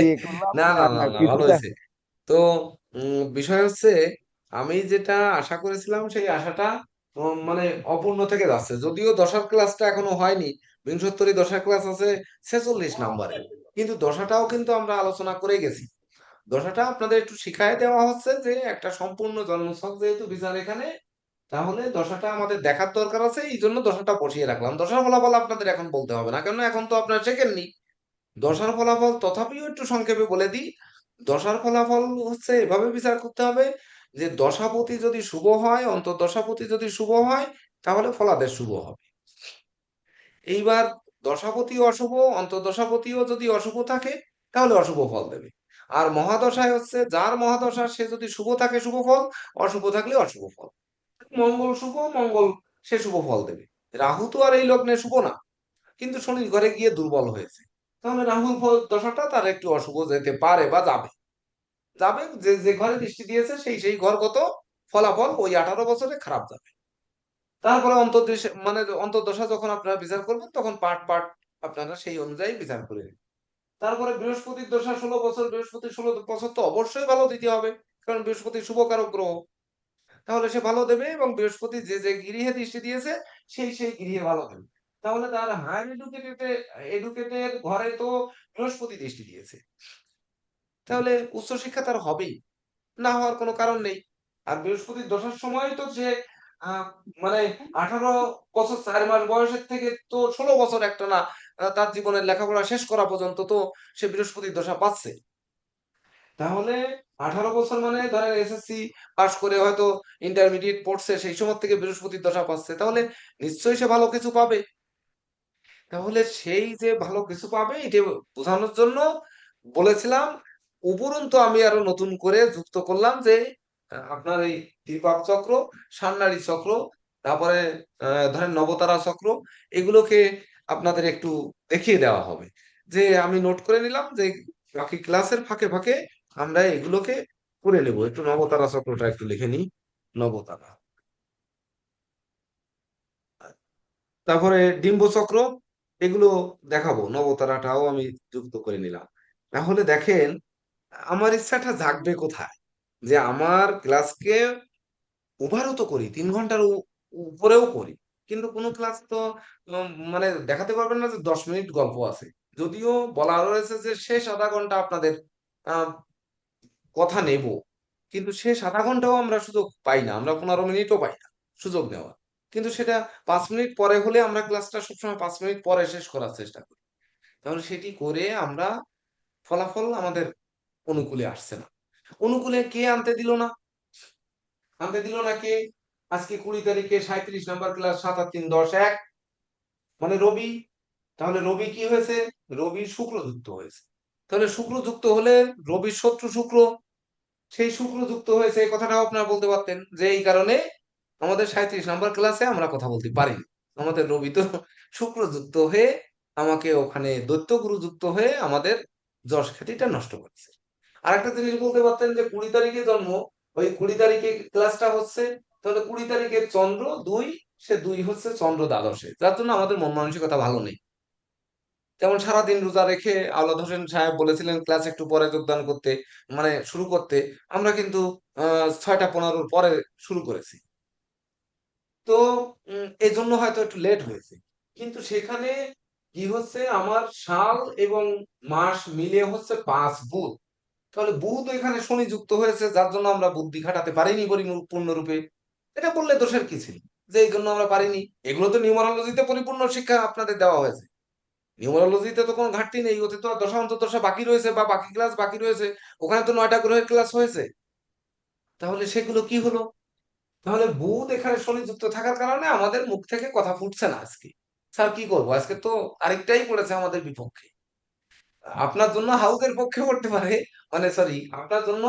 ইয়ে করলাম না না না না ভালো কিছুটা। হয়েছে। তো বিষয় হচ্ছে আমি যেটা আশা করেছিলাম সেই আশাটা মানে অপূর্ণ থেকে যাচ্ছে, যদিও দশার ক্লাসটা এখনো হয়নি। বিংশোত্তরী দশার ক্লাস আছে 46 নম্বরে, কিন্তু দশাটাও কিন্তু আমরা আলোচনা করে গেছি। দশাটা আপনাদের একটু শিখায় দেওয়া হচ্ছে যে একটা সম্পূর্ণ জন্মছক যেহেতু বিচার এখানে, তাহলে দশাটা আমাদের দেখার দরকার আছে, এই জন্য দশাটা বসিয়ে রাখলাম। দশার ফলাফল আপনাদের এখন বলতে হবে না, কেন এখন তো আপনারা শেখেননি। দশার ফলাফল তথাপিও একটু সংক্ষেপে বলে দিই। দশার ফলাফল হচ্ছে এভাবে বিচার করতে হবে যে দশাপতি যদি শুভ হয়, অন্তর্দশাপতি যদি শুভ হয়, তাহলে ফলাদেশ শুভ হবে। এইবার দশাপতি অশুভ, অন্তর্দশাপতিও যদি অশুভ থাকে তাহলে অশুভ ফল দেবে। আর মহাদশায় হচ্ছে যার মহাদশা সে যদি শুভ থাকে শুভ ফল, অশুভ থাকলে অশুভ ফল। মঙ্গল শুভ, মঙ্গল সে শুভ ফল দেবে। রাহু তো আর এই লগ্নে শুভ না, কিন্তু শনির ঘরে গিয়ে দুর্বল হয়েছে, তাহলে রাহুর দশাটা তার একটু অশুভ যেতে পারে বা যাবে। যাবে যে যে ঘরে দৃষ্টি দিয়েছে সেই সেই ঘর কত ফলাফল ওই 18 বছরে খারাপ যাবে। তারপরে অন্তর্দশা মানে অন্তর্দশা যখন আপনারা বিচার করবেন তখন পার্ট পার্ট আপনারা সেই অনুযায়ী বিচার করে নেবেন। তারপরে বৃহস্পতির দশা 16 বছর, বৃহস্পতি 16 বছর তো অবশ্যই ভালো দিতে হবে, কারণ বৃহস্পতি শুভকারক গ্রহ, তাহলে সে ভালো দেবে। এবং বৃহস্পতি যে যে গৃহে দৃষ্টি দিয়েছে সেই সেই গৃহে ভালো দেবে। তাহলে তার হায়ার এডুকেটেড ঘরে তো বৃহস্পতি দৃষ্টি দিয়েছে, তাহলে উচ্চশিক্ষা তার হবেই, না হওয়ার কোনো কারণ নেই। আর বৃহস্পতির দশার সময় তো সে আহ, মানে 18 বছর 4 মাস বয়সের থেকে তো 16 বছর একটা না তার জীবনের লেখাপড়া শেষ করা পর্যন্ত তো সে বৃহস্পতির দশা পাচ্ছে। তাহলে 18 বছর মানে ধরেন এসএসসি পাশ করে হয়তো ইন্টারমিডিয়েট পড়ছে, সেই সময় থেকে বৃহস্পতির দশা পাচ্ছে, তাহলে নিশ্চয়ই সে ভালো কিছু পাবে। তাহলে সেই যে ভালো কিছু পাবে এটা বোঝানোর জন্য বলেছিলাম। উপরন্তু আমি আরো নতুন করে যুক্ত করলাম যে আপনার এই ত্রিপাক চক্র, সান্নাড়ি চক্র, তারপরে ধরেন নবতারা চক্র, এগুলোকে আপনাদের একটু দেখিয়ে দেওয়া হবে। যে আমি নোট করে নিলাম যে বাকি ক্লাসের ফাঁকে ফাঁকে আমরা এগুলোকে করে নেব। একটু নবতারা চক্রটা একটু লিখে নিই। নবতারা, তারপরে ডিম্ব চক্র, এগুলো দেখাবো। নবতারাটাও আমি যুক্ত করে নিলাম। তাহলে দেখেন আমার ইচ্ছাটা জাগবে কোথায়, যে আমার ক্লাসকে ওভারও তো করি, 3 ঘন্টার উপরেও করি, কিন্তু কোনো ক্লাস তো মানে দেখাতে পারবেন না যে 10 মিনিট গল্প আছে। যদিও বলা রয়েছে যে শেষ আধা ঘন্টা আপনাদের আহ, কথা নেব, কিন্তু শেষ আধা ঘন্টাও আমরা সুযোগ পাই না, আমরা 15 মিনিটও পাই না সুযোগ নেওয়ার। কিন্তু সেটা 5 মিনিট পরে হলে আমরা ক্লাসটা সবসময় 5 মিনিট পরে শেষ করার চেষ্টা করি। তাহলে সেটি করে আমরা ফলাফল আমাদের অনুকূলে আসছে না। অনুকূলে কে আনতে দিল না? আনতে দিল না কে? আজকে 20 তারিখে 37 নম্বর ক্লাস 7 আর 3 10 1 মানে রবি। তাহলে রবি কি হয়েছে? রবি শুক্র যুক্ত হয়েছে। তাহলে শুক্র যুক্ত হলে রবির শত্রু শুক্র, সেই শুক্র যুক্ত হয়েছে, এই কথাটাও আপনারা বলতে পারতেন যে এই কারণে আমাদের 37 নম্বর ক্লাসে আমরা কথা বলতে পারি। আমাদের রবি তো শুক্র যুক্ত হয়ে আমাকে ওখানে দৈত্য গুরু যুক্ত হয়ে আমাদের যশ খ্যাতিটা নষ্ট করেছে। আর একটা জিনিস বলতে পারতেন যে 20 তারিখে জন্ম, ওই 20 তারিখে ক্লাসটা হচ্ছে, তাহলে 20 তারিখে চন্দ্র 2, সে 2 হচ্ছে চন্দ্র দ্বাদশে, যার জন্য আমাদের মন মানসিকতা ভালো নেই। যেমন সারাদিন রোজা রেখে আওলাদ হোসেন সাহেব বলেছিলেন ক্লাস একটু পরে যোগদান করতে, মানে শুরু করতে, আমরা কিন্তু 6টা 15-র পরে শুরু করেছি। তো এই জন্য হয়তো একটু লেট হয়েছে। কিন্তু সেখানে কি হচ্ছে, আমার সাল এবং মাস মিলে হচ্ছে 5 বুধ। তাহলে বুধ এখানে শনি যুক্ত হয়েছে, যার জন্য আমরা বুদ্ধি খাটাতে পারিনি পরিপূর্ণরূপে। এটা বললে দোষের কি ছিল, যে এই জন্য আমরা পারিনি? এগুলো তো নিউমারোলজিতে পরিপূর্ণ শিক্ষা আপনাদের দেওয়া হয়েছে। নিউমারোলজিতে তো কোনো ঘাটতি নেই, ওতে তো আর দশা অন্তর্দশা বাকি রয়েছে বা বাকি ক্লাস বাকি রয়েছে। ওখানে তো 9টা গ্রহের ক্লাস হয়েছে, তাহলে সেগুলো কি হলো? তাহলে বুধ এখানে শনি যুক্ত থাকার কারণে আমাদের মুখ থেকে কথা ফুটছে না আজকে। স্যার কি করবো, আজকে তো আরেকটাই পড়েছে আমাদের বিপক্ষে। আপনার জন্য হাউসের পক্ষে পড়তে পারে, মানে সরি আপনার জন্য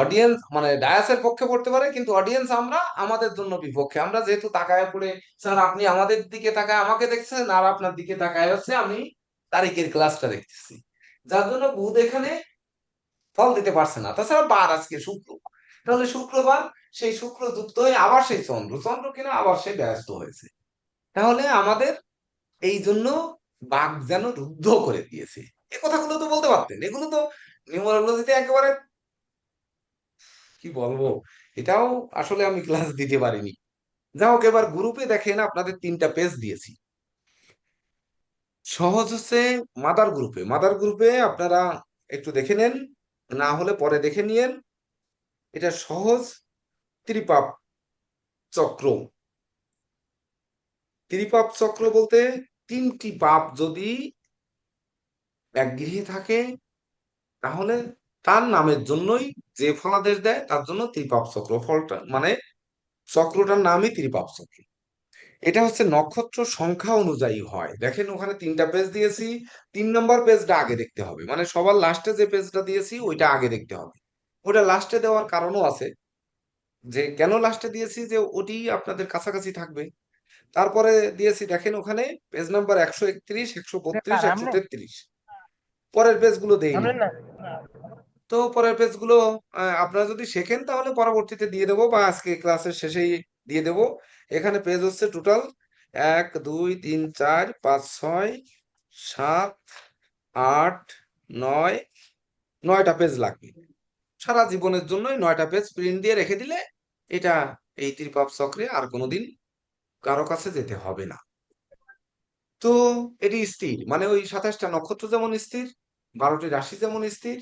অডিয়েন্স মানে ডায়াসের পক্ষে পড়তে পারে, কিন্তু অডিয়েন্স আমরা আমাদের জন্য বিপক্ষে। আমরা যেহেতু তাকায় পড়ে, স্যার আপনি আমাদের দিকে তাকায় আমাকে দেখছেন, আর আপনার দিকে তাকায় হচ্ছে আমি তারিখের ক্লাসটা দেখতেছি, যার জন্য বুধ এখানে ফল দিতে পারছে না। তাছাড়া বার আজকে শুক্র, তাহলে শুক্রবার সেই শুক্র যুক্ত হয়ে আবার সেই চন্দ্র, চন্দ্র কিনা আবার সে ব্যস্ত হয়েছে। তাহলে আমাদের এই জন্য বাঘ যেন রুদ্ধ করে দিয়েছে। এ কথাগুলো তো বলতে পারতেন, এগুলো তো নিউমারোলজিতে একেবারে কি বলবো, এটাও আসলে আমি ক্লাস দিতে পারিনি। যাই হোক, এবার গ্রুপে দেখেন আপনাদের 3টা পেজ দিয়েছি। সহজ হচ্ছে মাদার গ্রুপে আপনারা একটু দেখে নেন, না হলে পরে দেখে নিয়েন। এটা সহজ ত্রিপাপ চক্র। ত্রিপাপ চক্র বলতে 3টি পাপ যদি এক গৃহে থাকে, তাহলে তার নামের জন্যই যে ফলাদেশ দেয় তার জন্য ত্রিপাপ চক্র, ফলটা মানে চক্রটার নামই ত্রিপাপ চক্র। এটা হচ্ছে নক্ষত্র সংখ্যা অনুযায়ী হয়। দেখেন ওখানে 3টা পেজ দিয়েছি, 3 নম্বর পেজটা আগে দেখতে হবে, মানে সবার লাস্টে যে পেজটা দিয়েছি ওইটা আগে দেখতে হবে। ওটা লাস্টে দেওয়ার কারণও আছে, যে কেন লাস্টে দিয়েছি, যে ওটি আপনাদের কাছাকাছি থাকবে। তারপরে দিয়েছি দেখেন ওখানে পেজ নাম্বার 131, 132, 133। পরের পেজগুলো দেইনি। তো পরের পেজগুলো আপনারা যদি শেখেন তাহলে পরবর্তীতে দিয়ে দেবো, বা আজকে ক্লাসের শেষেই দিয়ে দেবো। এখানে পেজ হচ্ছে টোটাল 1 2 3 4 5 6 7 8 9, 9টা পেজ লাগবে। সারা জীবনের জন্যই 9টা পেজ প্রিন্ট দিয়ে রেখে দিলে এটা এই ত্রিপাপ চক্রে আর কোনোদিন কারো কাছে যেতে হবে না। তো এটি স্থির, মানে ওই 27টা নক্ষত্র যেমন স্থির, 12টি রাশি যেমন স্থির,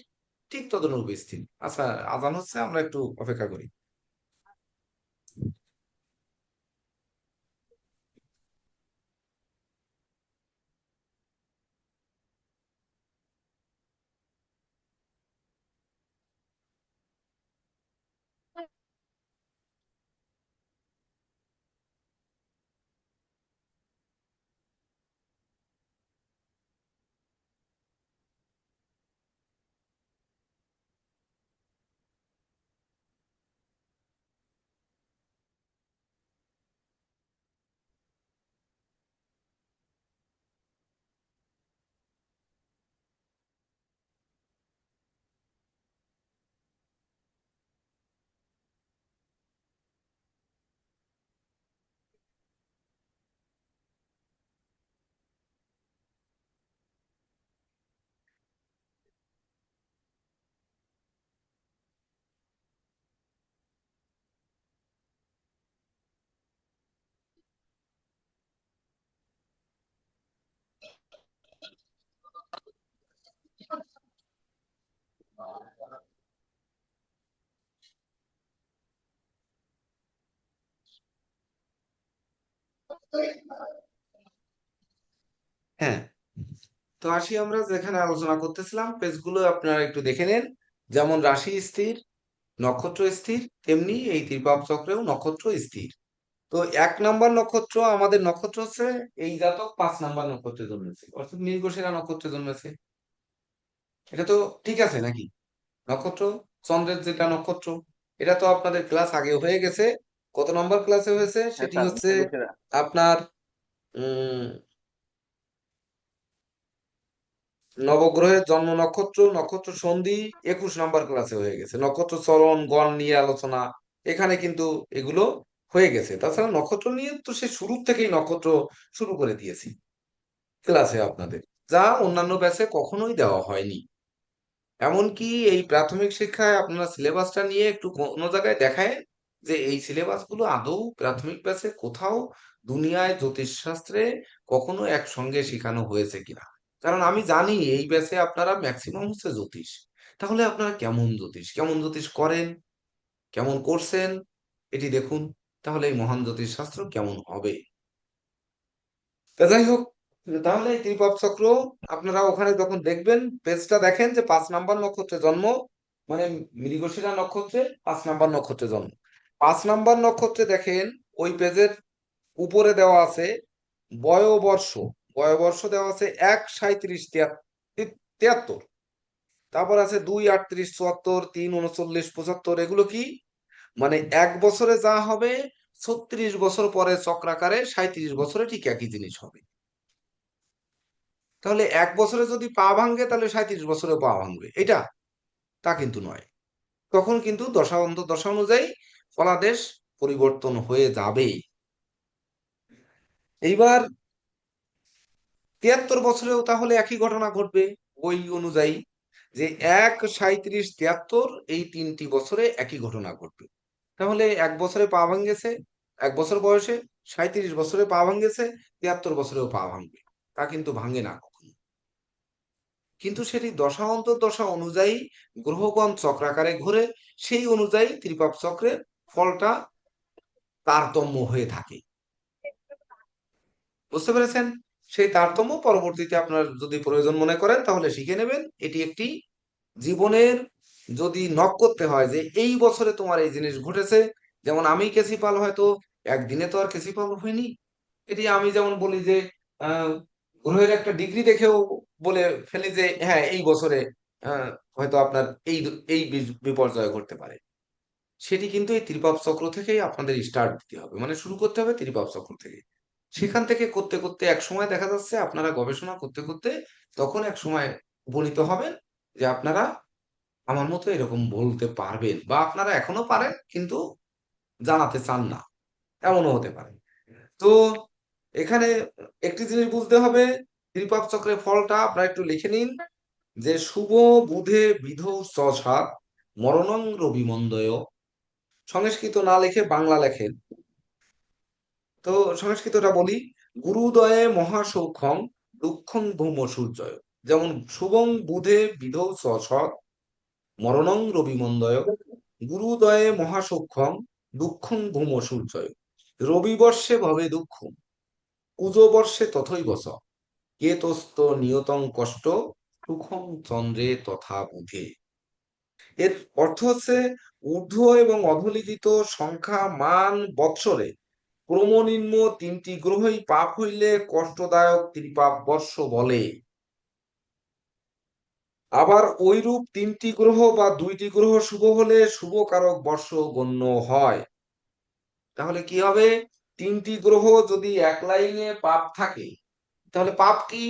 ঠিক তদনুরূপ স্থির। আচ্ছা, আজান হচ্ছে, আমরা একটু অপেক্ষা করি। হ্যাঁ, তো আসি আমরা যেখানে আলোচনা করতেছিলাম, পেজগুলো আপনারা একটু দেখে নেন। যেমন রাশি স্থির, নক্ষত্র স্থির, তেমনি এই ত্রিপাপ চক্রেও নক্ষত্র স্থির। তো 1 নম্বর নক্ষত্র, আমাদের নক্ষত্র হচ্ছে এই জাতক 5 নম্বর নক্ষত্রে জন্মেছে, অর্থাৎ মৃগশিরা নক্ষত্রে জন্মেছে। এটা তো ঠিক আছে নাকি? নক্ষত্র, চন্দ্রের যেটা নক্ষত্র, এটা তো আপনাদের ক্লাস আগে হয়ে গেছে। কত নম্বর ক্লাসে হয়েছে হ্যাঁ সেটি স্যার, হচ্ছে মৃগশিরা। আপনার উম নবগ্রহের জন্ম নক্ষত্র, নক্ষত্র সন্ধি 21 নম্বর ক্লাসে হয়ে গেছে। নক্ষত্র চরণ গণ নিয়ে আলোচনা এখানে কিন্তু এগুলো হয়ে গেছে। তাছাড়া নক্ষত্র নিয়ে তো সে শুরু থেকেই নক্ষত্র শুরু করে দিয়েছি ক্লাসে আপনাদের, যা অন্যান্য ব্যাচে কখনোই দেওয়া হয়নি। এমনকি এই প্রাথমিক শিক্ষায় আপনারা সিলেবাসটা নিয়ে একটু কোনো জায়গায় দেখায় যে এই সিলেবাস গুলো আদৌ প্রাথমিক ব্যাচে কোথাও দুনিয়ায় জ্যোতিষশাস্ত্রে কখনো একসঙ্গে শেখানো হয়েছে কিনা। কারণ আমি জানি এই ব্যাচে আপনারা ম্যাক্সিমাম হচ্ছে জ্যোতিষ। তাহলে আপনারা কেমন জ্যোতিষ করেন, কেমন করছেন, এটি দেখুন। তাহলে এই মহান জ্যোতিষশাস্ত্র কেমন হবে। তা যাই হোক, তাহলে এই ত্রিপাপ চক্র আপনারা ওখানে যখন দেখবেন, পেজটা দেখেন যে 5 নম্বর নক্ষত্রে জন্ম, মানে মৃগশিরা নক্ষত্রে 5 নম্বর নক্ষত্রে জন্ম। 5 নম্বর নক্ষত্রে দেখেন ওই পেজের উপরে দেওয়া আছে বয়বর্ষ। বয়বর্ষ দেওয়া আছে 1 37 73। তারপর আছে 2, 38, 74, 3, 39, 75, এগুলো কি? মানে 1 বছরে যা হবে 36 বছর পরে চক্রাকারে 37 বছরে ঠিক একই জিনিস হবে। তাহলে 1 বছরে যদি পা ভাঙে তাহলে 37 বছরে পা ভাঙবে, এটা তা কিন্তু নয়। তখন কিন্তু দশা অন্তর্দশা অনুযায়ী ফলাদেশ পরিবর্তন হয়ে যাবে। এইবার 73 বছরেও তাহলে একই ঘটনা ঘটবে ওই অনুযায়ী, যে 1, 37, 73 এই 3টি বছরে একই ঘটনা ঘটবে। তাহলে 1 বছরে পা ভাঙেছে, 1 বছর বয়সে, 37 বছরে পা ভাঙেছে, 73 বছরেও পা ভাঙবে, তা কিন্তু ভাঙে না কখনো। কিন্তু সেটি দশা অন্তর্দশা অনুযায়ী গ্রহগণ চক্রাকারে ঘুরে, সেই অনুযায়ী ত্রিপাপ চক্রের ফলটা তারতম্য হয়ে থাকে। বুঝতে পেরেছেন? সেই তারতম্য পরবর্তীতে আপনার যদি প্রয়োজন মনে করেন তাহলে শিখে নেবেন। এটি একটি জীবনের, যদি নক করতে হয় যে এই বছরে তোমার এই জিনিস ঘটেছে, যেমন আমি কেসিপাল হয়তো একদিনে তো আর কেসিপাল হয়নি। এটি আমি যেমন বলি যে আহ গ্রহের একটা ডিগ্রি দেখেও বলে ফেলি যে হ্যাঁ এই বছরে হয়তো আপনার এই এই বিপর্যয় ঘটতে পারে। সেটি কিন্তু এই ত্রিপাপ চক্র থেকেই আপনাদের স্টার্ট দিতে হবে, মানে শুরু করতে হবে ত্রিপাপ চক্র থেকে। সেখান থেকে করতে করতে এক সময় দেখা যাচ্ছে আপনারা গবেষণা করতে করতে তখন এক সময় উপনীত হবেন যে আপনারা আমার মতো এরকম বলতে পারবেন, বা আপনারা এখনো পারেন কিন্তু জানাতে চান না, এমনও হতে পারে। তো এখানে একটি জিনিস বুঝতে হবে, ত্রিপাপ চক্রের ফলটা আপনারা একটু লিখে নিন, যে শুভ বুধে বিধৌ সাত মরণং রবি মন্দয়। সংস্কৃত না লিখে বাংলা লেখেন। তো সংস্কৃতটা বলি, গুরুদয়ে মহাসৌখ্যং দুঃখং ভৌম সূর্যয়। যেমন শুভং বুধে বিধৌ সৎ মরণং রবি মন্দয়, গুরুদয়ে মহাসৌখ্যং দুঃখং ভৌম সূর্যয়। রবিবর্ষে ভবে দুঃখ, কুজবর্ষে তথৈব স, কেতস্ত নিয়তং কষ্ট সুখং চন্দ্রে তথা বুধে। এর অর্থ হচ্ছে ঊর্ধ্ব এবং অধোলিখিত সংখ্যা মান বৎসরে ক্রমনিম্ন 3টি গ্রহই পাপ হইলে কষ্টদায়ক ত্রিপাপ বর্ষ বলে। আবার ঐরূপ 3টি গ্রহ বা 2টি গ্রহ শুভ হলে শুভ কারক বর্ষ গণ্য হয়। তাহলে কি হবে? 3টি গ্রহ যদি এক লাইনে পাপ থাকে, তাহলে পাপ কি?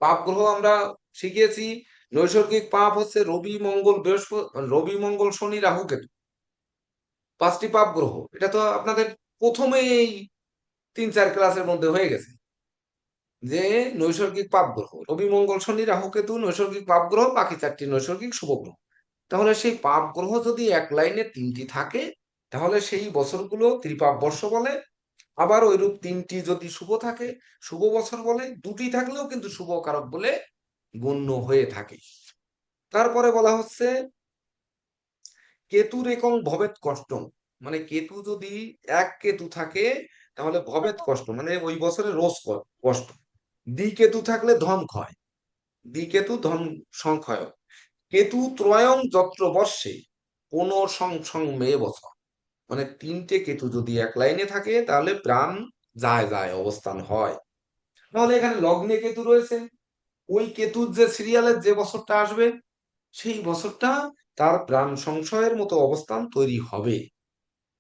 পাপ গ্রহ আমরা শিখিয়েছি, নৈসর্গিক পাপ হচ্ছে রবি মঙ্গল বৃহস্পতি, রবি মঙ্গল শনি রাহু কেতু, 5টি পাপ গ্রহ। এটা তো আপনাদের প্রথমেই 3-4 ক্লাসের মধ্যে হয়ে গেছে যে নৈসর্গিক পাপ গ্রহ রবি মঙ্গল শনি রাহু কেতু নৈসর্গিক পাপ গ্রহ, বাকি 4টি নৈসর্গিক শুভ গ্রহ। তাহলে সেই পাপ গ্রহ যদি এক লাইনে 3টি থাকে তাহলে সেই বছরগুলো ত্রিপাপ বর্ষ বলে। আবার ওইরূপ 3টি যদি শুভ থাকে শুভ বছর বলে, 2টি থাকলেও কিন্তু শুভ কারক বলে গণ্য হয়ে থাকে। তারপরে বলা হচ্ছে কেতুর একং ভবেত কষ্টম, মানে কেতু যদি এক কেতু থাকে তাহলে ভবেত কষ্ট, মানে ওই বছরে রোজ কষ্ট। দ্বিকেতু থাকলে ধন ক্ষয়, দ্বিকেতু ধন সংক্ষয়। কেতু ত্রয়ং যত্র বর্ষে কোন সংসং মেয়ে বছর, মানে 3টে কেতু যদি এক লাইনে থাকে তাহলে প্রাণ যায় যায় অবস্থান হয়। তাহলে এখানে লগ্নে কেতু রয়েছে, ওই কেতুর যে সিরিয়ালের যে বছরটা আসবে সেই বছরটা তার প্রাণ সংশয়ের মতো অবস্থান তৈরি হবে।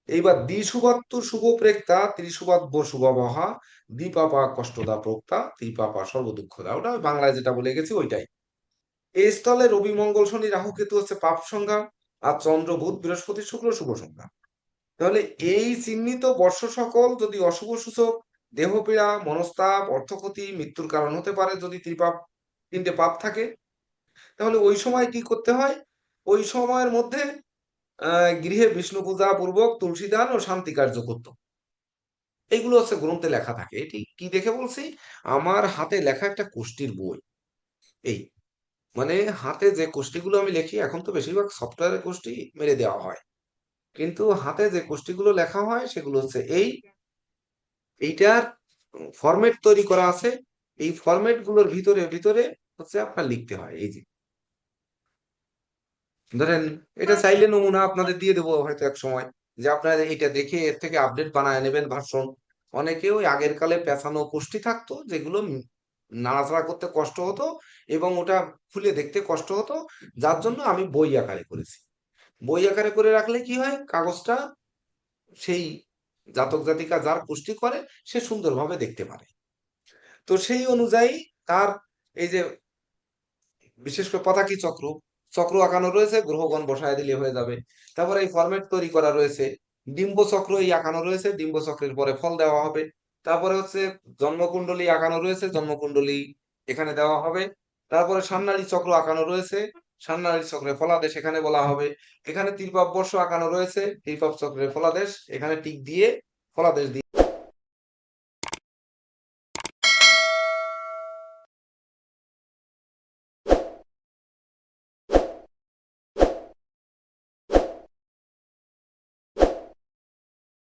এইবার দ্বিশুভাত্তু শুভ প্রেক্তা ত্রিশুভাব্য শুভবহা দ্বিপাপা কষ্টদা প্রক্তা ত্রিপাপা সর্বদুঃখদা, ওটা বাংলায় যেটা বলে গেছি ওইটাই। এই স্থলে রবি মঙ্গল শনি রাহু কেতু হচ্ছে পাপ সংখ্যা, আর চন্দ্র বুধ বৃহস্পতি শুক্র শুভ সংখ্যা। তাহলে এই চিহ্নিত বর্ষ সকল যদি অশুভ সূচক, দেহপীড়া, মনস্তাপ, অর্থক্ষতি, মৃত্যুর কারণ হতে পারে যদি 3টে পাপ থাকে, তাহলে ওই সময় কি করতে হয়? ওই সময়ের মধ্যে গৃহে বিষ্ণু পূজা পূর্বক তুলসী দান ও শান্তি কার্য করত। এগুলো হচ্ছে গ্রন্থে লেখা থাকে। এটি কি দেখে বলছি? আমার হাতে লেখা একটা কোষ্ঠীর বই। এই মানে হাতে যে কোষ্ঠীগুলো আমি লিখি, এখন তো বেশিরভাগ সফটওয়্যারের কোষ্ঠী মেরে দেওয়া হয়, কিন্তু হাতে যে কোষ্ঠীগুলো লেখা হয় সেগুলো হচ্ছে এইটার ফরম্যাট তৈরি করা আছে। এই ফরম্যাট গুলোর ভিতরে ভিতরে হচ্ছে আপনার লিখতে হয়। এই যে ধরেন এটা চাইলে নমুনা আপনাদের দিয়ে দেবো হয়তো এক সময়, যে আপনারা এটা দেখে এর থেকে আপডেট বানায় নেবেন ভার্সন। অনেকে ওই আগের কালে পেঁচানো কোষ্ঠী থাকতো যেগুলো নাড়াচাড়া করতে কষ্ট হতো, এবং ওটা খুলে দেখতে কষ্ট হতো, যার জন্য আমি বই আকারে করেছি। বই আকারে করে রাখলে কি হয়, কাগজটা সেই জাতক জাতিকা যার পুষ্টি করে সে সুন্দরভাবে দেখতে পারে। তো সেই অনুযায়ী তার এই যে বিশেষ করে পতাকি চক্র, চক্র আঁকানো রয়েছে, গ্রহগণ বসায় দিলে হয়ে যাবে। তারপরে এই ফরম্যাট তৈরি করা রয়েছে, ডিম্ব চক্র এই আঁকানো রয়েছে, ডিম্ব চক্রের পরে ফল দেওয়া হবে। তারপরে হচ্ছে জন্মকুণ্ডলী আঁকানো রয়েছে, জন্মকুণ্ডলী এখানে দেওয়া হবে। তারপরে সান্নালী চক্র আঁকানো রয়েছে, সান্নালী চক্রের ফলাদেশ এখানে বলা হবে। এখানে তীর্পাব বর্ষ আঁকানো রয়েছে, তীর্পাব চক্রের ফলাদেশ এখানে টিক দিয়ে ফলাদেশ দিয়ে